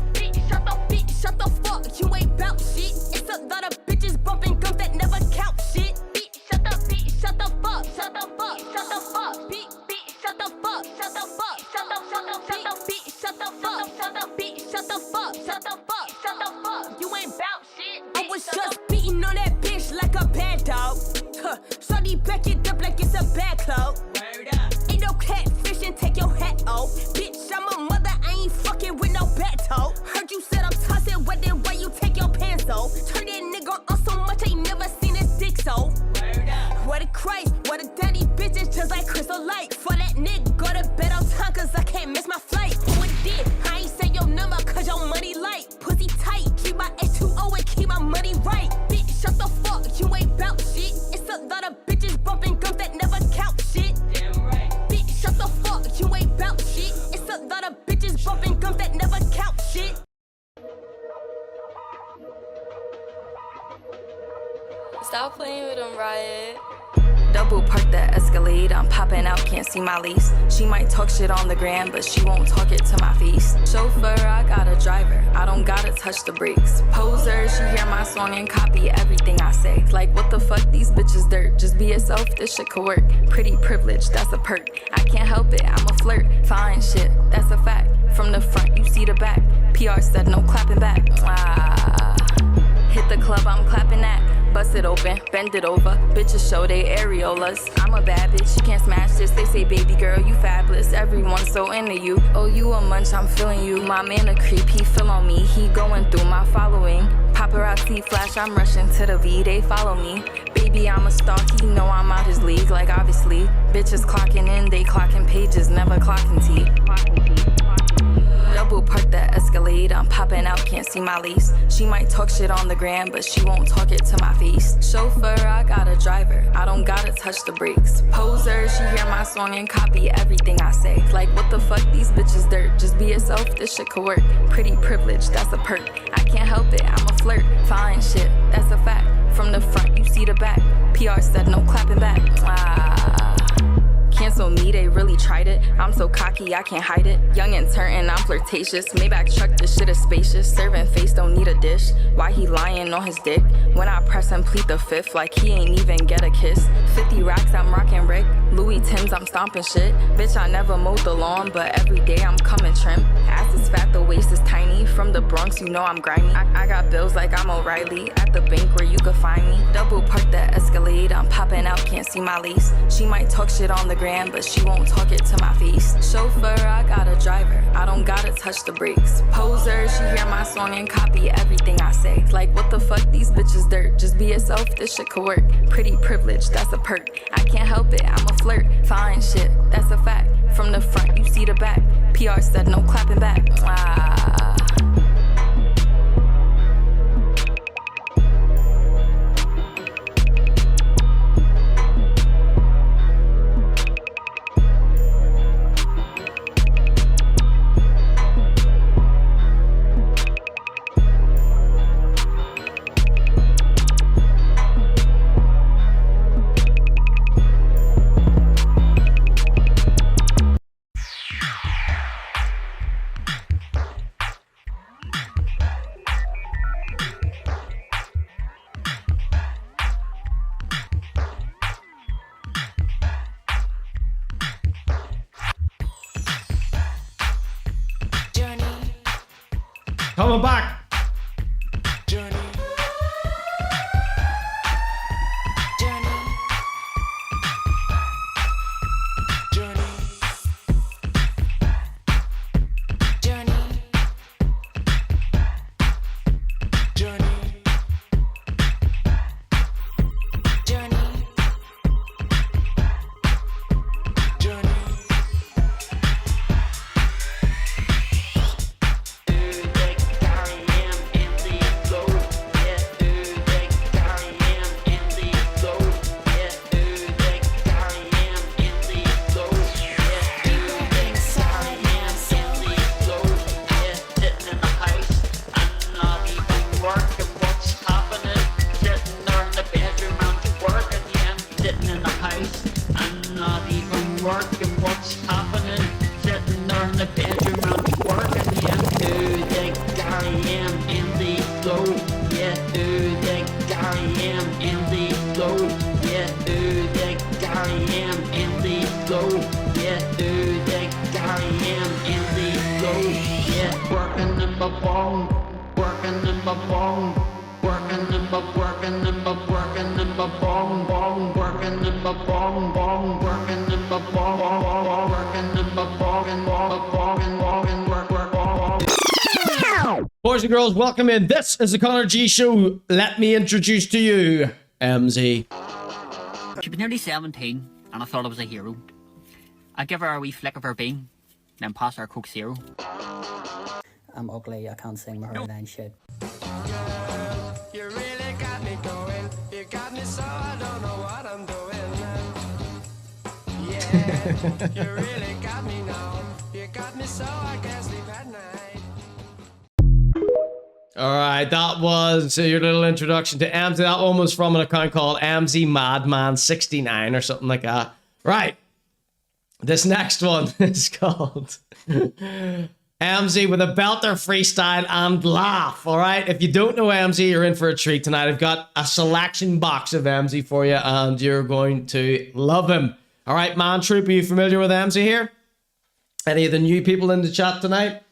Shut the fuck, you ain't bout shit. It's a lot of bitches bumping guns that never count shit. Bitch, shut the fuck, shut the fuck, shut the fuck. Bitch, shut the fuck, shut the fuck, shut the fuck, bitch, shut the fuck, shut the bitch, shut the fuck, shut the fuck. Shut the fuck, you ain't bout shit. I was just beating on that bitch like a bad dog. Shorty back it up like it's a bad clout. Ain't no catfishing, take your hat off. Bitch, I'm a mother, I ain't fucking with no bat talk. Heard you said I'm tossing wet, then why you take your pants off? Turn that nigga on so much, I ain't never seen his dick so. What a Christ, what a daddy bitches just like crystal light. For that nigga, go to bed on time cause I can't miss my flight. Who it did? I ain't say your number cause your money light. Pussy tight, keep my H2O and keep my money right. Bitch, shut the fuck, you ain't bout shit. It's a lot of bitches bumping guns that never count shit. Damn right. Bitch, shut the fuck, you ain't bout shit. It's a lot of bitches bumping guns that never count shit. Stop playing with them, Riot. Double park the Escalade, I'm popping out, can't see my lease. She might talk shit on the gram, but she won't talk it to my face. Chauffeur, I got a driver, I don't gotta touch the brakes. Poser, she hear my song and copy everything I say. Like, what the fuck, these bitches dirt, just just be yourself, this shit could work. Pretty privilege, that's a perk. I can't help it, I'm a flirt. Fine shit, that's a fact. From the front, you see the back. PR said no clapping back. Hit the club, I'm clapping at. Bust it open, bend it over. Bitches show they areolas. I'm a bad bitch, you can't smash this. They say, baby girl, you fabulous. Everyone's so into you. Oh, you a munch, I'm feeling you. My man a creep, he feel on me. He going through my following. Paparazzi flash, I'm rushing to the V, they follow me. Baby, I'm a stalk, he know I'm out his league, like obviously. Bitches clocking in, they clocking pages, never clocking tea. Double park the Escalade, I'm popping out, can't see my lease. She might talk shit on the gram, but she won't talk it to my face. Chauffeur, I got a driver, I don't gotta touch the brakes. Poser, she hear my song and copy everything I say. Like what the fuck, these bitches dirt, just be yourself, this shit could work. Pretty privilege, that's a perk. I can't help it, I'm a flirt. Fine shit, that's a fact. From the front, you see the back. PR said no clapping back. Cancel me, they really tried it. I'm so cocky, I can't hide it. Young and turning, I'm flirtatious. Maybach truck, this shit is spacious. Serving face, don't need a dish. Why he lying on his dick? When I press and plead the fifth, like he ain't even get a kiss. 50 racks, I'm rocking Rick. Louis Timbs, I'm stomping shit. Bitch, I never mowed the lawn, but every day I'm coming trim. Ass is fat, the waist is tiny. From the Bronx, you know I'm grimy. I got bills like I'm O'Reilly. At the bank where you could find me. Double park the Escalade, I'm popping out, can't see my lease. She might talk shit on the gram, but she won't talk it to my face. Chauffeur, I got a driver, I don't gotta touch the brakes. Poser, she hear my song and copy everything I say. Like what the fuck, these bitches dirt, just be yourself, this shit could work. Pretty privilege, that's a perk. I can't help it, I'm a flirt. Fine shit, that's a fact. From the front, you see the back. PR said no clapping back. Coming back. Boys and girls, welcome in. This is the ConorGShow. Let me introduce to you Emmzy. She was nearly 17 and I thought I was a hero. I'd give her a wee flick of her bean, then pass her a Coke Zero. I'm ugly, I can't sing my own shit. You really got me going. You got me so I don't know what I'm doing. Yeah, you really got me now. You got me so I can't sleep at night. Alright, that was your little introduction to Emmzy. That one was from an account called Emmzy Madman 69 or something like that. Right. This next one is called Emmzy with a belter freestyle and laugh. All right, if you don't know Emmzy, you're in for a treat tonight. I've got a selection box of Emmzy for you, and you're going to love him. All right, man, troop, are you familiar with Emmzy here? Any of the new people in the chat tonight?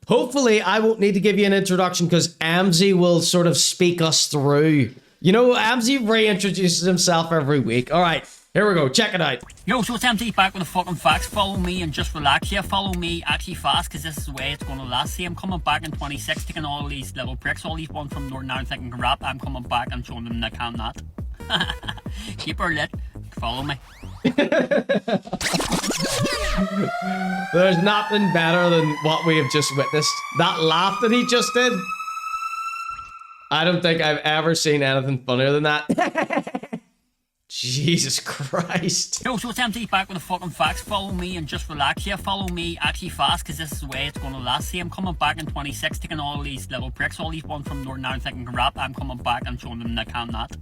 Hopefully, I won't need to give you an introduction because Emmzy will sort of speak us through. You know, Emmzy reintroduces himself every week. All right. Here we go, check it out. Yo, so it's Emmzy back with the fucking facts. Follow me and just relax. Yeah, follow me actually fast, because this is the way it's going to last. See, I'm coming back in 26, taking all these little pricks, all these ones from Northern Ireland thinking can rap. I'm coming back and showing them they cannot. Keep her lit. Follow me. There's nothing better than what we have just witnessed. That laugh that he just did. I don't think I've ever seen anything funnier than that. Jesus Christ. Yo, so it's Emmzy back with the fucking facts. Follow me and just relax. Yeah, follow me actually fast, because this is the way it's going to last. See, I'm coming back in 26, taking all these little pricks, all these ones from Northern Ireland thinking can rap. I'm coming back and showing them they cannot.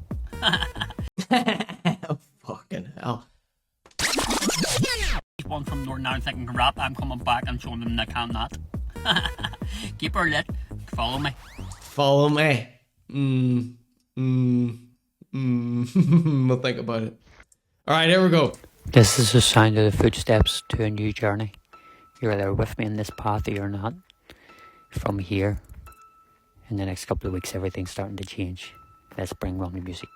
Oh, fucking hell. One from Northern Ireland thinking can rap. I'm coming back and showing them they cannot. Keep her lit. Follow me. Follow me. We'll think about it. Alright, here we go. This is the sound of the footsteps to a new journey. You're either with me in this path or you're not. From here, in the next couple of weeks, everything's starting to change. Let's bring Roneyyy music.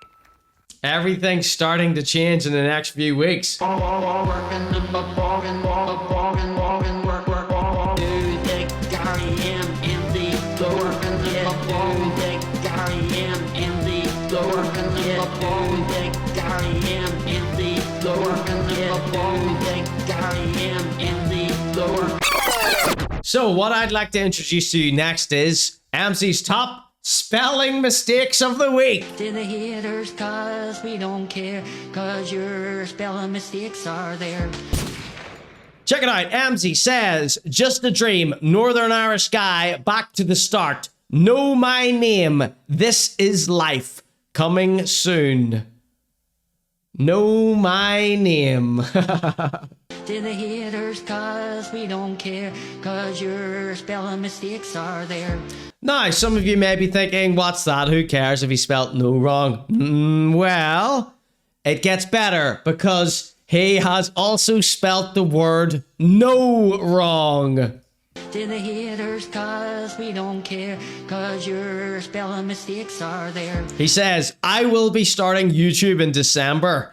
Everything's starting to change in the next few weeks. So what I'd like to introduce to you next is Emmzy's top spelling mistakes of the week. To the haters, cause we don't care, cause your spelling mistakes are there. Check it out. Emmzy says, just a dream, Northern Irish guy, back to the start. Know my name, this is life. Coming soon. Know my name. To the haters, cause we don't care, cause your spelling mistakes are there. Now, some of you may be thinking, what's that? Who cares if he spelt no wrong? Well, it gets better because he has also spelt the word no wrong. To the haters, cause we don't care, cause your spelling mistakes are there. He says, I will be starting YouTube in December. ...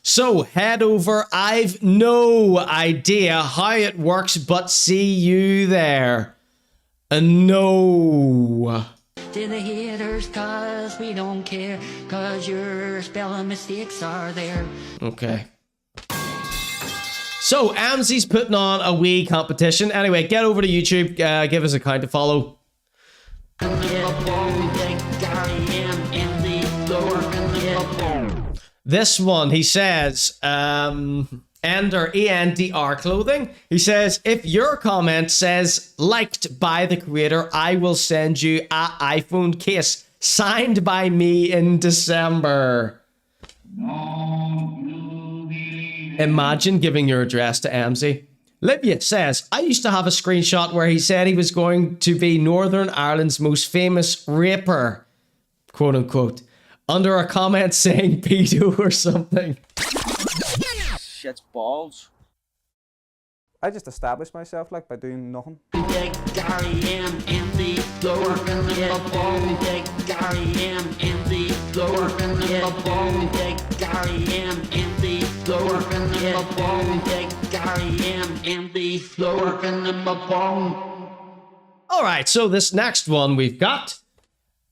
So head over. I've no idea how it works, but see you there. No. To the haters, cause we don't care, cause your spelling mistakes are there. Okay. So Emmzy's putting on a wee competition. Anyway, get over to YouTube, give us a count to follow. This one, he says, Ender, ENDR clothing. He says, if your comment says liked by the creator, I will send you an iPhone case signed by me in December. Imagine giving your address to Emmzy. Libya says, I used to have a screenshot where he said he was going to be Northern Ireland's most famous raper, quote unquote, under a comment saying pedo or something. Shit's balls. I just established myself like by doing nothing. Alright, so this next one we've got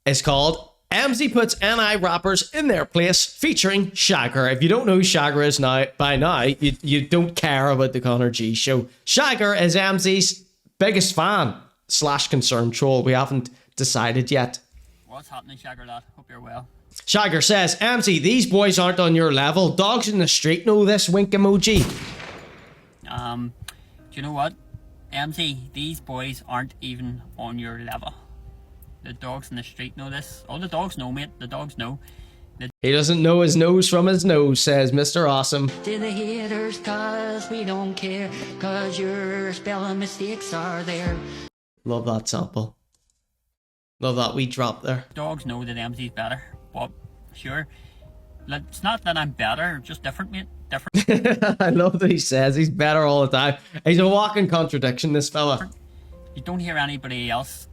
is called Emmzy Puts NI Rappers in Their Place, featuring Shagger. If you don't know who Shagger is by now, you don't care about the ConorGShow. Shagger is Emmzy's biggest fan / concerned troll. We haven't decided yet. What's happening, Shagger lad? Hope you're well. Shagger says, Emmzy, these boys aren't on your level. Dogs in the street know this, wink emoji. Do you know what? Emmzy, these boys aren't even on your level. The dogs in the street know this. Oh, the dogs know, mate. The dogs know. He doesn't know his nose from his nose, says Mr. Awesome. To the haters, cause we don't care, cause your spelling mistakes are there. Love that sample. Love that wee drop there. Dogs know that Emmzy's better, but sure. It's not that I'm better, just different, mate. Different. I love that he says he's better all the time. He's a walking contradiction, this fella. You don't hear anybody else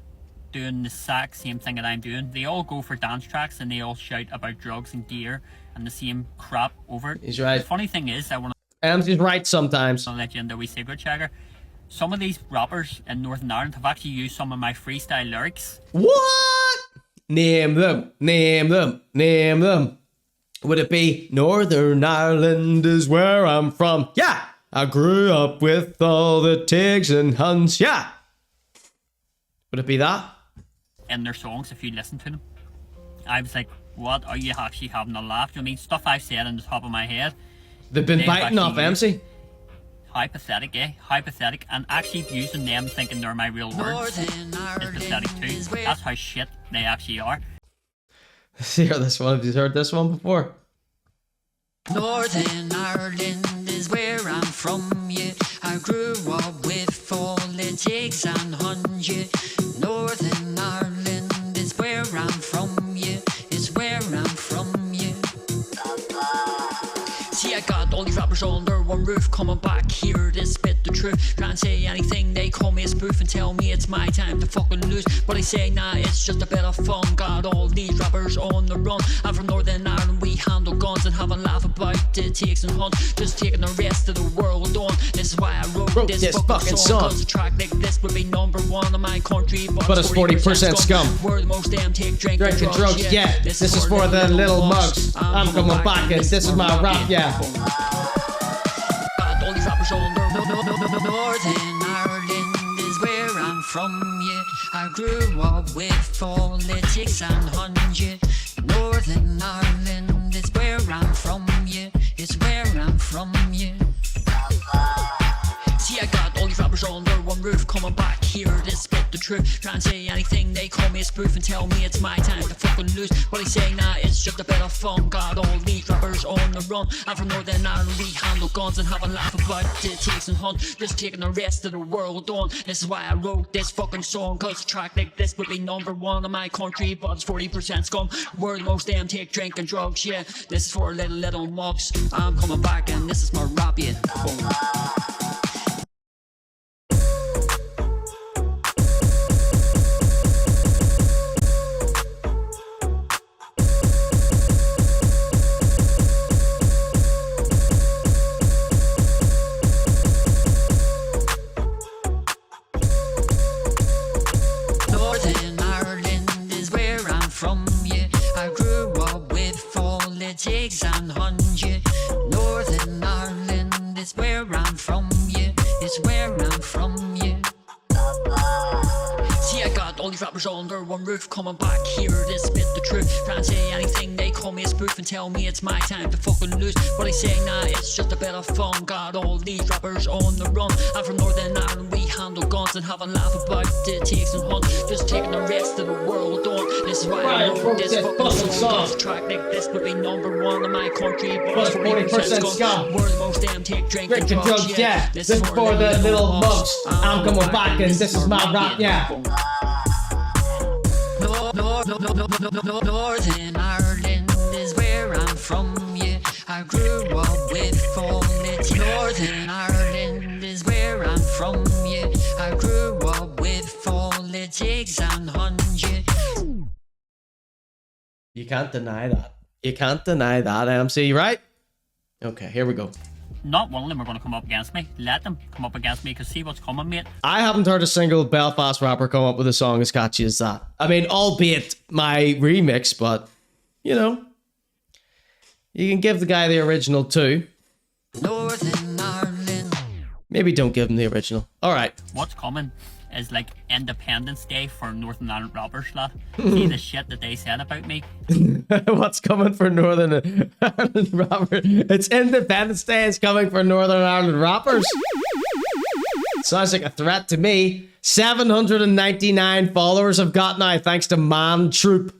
doing the exact same thing that I'm doing. They all go for dance tracks and they all shout about drugs and gear and the same crap over it. He's right. The funny thing is, I want Emmzy's right sometimes. I'll let you in the wee secret, Shagger. Some of these rappers in Northern Ireland have actually used some of my freestyle lyrics. What? Name them, name them, name them. Would it be Northern Ireland is where I'm from? Yeah! I grew up with all the tigs and huns. Yeah! Would it be that? In their songs, if you listen to them. I was like, what are you actually having a laugh? You know what I mean? Stuff I've said on the top of my head. They've been biting off Emmzy. How pathetic, eh? How pathetic. And actually using them thinking they're my real words is pathetic too. That's how shit they actually are. Let's hear this one. Have you heard this one before? Northern Ireland is where I'm from, yeah. I grew up with politics and huns, yeah. Northern Ireland is where I'm from, yeah. It's where I'm from, yeah. See, I got all these rappers under one roof coming back here to spit the truth. Can't say anything, they call me a spoof and tell me it's my time to fucking lose. But I say, nah, it's just a bit of fun. Got all these rappers on the run. I'm from Northern Ireland, we handle guns and have a laugh about the takes and hunts. Just taking the rest of the world on. This is why I wrote this fucking song. Cause a track like this would be #1 in my country. But it's 40% scum. We're the most damn take drinking drugs, yeah. This is for the little mugs. I'm coming back and this is my rap, yeah. Got all these rappers on Northern Ireland is where I'm from, yeah. I grew up with politics and huns, yeah. Northern Ireland is where I'm from, yeah. It's where I'm from, yeah. See, I got all these rappers under one roof coming back here to spit the truth. Can't say anything, they call me a spoof and tell me it's my time to fucking lose. But I say, nah, it's just a bit of fun. Got all these rappers on the run. I'm from Northern Ireland, we handle guns and have a laugh about the takes and hunt. Just taking the rest of the world on. This is why I wrote this fucking song. Cause a track like this would be #1 in my country, but it's 40% scum. We're the most damn take drinking drugs, yeah. This is for little mugs. I'm coming back and this is my rap, yeah. Boom. Northern Ireland is where I'm from, yeah. I grew up with politics and huns, yeah. Northern Ireland is where I'm from, yeah. It's where I'm from, yeah. See, I got all these rappers under one roof coming back here to spit the truth. Can't say anything, they call me a spoof and tell me it's my time to fucking lose. But I say, nah, it's just a bit of fun. Got all these rappers on the run. I'm from Northern Ireland, we handle guns and have a laugh about the takes and hunts. Just taking the rest of the world on. This is why I wrote this fucking song. A track like this would be #1 in my country, but it's 40% scum. We're the most damn take drinking drugs, yeah. This is for the little mugs. I'm coming back and this is my rap, yeah. Northern Ireland is where I'm from, yeah. I grew up with politics. Northern Ireland is where I'm from, yeah. I grew up with politics and huns, yeah. You can't deny that. You can't deny that, MC, right? Okay, here we go. Not one of them are going to come up against me. Let them come up against me, because see what's coming, mate. I haven't heard a single Belfast rapper come up with a song as catchy as that. I mean, albeit my remix, but, you know, you can give the guy the original too. Northern Ireland. Maybe don't give him the original. All right. What's coming is like Independence Day for Northern Ireland rappers, lad. See the shit that they said about me. What's coming for Northern Ireland rappers? It's Independence Day. It's coming for Northern Ireland rappers. Sounds like a threat to me. 799 followers I've got now, thanks to Man Troop.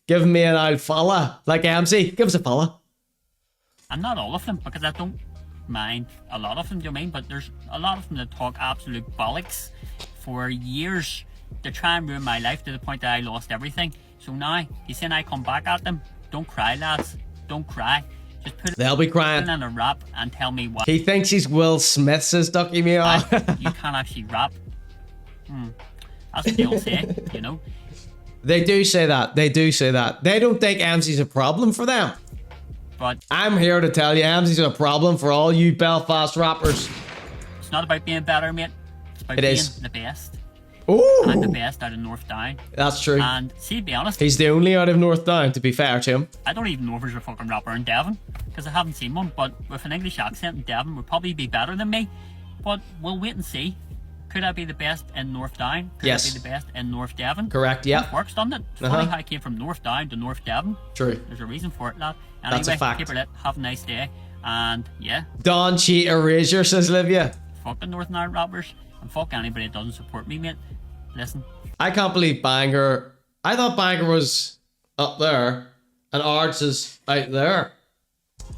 Give me an old fella. Like Emmzy, give us a fella. And not all of them, because I don't mind a lot of them, do you mean? But there's a lot of them that talk absolute bollocks for years to try and ruin my life to the point that I lost everything. So now, you saying I come back at them? Don't cry, lads. Don't cry. Just put They'll be crying. it in a rap and tell me what. He thinks he's Will Smith, says Ducky Meow. You can't actually rap. That's what they'll say, you know. They do say that. They do say that. They don't think Emmzy's a problem for them. But I'm here to tell you, Emmzy's a problem for all you Belfast rappers. it's not about being better, mate. It's about being the best. Ooh. And I'm the best out of North Down. That's true. And see, to be honest, he's the only out of North Down, to be fair to him. I don't even know if there's a fucking rapper in Devon, because I haven't seen one, but with an English accent in Devon would probably be better than me. But we'll wait and see. Could I be the best in North Down? Could Yes. I be the best in North Devon? Correct, yeah. It works, doesn't it? It's funny how I came from North Down to North Devon. True. There's a reason for it, lad. That's a Anyway, fact. keep it lit. Have a nice day. And yeah, Don Cheat Erasure, says Livia. fuck the Northern Ireland rappers. And fuck anybody that doesn't support me, mate. Listen. I can't believe Bangor. I thought Bangor was up there and Ards is out there.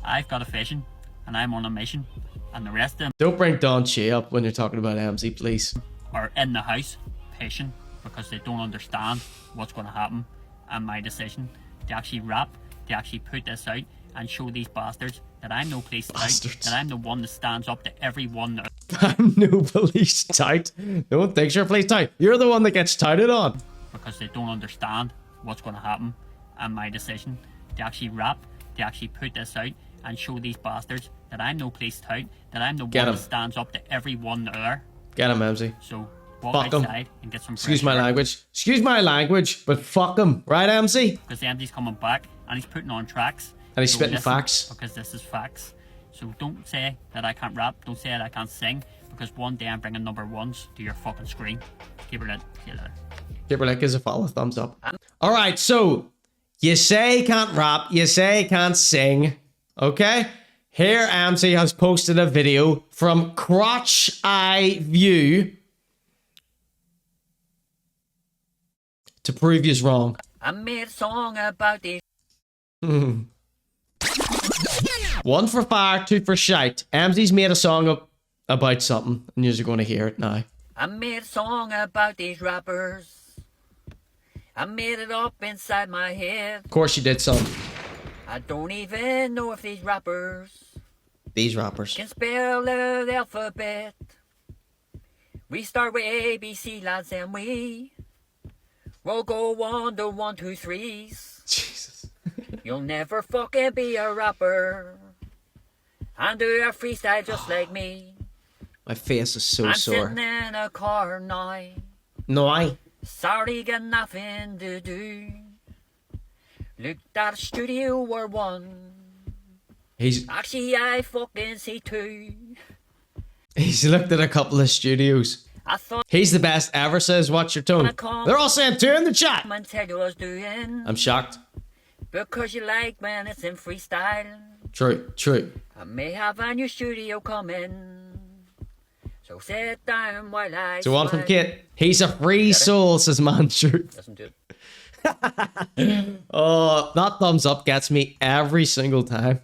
I've got a vision and I'm on a mission. And the rest of them Don't bring Don Che up when you're talking about Emmzy, please. are in the house, patient, because they don't understand what's going to happen. And my decision to actually rap, to actually put this out and show these bastards that I'm no police tout, that I'm the one that stands up to everyone that I'm no police tout. No one thinks you're a police tout. You're the one that gets touted on. because they don't understand what's going to happen. And my decision to actually rap, to actually put this out and show these bastards that I'm no police tout, that I'm the Get one him. that stands up to everyone there. Get him, Emmzy. So walk Fuck him. outside and get some Excuse fresh my air. language. Excuse my language, but fuck him. Right, Emmzy? Because Emmzy's coming back and he's putting on tracks. And he's So spitting listen, facts. Because this is facts. So don't say that I can't rap. Don't say that I can't sing. Because one day I'm bringing number ones to your fucking screen. Keep it lit. See you later. Gibberlick is a follow. Thumbs up. Alright, so you say can't rap, you say can't sing. Okay? Here Emmzy has posted a video from Crutchy View to prove you's wrong. I made a song about this. One for fire, two for shite. Emmzy's made a song about something, and you're going to hear it now. I made a song about these rappers. I made it up inside my head. Of course you did, son. I don't even know if these rappers These rappers. can spell the alphabet. We start with A, B, C, lads, and we'll go on to 1, 2, 3s. Jesus. You'll never fucking be a rapper and do a freestyle just like me. My face is so I'm sore. sitting in a car now. No, I. Sorry, got nothing to do. Looked at a studio or one. He's Actually, I fucking see two. he's looked at a couple of studios. I thought He's the best ever, says watch your tone. They're all saying two in the chat. and tell you what I was doing. I'm shocked. Because you like when it's in freestyle. True, true. I may have a new studio coming. So sit down while I So on from smile. Kit. He's a free soul, says Manshroot. Listen to it. Oh, that thumbs up gets me every single time.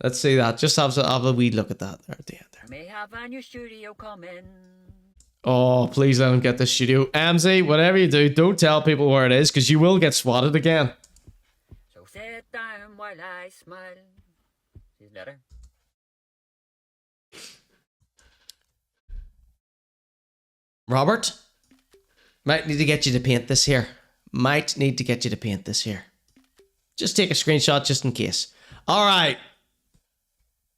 Let's see that. Just have a wee look at that there at the end there. I may have a new studio coming. Oh, please let him get the studio. Emmzy, whatever you do, don't tell people where it is, because you will get swatted again. So sit down while I smile. See you later. Robert, might need to get you to paint this here. Might need to get you to paint this here. Just take a screenshot just in case. All right.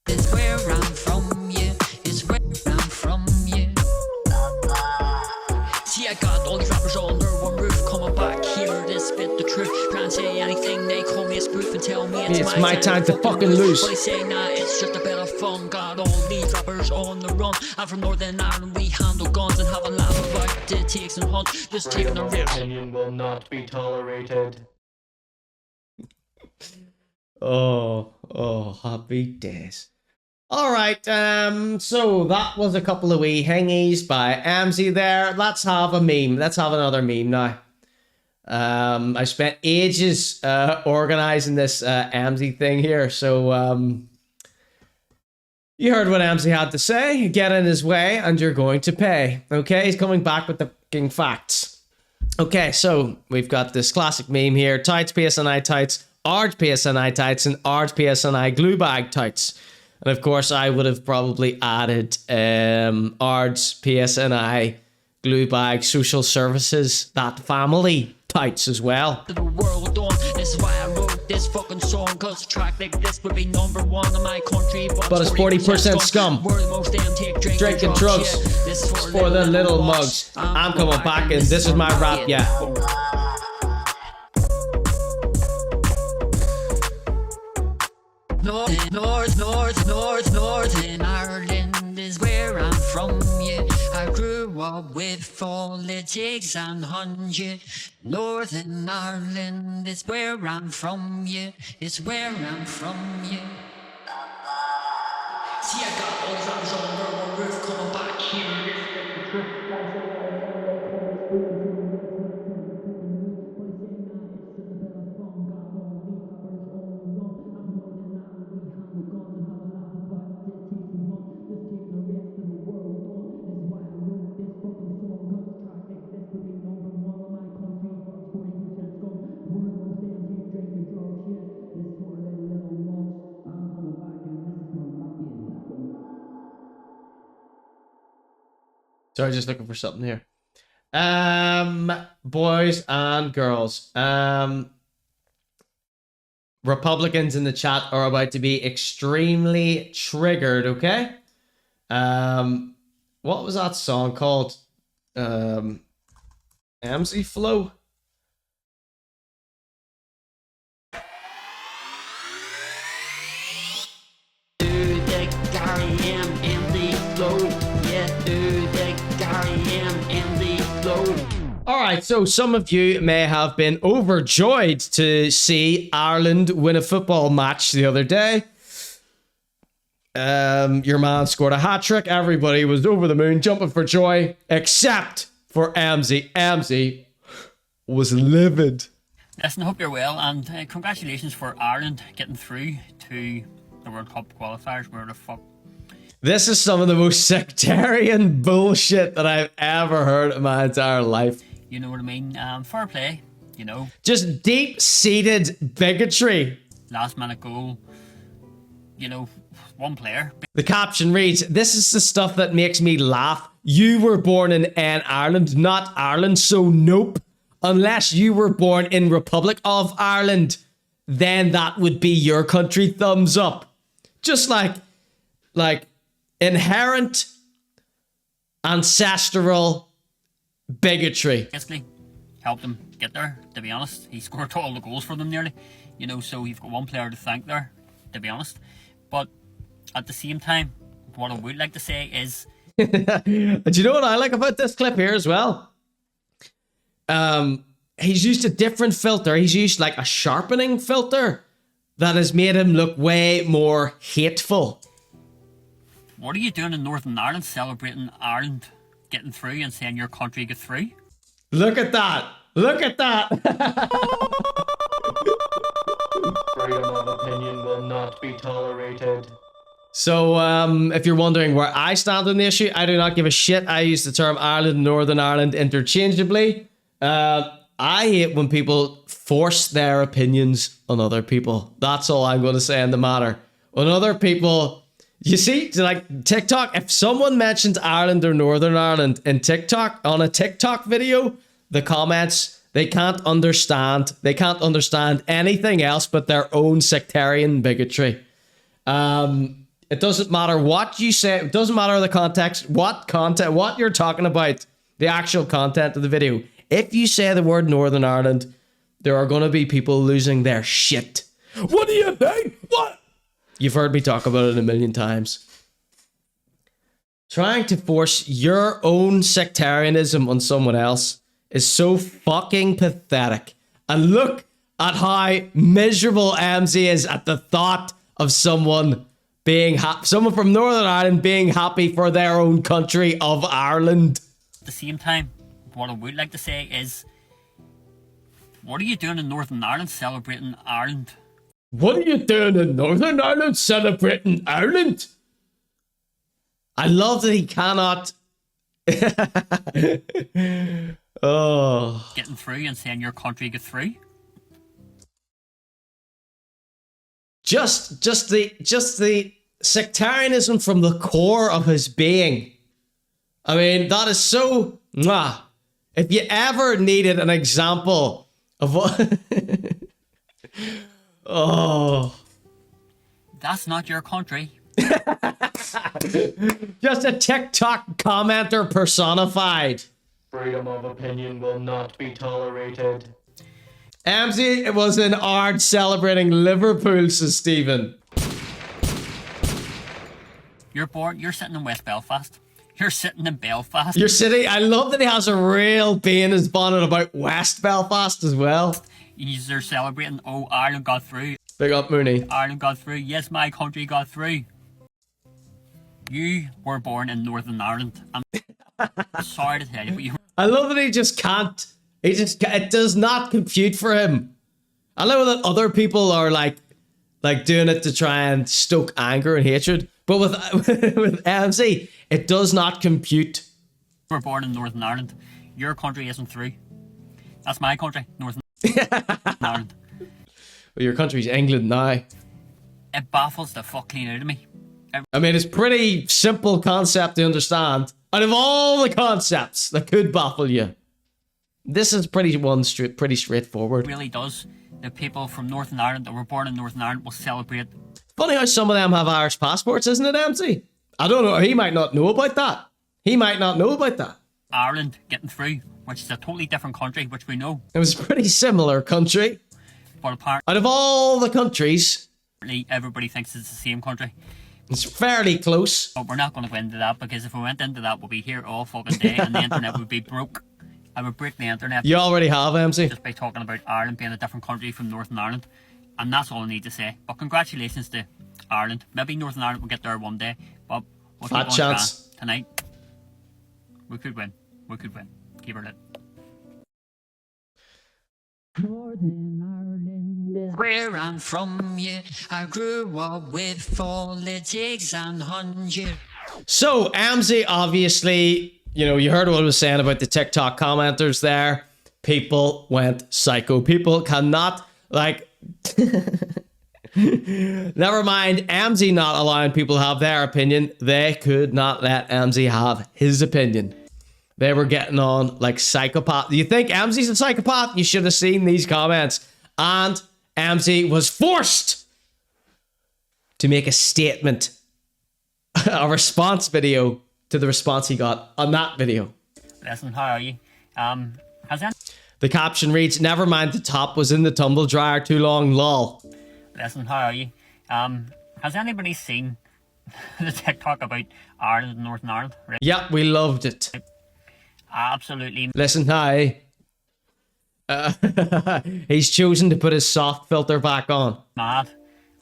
It's where I'm from, yeah. It's where I'm from, yeah. See, I got all these rappers all under one roof, coming back here to spit the truth. Can't say anything, they call me a spoof and tell me It's my time to fucking lose. But they say, nah, it's just a bit of fun. Got all these rappers on the run. I'm from Northern Ireland, we handle guns and have a laugh about the takes and hunt. Just taking a risk. Opinion will not be tolerated. Oh, happy days. All right, so that was a couple of wee hingies by Emmzy there. Let's have a meme. Let's have another meme now. I spent ages organizing this Emmzy thing here. So you heard what Emmzy had to say. Get in his way and you're going to pay. Okay, he's coming back with the fucking facts. Okay, so we've got this classic meme here. Tights, PSNI tights, Arge PSNI tights, and Arge PSNI glue bag tights. And of course, I would have probably added Arge PSNI glue bag social services, that family tights as well. The world on. This is why I wrote this fucking song, cause a track like this would be #1 in my country. But it's 40% scum. We're the most damn Drinking drugs. Yeah, this is for the little mugs. I'm coming back and this is my rap, yeah. Northern Ireland is where I'm from, yeah. I grew up with politics and hundred. Northern Ireland is where I'm from, yeah. It's where I'm from, yeah. See, I got all the songs on one roof coming back here. Sorry, just looking for something here. Boys and girls. Republicans in the chat are about to be extremely triggered, okay? What was that song called? Emmzy Flow? Alright, so some of you may have been overjoyed to see Ireland win a football match the other day. Your man scored a hat-trick. Everybody was over the moon, jumping for joy, except for Emmzy. Emmzy was livid. Listen, I hope you're well, and congratulations for Ireland getting through to the World Cup qualifiers. Where the fuck? This is some of the most sectarian bullshit that I've ever heard in my entire life. You know what I mean? Fair play, you know. Just deep-seated bigotry. Last minute goal, you know, one player. The caption reads, "This is the stuff that makes me laugh. You were born in Ireland, not Ireland, so nope. Unless you were born in Republic of Ireland, then that would be your country, thumbs up." Just like inherent ancestral bigotry. Basically, helped him get there, to be honest. He scored all the goals for them nearly. You know, so you've got one player to thank there, to be honest. But at the same time, what I would like to say is... Do you know what I like about this clip here as well? He's used a different filter. He's used like a sharpening filter that has made him look way more hateful. What are you doing in Northern Ireland celebrating Ireland getting through and saying your country get through? Look at that. Look at that. Freedom of opinion will not be tolerated. So, if you're wondering where I stand on the issue, I do not give a shit. I use the term Ireland and Northern Ireland interchangeably. I hate when people force their opinions on other people. That's all I'm going to say on the matter. When other people... You see, like TikTok, if someone mentions Ireland or Northern Ireland in TikTok, on a TikTok video, the comments, they can't understand. They can't understand anything else but their own sectarian bigotry. It doesn't matter what you say. It doesn't matter the context, what you're talking about, the actual content of the video. If you say the word Northern Ireland, there are going to be people losing their shit. What do you think? What? You've heard me talk about it a million times. Trying to force your own sectarianism on someone else is so fucking pathetic. And look at how miserable Emmzy is at the thought of someone from Northern Ireland being happy for their own country of Ireland. At the same time, what I would like to say is What are you doing in Northern Ireland celebrating Ireland? What are you doing in Northern Ireland celebrating Ireland? I love that he cannot. Oh. Getting through and saying your country get through? Just the sectarianism from the core of his being. I mean, that is so. Mwah. If you ever needed an example of what. Oh. That's not your country. Just a TikTok commenter personified. Freedom of opinion will not be tolerated. Emmzy, it was an art celebrating Liverpool, says Stephen. You're sitting in West Belfast. You're sitting in Belfast. You're sitting. I love that he has a real bee in his bonnet about West Belfast as well. They're celebrating, oh, Ireland got through. Big up, Mooney. Ireland got through. Yes, my country got through. You were born in Northern Ireland. I'm sorry to tell you, but you. I love that he just can't. It does not compute for him. I know that other people are like doing it to try and stoke anger and hatred, but with Emmzy, it does not compute. You were born in Northern Ireland. Your country isn't through. That's my country, Northern Ireland. Well, your country's England now. It baffles the fuck clean out of me. I mean, it's pretty simple concept to understand. Out of all the concepts that could baffle you, this is pretty straightforward. It really does. The people from Northern Ireland that were born in Northern Ireland will celebrate. Funny how some of them have Irish passports, isn't it, Emmzy? I don't know. He might not know about that. Ireland getting through, which is a totally different country, which we know. It was a pretty similar country. But apart, out of all the countries, everybody thinks it's the same country. It's fairly close. But we're not going to go into that, because if we went into that, we'll be here all fucking day and the internet would be broke. I would break the internet. You already have, Emmzy. Just by talking about Ireland being a different country from Northern Ireland. And that's all I need to say. But congratulations to Ireland. Maybe Northern Ireland will get there one day. But we'll keep on chance. Tonight, we could win. Keep her lit. Northern Ireland is where I'm from, yeah. I grew up with politics and hundred. So, Emmzy, obviously, you know, you heard what I was saying about the TikTok commenters there. People went psycho. People cannot, like... Never mind Emmzy not allowing people to have their opinion. They could not let Emmzy have his opinion. They were getting on like psychopath. Do you think Emmzy's a psychopath? You should have seen these comments. And Emmzy was forced to make a statement, a response video to the response he got on that video. Listen, how are you? The caption reads, "Never mind the top was in the tumble dryer too long, lol." Listen, how are you? Has anybody seen the TikTok about Ireland and Northern Ireland? Right? Yep, we loved it. Absolutely. Listen, hi. He's chosen to put his soft filter back on. Mad.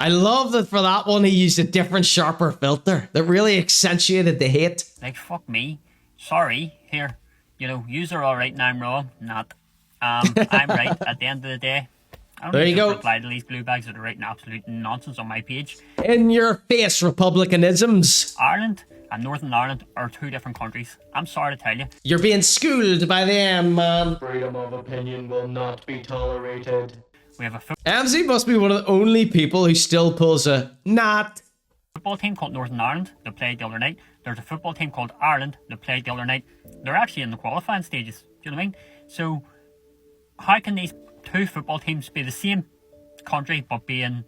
I love that for that one he used a different, sharper filter that really accentuated the hate. Like, fuck me. Sorry, here. You know, yous are alright and I'm wrong. Not. I'm right at the end of the day. I don't there you go. Reply to these blue bags that are writing absolute nonsense on my page. In your face, republicanisms. Ireland and Northern Ireland are two different countries. I'm sorry to tell you. You're being schooled by them, man. Freedom of opinion will not be tolerated. We have a Emmzy must be one of the only people who still pulls a not. Football team called Northern Ireland that played the other night. There's a football team called Ireland that played the other night. They're actually in the qualifying stages. Do you know what I mean? So, how can these two football teams be the same country but being...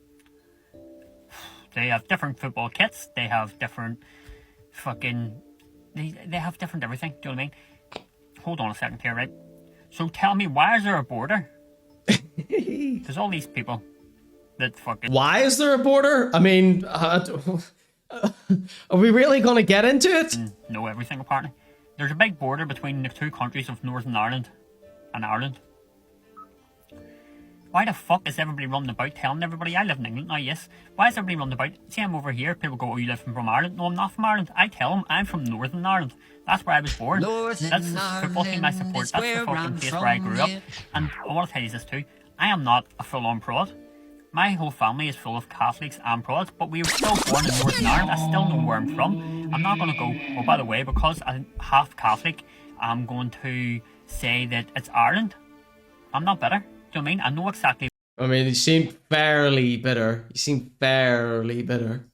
They have different football kits. They have different fucking... They have different everything. Do you know what I mean? Hold on a second here, right? So tell me, why is there a border? There's all these people that fucking... Why is there a border? I mean, are we really going to get into it? Know everything apparently. There's a big border between the two countries of Northern Ireland and Ireland. Why the fuck is everybody running about telling everybody I live in England now? Yes. Why is everybody running about? See, I'm over here. People go, "Oh, you live from Ireland." No, I'm not from Ireland. I tell them I'm from Northern Ireland. That's where I was born. That's the football team I support. That's the fucking place where I grew up. And I want to tell you this too. I am not a full-on prod. My whole family is full of Catholics and prods, but we were still born in Northern Ireland. I still know where I'm from. I'm not going to go, oh, by the way, because I'm half Catholic, I'm going to say that it's Ireland. I'm not bitter. Do you know what I mean? I know exactly. I mean, he seemed fairly bitter. He seemed fairly bitter.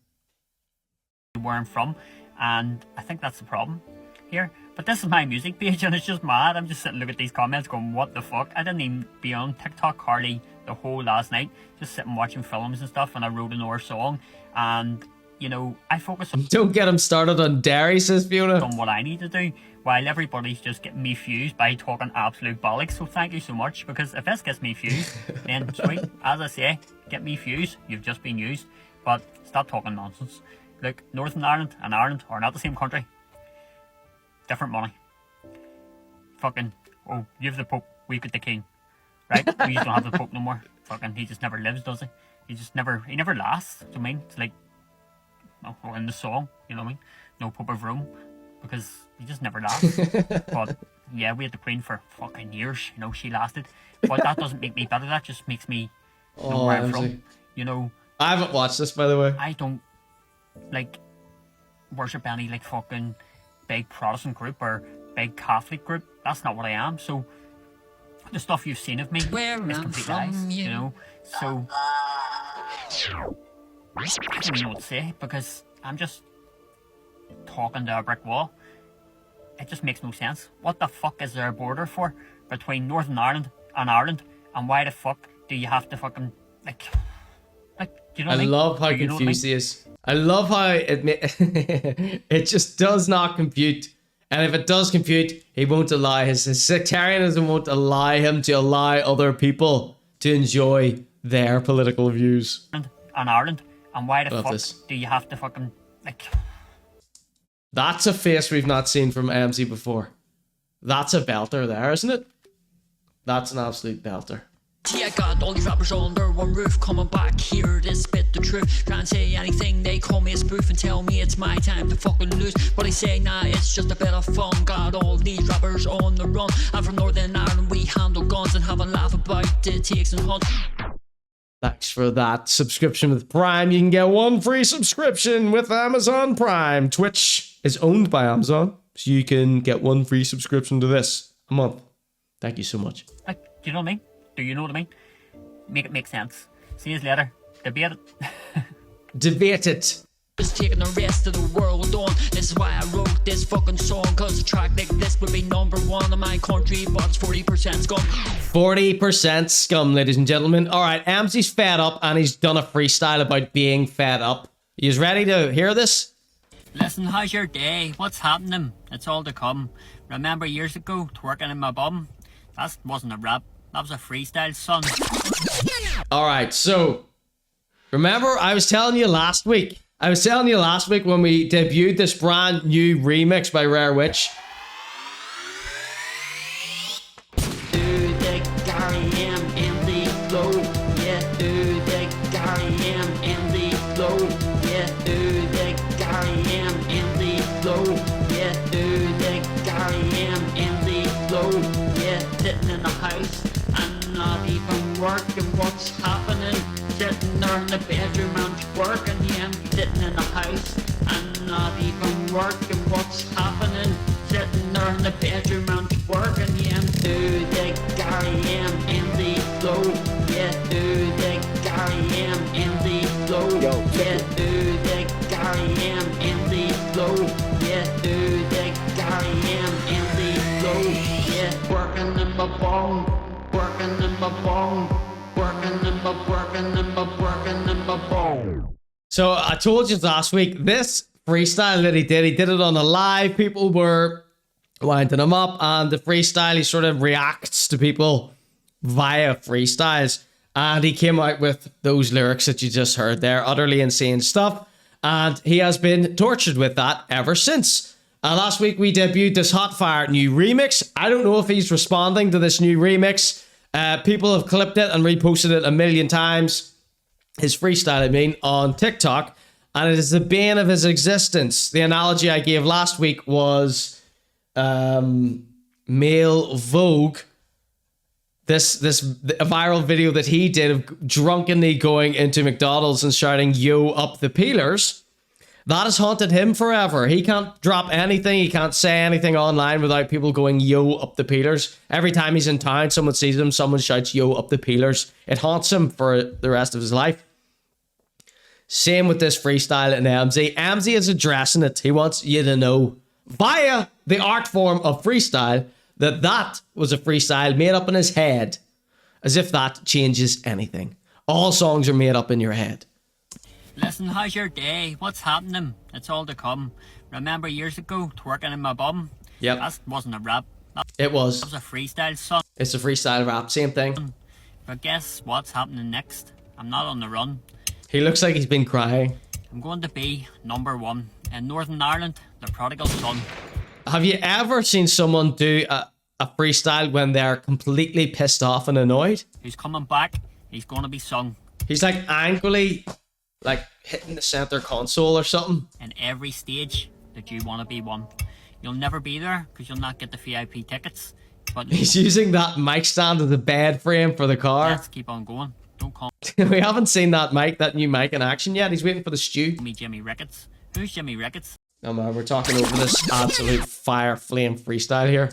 Where I'm from, and I think that's the problem here. But this is my music page, and it's just mad. I'm just sitting looking at these comments going, what the fuck? I didn't even be on TikTok hardly the whole last night, just sitting watching films and stuff, and I wrote another song, and you know, I focus on— Don't get him started on Derry, says Fiona. On what I need to do, while everybody's just getting me fused by talking absolute bollocks. So thank you so much, because if this gets me fused, then sweet, as I say, get me fused, you've just been used. But stop talking nonsense. Look, Northern Ireland and Ireland are not the same country. Different money. Fucking, oh, you've the Pope, we've got the King. Right? We just don't have the Pope no more. Fucking, he just never lives, does he? He never lasts. Do you know what I mean? It's like, oh, in the song, you know what I mean? No Pope of Rome, because he just never lasts. But yeah, we had the Queen for fucking years, you know, she lasted. But that doesn't make me better, that just makes me know where I'm from. You know, I haven't watched this, by the way. I don't like worship any like fucking big Protestant group or big Catholic group. That's not what I am. So the stuff you've seen of me is complete lies, you know. So I don't even know what to say, because I'm just talking to a brick wall. It just makes no sense. What the fuck is there a border for between Northern Ireland and Ireland? And why the fuck do you have to fucking like do you know what I mean? Love how confused he is. I love how it just does not compute. And if it does compute, he won't allow his sectarianism won't allow him to allow other people to enjoy their political views. And Ireland, and why the fuck do you have to fucking like? That's a face we've not seen from Emmzy before. That's a belter there, isn't it? That's an absolute belter. See, I got all these rappers under one roof coming back here to spit the truth. Try and say anything, they call me a spoof and tell me it's my time to fucking lose. But I say, nah, it's just a bit of fun. Got all these rappers on the run. I'm from Northern Ireland, we handle guns and have a laugh about the takes and hunts. Thanks for that subscription with Prime. You can get one free subscription with Amazon Prime. Twitch is owned by Amazon, so you can get one free subscription to this a month. Thank you so much. Like, do you know what I mean? Do you know what I mean? Make it make sense. See you later. Debate it. Debate it. Just taking the rest of the world on. This is why I wrote this fucking song, cause a track like this would be #1 in my country, but it's 40% scum. 40% scum, ladies and gentlemen. Alright, Emmzy's fed up and he's done a freestyle about being fed up. You ready to hear this? Listen, how's your day? What's happening? It's all to come. Remember years ago, twerking in my bum? That wasn't a rap. That was a freestyle, son. Alright, so remember I was telling you last week when we debuted this brand new remix by Rare Witch. Sitting in the house and not even working, what's happening? Sitting there in the bedroom and working, yeah, I'm sitting in the house and not even working, what's happening? Sitting there in the bedroom and working, yeah, I'm do the Gary in the flow, yeah, do the Gary in the flow, yeah, do the Gary in the flow, yeah, do the Gary in the flow, yeah, working in my bong, working in my bong, working in my bong. So I told you last week, this freestyle that he did it on a live. People were winding him up, and the freestyle, he sort of reacts to people via freestyles, and he came out with those lyrics that you just heard there, utterly insane stuff, and he has been tortured with that ever since. Last week we debuted this hot fire new remix. I don't know if he's responding to this new remix People have clipped it and reposted it a million times. His freestyle, I mean, on TikTok. And it is the bane of his existence. The analogy I gave last week was male Vogue. A viral video that he did of drunkenly going into McDonald's and shouting, "Yo, up the peelers." That has haunted him forever. He can't drop anything. He can't say anything online without people going, "Yo, up the peelers." Every time he's in town, someone sees him, someone shouts, "Yo, up the peelers." It haunts him for the rest of his life. Same with this freestyle in Emmzy. Emmzy is addressing it. He wants you to know, via the art form of freestyle, that was a freestyle made up in his head. As if that changes anything. All songs are made up in your head. Listen, how's your day? What's happening? It's all to come. Remember years ago, twerking in my bum? Yep. That wasn't a rap. It was. That was a freestyle song. It's a freestyle rap, same thing. But guess what's happening next? I'm not on the run. He looks like he's been crying. I'm going to be #1 in Northern Ireland, the prodigal son. Have you ever seen someone do a freestyle when they're completely pissed off and annoyed? He's coming back. He's going to be sung. He's like angrily, like hitting the center console or something. In every stage that you want to be one. You'll never be there because you'll not get the VIP tickets. But he's using that mic stand as a bed frame for the car. Let's keep on going. Don't call we haven't seen that new mic in action yet. He's waiting for the stew. me Jimmy Ricketts. Who's Jimmy Ricketts? Oh man, we're talking over this absolute fire flame freestyle here.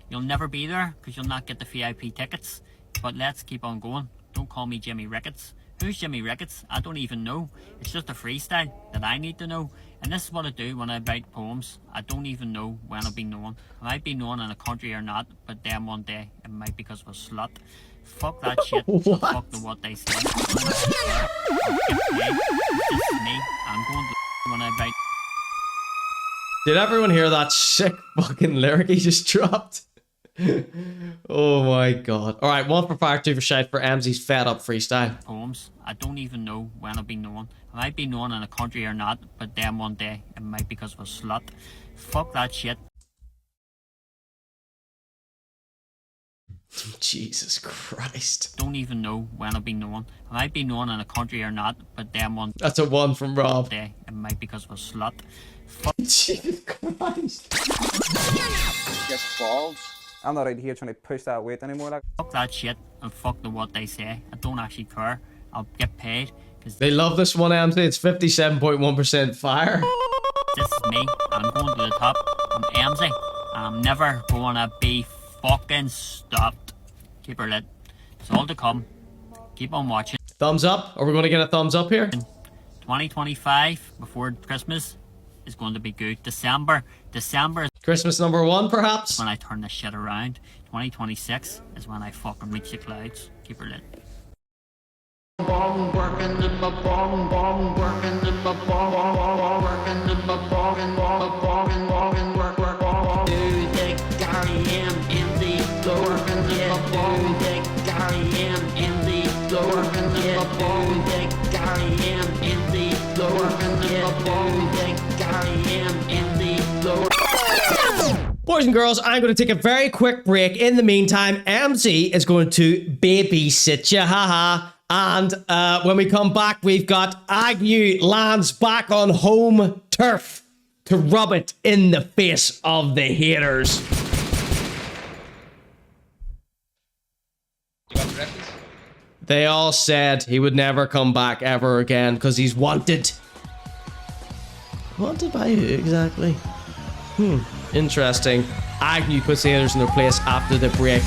You'll never be there because you'll not get the VIP tickets. But let's keep on going. Don't call me Jimmy Ricketts. Who's Jimmy Ricketts? I don't even know. It's just a freestyle that I need to know. And this is what I do when I write poems. I don't even know when I'll be known. I might be known in a country or not, but then one day it might be because of a slut. Fuck that shit. So fuck what they say. It's just me. I'm going to when I write. Did everyone hear that sick fucking lyric he just dropped? Oh my god. Alright, 1 for fire, 2 for shite for Emmzy's fed up freestyle. Poems. I don't even know when I'll be known. I might be known in a country or not, but then one day it might be because of a slut. Fuck that shit. Jesus Christ. Don't even know when I'll be known. I might be known in a country or not, but then one. That's a 1 from Rob. Day it might be because of a slut. Fuck. Jesus Christ. Just balls. I'm not out here trying to push that weight anymore. Like. Fuck that shit and fuck what they say. I don't actually care. I'll get paid. They love this one, Emmzy. It's 57.1% fire. This is me. I'm going to the top. I'm Emmzy. I'm never going to be fucking stopped. Keep her lit. It's all to come. Keep on watching. Thumbs up? Are we going to get a thumbs up here? 2025, before Christmas, is going to be good. December. Christmas #1, perhaps? When I turn this shit around. 2026 is when I fucking reach the clouds. Keep her lit. Working in my bong, working in my bong, working in my bong, work. Do the Gary Emmzy, working in my bong, the Gary Emmzy, working in my bong, the Gary Emmzy, working in my bong, the Gary Emmzy. Boys and girls, I'm going to take a very quick break. In the meantime, Emmzy is going to babysit you, haha. And when we come back, we've got Agnew lands back on home turf to rub it in the face of the haters. They all said he would never come back ever again because he's wanted. Wanted by who exactly? Interesting. Agnew puts the haters in their place after the break.